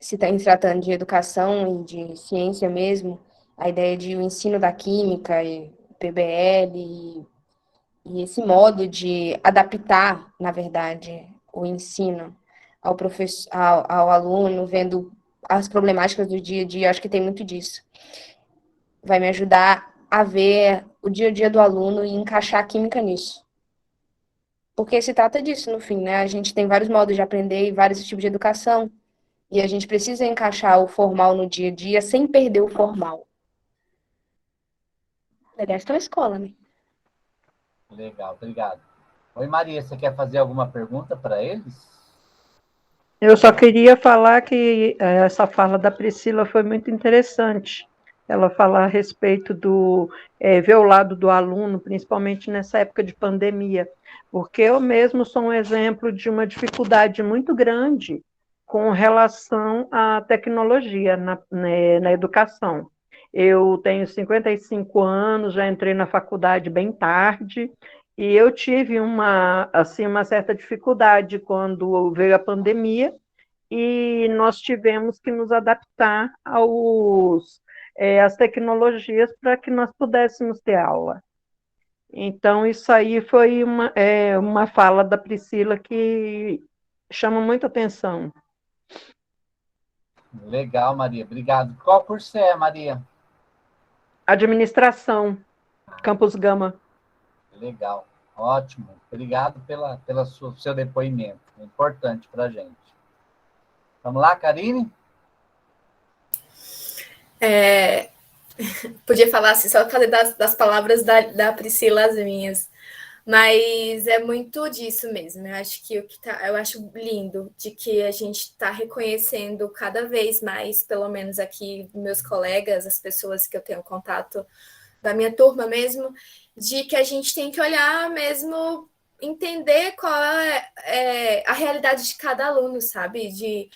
se está se tratando de educação e de ciência mesmo, a ideia de o ensino da química e PBL e esse modo de adaptar, na verdade, o ensino ao professor, ao aluno, vendo as problemáticas do dia a dia, acho que tem muito disso. Vai me ajudar a ver o dia a dia do aluno e encaixar a química nisso. Porque se trata disso, no fim, né? A gente tem vários modos de aprender e vários tipos de educação. E a gente precisa encaixar o formal no dia a dia sem perder o formal. Aliás, tá na escola, né? legal, obrigado. Oi, Maria, você quer fazer alguma pergunta para eles? Eu só queria falar que essa fala da Priscila foi muito interessante. Ela fala a respeito do ver o lado do aluno, principalmente nessa época de pandemia, porque eu mesmo sou um exemplo de uma dificuldade muito grande com relação à tecnologia na educação. Eu tenho 55 anos, já entrei na faculdade bem tarde, E eu tive uma certa dificuldade quando veio a pandemia, e nós tivemos que nos adaptar às tecnologias para que nós pudéssemos ter aula. Então, isso aí foi uma fala da Priscila que chama muita atenção. Legal, Maria. Obrigado. Qual curso é, Maria? Administração, Campus Gama. Legal. Ótimo. Obrigado pelo seu depoimento. É importante para a gente. Vamos lá, Karine? Podia falar assim, só fazer das palavras da Priscila as minhas. Mas é muito disso mesmo. Eu acho que eu acho lindo de que a gente está reconhecendo cada vez mais, pelo menos aqui, meus colegas, as pessoas que eu tenho contato da minha turma mesmo, de que a gente tem que olhar mesmo, entender qual é a realidade de cada aluno, sabe? De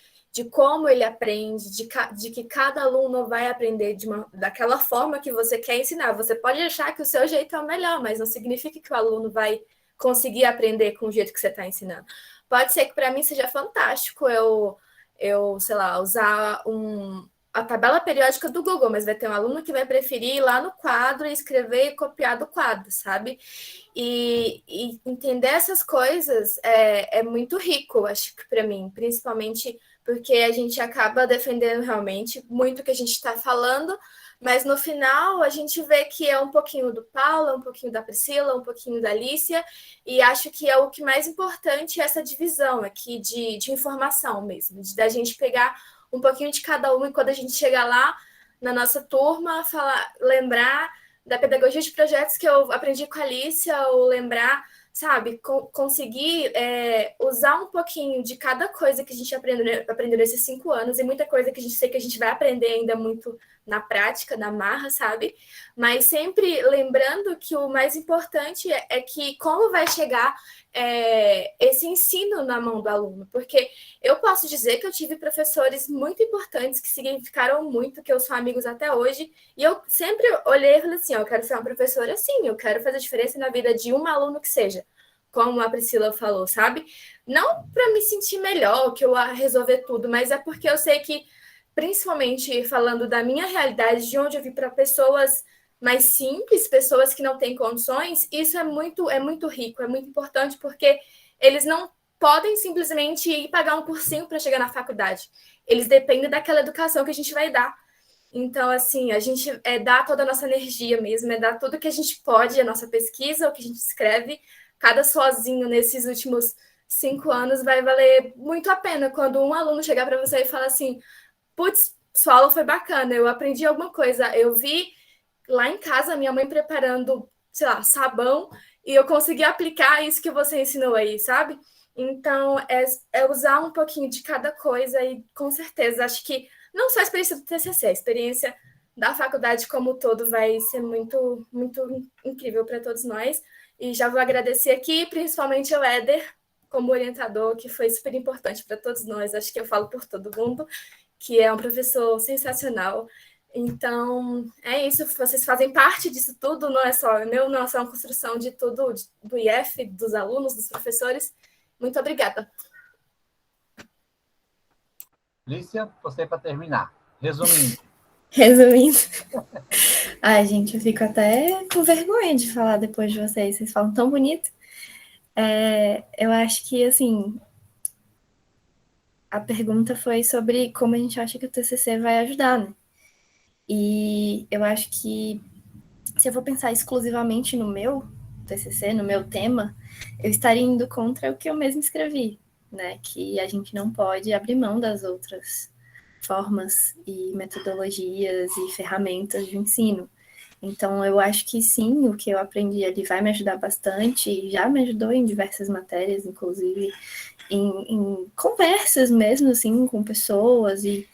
como ele aprende, de que cada aluno vai aprender daquela forma que você quer ensinar. Você pode achar que o seu jeito é o melhor, mas não significa que o aluno vai conseguir aprender com o jeito que você está ensinando. Pode ser que para mim seja fantástico eu, sei lá, usar a tabela periódica do Google, mas vai ter um aluno que vai preferir ir lá no quadro e escrever e copiar do quadro, sabe? E entender essas coisas é muito rico, acho que para mim, principalmente porque a gente acaba defendendo realmente muito o que a gente está falando, mas no final a gente vê que é um pouquinho do Paulo, um pouquinho da Priscila, um pouquinho da Alicia, e acho que é o que mais importante é essa divisão aqui de informação mesmo, da gente pegar um pouquinho de cada um, e quando a gente chegar lá na nossa turma, lembrar da pedagogia de projetos que eu aprendi com a Alicia, ou lembrar, sabe, conseguir usar um pouquinho de cada coisa que a gente aprendeu nesses 5 anos, e muita coisa que a gente sei que a gente vai aprender ainda muito na prática, na marra, sabe? Mas sempre lembrando que o mais importante é que como vai chegar esse ensino na mão do aluno, porque eu posso dizer que eu tive professores muito importantes que significaram muito, que eu sou amigos até hoje, e eu sempre olhei e falei assim, eu quero ser uma professora assim, eu quero fazer diferença na vida de um aluno que seja, como a Priscila falou, sabe? Não para me sentir melhor, que eu a resolver tudo, mas é porque eu sei que, principalmente falando da minha realidade, de onde eu vim para pessoas mais simples, pessoas que não têm condições, isso é muito rico, é muito importante, porque eles não podem simplesmente ir pagar um cursinho para chegar na faculdade. Eles dependem daquela educação que a gente vai dar. Então, assim, a gente dá toda a nossa energia mesmo, dar tudo que a gente pode, a nossa pesquisa, o que a gente escreve, cada sozinho nesses últimos 5 anos vai valer muito a pena quando um aluno chegar para você e falar assim, putz, sua aula foi bacana, eu aprendi alguma coisa, eu vi lá em casa minha mãe preparando, sei lá, sabão, e eu consegui aplicar isso que você ensinou aí, sabe? Então, usar um pouquinho de cada coisa, e com certeza, acho que não só a experiência do TCC, a experiência da faculdade como um todo vai ser muito, muito incrível para todos nós. E já vou agradecer aqui, principalmente ao Éder, como orientador, que foi super importante para todos nós, acho que eu falo por todo mundo, que é um professor sensacional. Então, é isso, vocês fazem parte disso tudo, não é só meu, não é só uma construção de tudo, do IF, dos alunos, dos professores. Muito obrigada. Lícia, você para terminar. Resumindo. Ai, gente, eu fico até com vergonha de falar depois de vocês falam tão bonito. Eu acho que, assim, a pergunta foi sobre como a gente acha que o TCC vai ajudar, né? E eu acho que, se eu for pensar exclusivamente no meu TCC, no meu tema, eu estaria indo contra o que eu mesmo escrevi, né? Que a gente não pode abrir mão das outras formas e metodologias e ferramentas de ensino. Então, eu acho que sim, o que eu aprendi ali vai me ajudar bastante, e já me ajudou em diversas matérias, inclusive em conversas mesmo, assim, com pessoas, e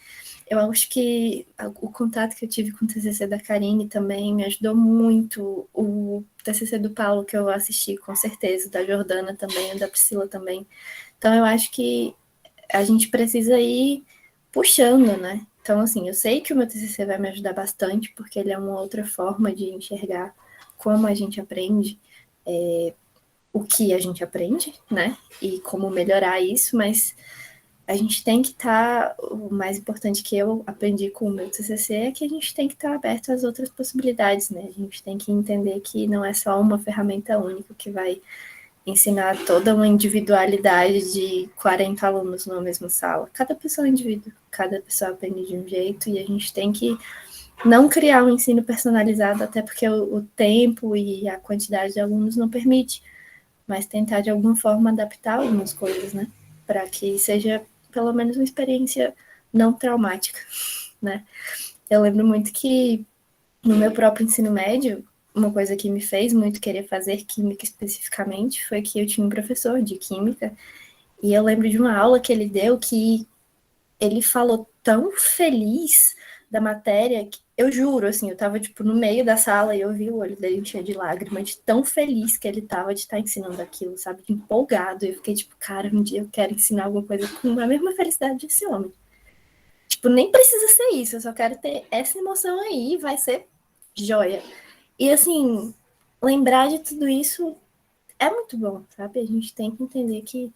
eu acho que o contato que eu tive com o TCC da Karine também me ajudou muito, o TCC do Paulo que eu assisti, com certeza, da Jordana também, da Priscila também. Então, eu acho que a gente precisa ir puxando, né? Então, assim, eu sei que o meu TCC vai me ajudar bastante, porque ele é uma outra forma de enxergar como a gente aprende. o que a gente aprende, né? E como melhorar isso, mas a gente tem que estar, o mais importante que eu aprendi com o meu TCC é que a gente tem que estar aberto às outras possibilidades, né? A gente tem que entender que não é só uma ferramenta única que vai ensinar toda uma individualidade de 40 alunos numa mesma sala. Cada pessoa é um indivíduo, cada pessoa aprende de um jeito e a gente tem que não criar um ensino personalizado, até porque o tempo e a quantidade de alunos não permite, mas tentar de alguma forma adaptar algumas coisas, né? Para que seja pelo menos uma experiência não traumática, né? Eu lembro muito que no meu próprio ensino médio, uma coisa que me fez muito querer fazer química especificamente foi que eu tinha um professor de química e eu lembro de uma aula que ele deu que ele falou tão feliz da matéria que eu juro, assim, eu tava, tipo, no meio da sala e eu vi o olho dele encher de lágrimas, de tão feliz que ele tava de estar ensinando aquilo, sabe, de empolgado. E eu fiquei, tipo, cara, um dia eu quero ensinar alguma coisa com a mesma felicidade desse homem. Tipo, nem precisa ser isso, eu só quero ter essa emoção aí, vai ser joia. E, assim, lembrar de tudo isso é muito bom, sabe? A gente tem que entender que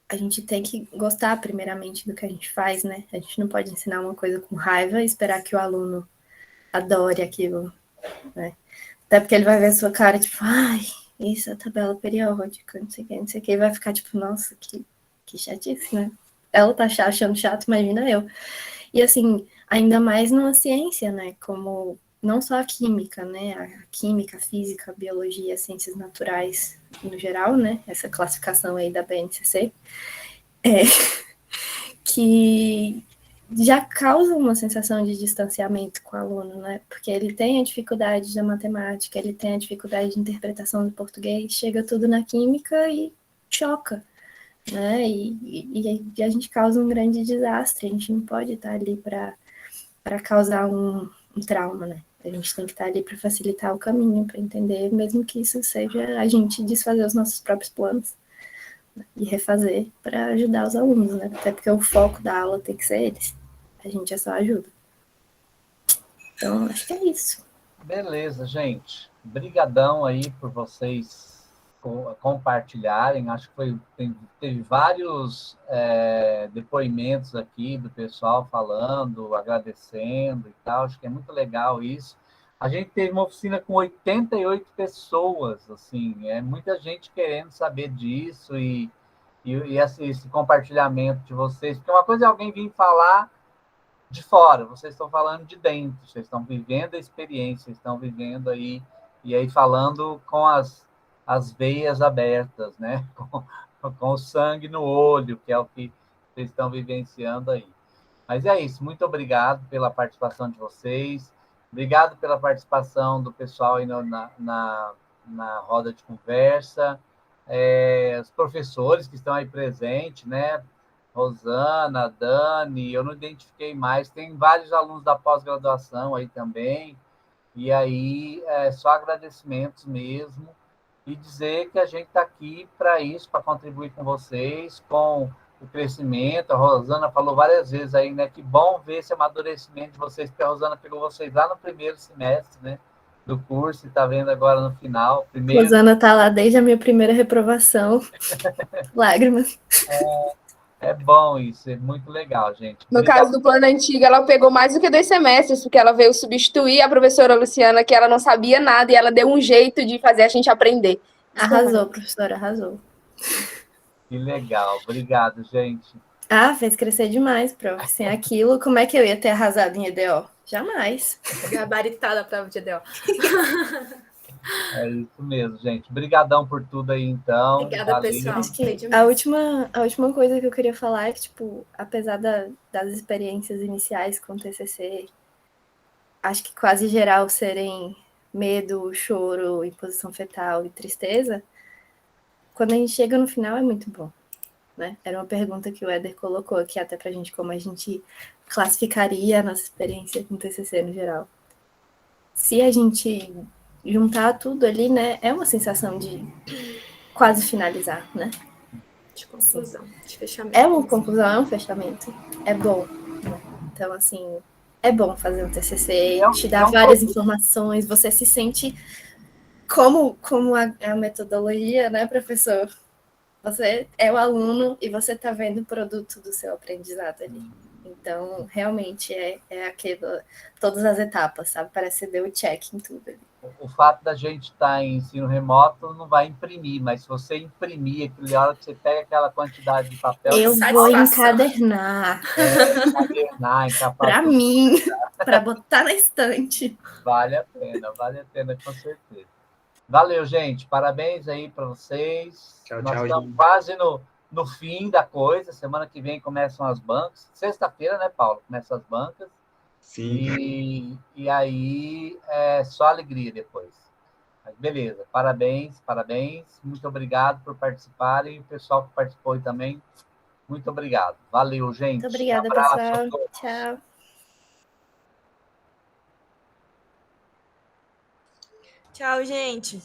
a gente tem que gostar primeiramente do que a gente faz, né? A gente não pode ensinar uma coisa com raiva e esperar que o aluno adore aquilo, né? Até porque ele vai ver a sua cara, tipo, ai, isso é tabela periódica, não sei o que, e vai ficar tipo, nossa, que chatice, né? Ela tá achando chato, imagina eu. E assim, ainda mais numa ciência, né? Como não só a química, né? A química, a física, a biologia, as ciências naturais no geral, né? Essa classificação aí da BNCC, que já causa uma sensação de distanciamento com o aluno, né? Porque ele tem a dificuldade da matemática, ele tem a dificuldade de interpretação do português, chega tudo na química e choca, né? E a gente causa um grande desastre, a gente não pode estar ali para causar um trauma, né? A gente tem que estar ali para facilitar o caminho, para entender, mesmo que isso seja a gente desfazer os nossos próprios planos e refazer para ajudar os alunos, né? Até porque o foco da aula tem que ser eles. A gente é só ajuda. Então, acho que é isso. Beleza, gente. Brigadão aí por vocês compartilharem. Acho que teve vários depoimentos aqui do pessoal falando, agradecendo e tal. Acho que é muito legal isso. A gente teve uma oficina com 88 pessoas, assim, muita gente querendo saber disso e esse compartilhamento de vocês. Porque uma coisa é alguém vir falar de fora, vocês estão falando de dentro, vocês estão vivendo a experiência, vocês estão vivendo aí, e aí falando com as veias abertas, né? Com o sangue no olho, que é o que vocês estão vivenciando aí. Mas é isso, muito obrigado pela participação de vocês, obrigado pela participação do pessoal aí na roda de conversa, os professores que estão aí presentes, né? Rosana, Dani, eu não identifiquei mais, tem vários alunos da pós-graduação aí também, e aí só agradecimentos mesmo, e dizer que a gente está aqui para isso, para contribuir com vocês, com o crescimento. A Rosana falou várias vezes aí, né, que bom ver esse amadurecimento de vocês, porque a Rosana pegou vocês lá no primeiro semestre, né, do curso, e está vendo agora no final. Rosana está lá desde a minha primeira reprovação, lágrimas. É bom isso, é muito legal, gente. No caso do plano antigo, ela pegou mais do que 2 semestres, porque ela veio substituir a professora Luciana, que ela não sabia nada, e ela deu um jeito de fazer a gente aprender. Arrasou, professora, arrasou. Que legal, obrigado, gente. Fez crescer demais, prof. Sem aquilo, como é que eu ia ter arrasado em EDO? Jamais. Gabaritada a prova de EDO. É isso mesmo, gente. Obrigadão por tudo aí, então. Obrigada, valeu. pessoal. Acho que a última coisa que eu queria falar é que, tipo, apesar das experiências iniciais com o TCC, acho que quase geral serem medo, choro, imposição fetal e tristeza, quando a gente chega no final é muito bom, né? Era uma pergunta que o Éder colocou aqui até pra gente, como a gente classificaria a nossa experiência com o TCC no geral. Se a gente juntar tudo ali, né, é uma sensação de quase finalizar, né? De conclusão, de fechamento. É uma conclusão, é um fechamento. É bom. Né? Então, assim, é bom fazer um TCC, te dá várias informações, você se sente como a metodologia, né, professor? Você é o aluno e você está vendo o produto do seu aprendizado ali. Então, realmente, é aquilo, todas as etapas, sabe? Parece que você deu o check em tudo ali. O fato da gente estar em ensino remoto não vai imprimir, mas se você imprimir aquilo, a hora que você pega aquela quantidade de papel... Eu vou encadernar. Encadernar, encapar. Para mim, para botar na estante. Vale a pena, com certeza. Valeu, gente. Parabéns aí para vocês. Tchau, Nós tchau, estamos gente. quase no fim da coisa. Semana que vem começam as bancas. Sexta-feira, né, Paulo? Começam as bancas. Sim. E aí é só alegria depois. Mas beleza. Parabéns. Muito obrigado por participarem. O pessoal que participou aí também, muito obrigado. Valeu, gente. Muito obrigada, abraço pessoal. a todos. Tchau. Tchau, gente.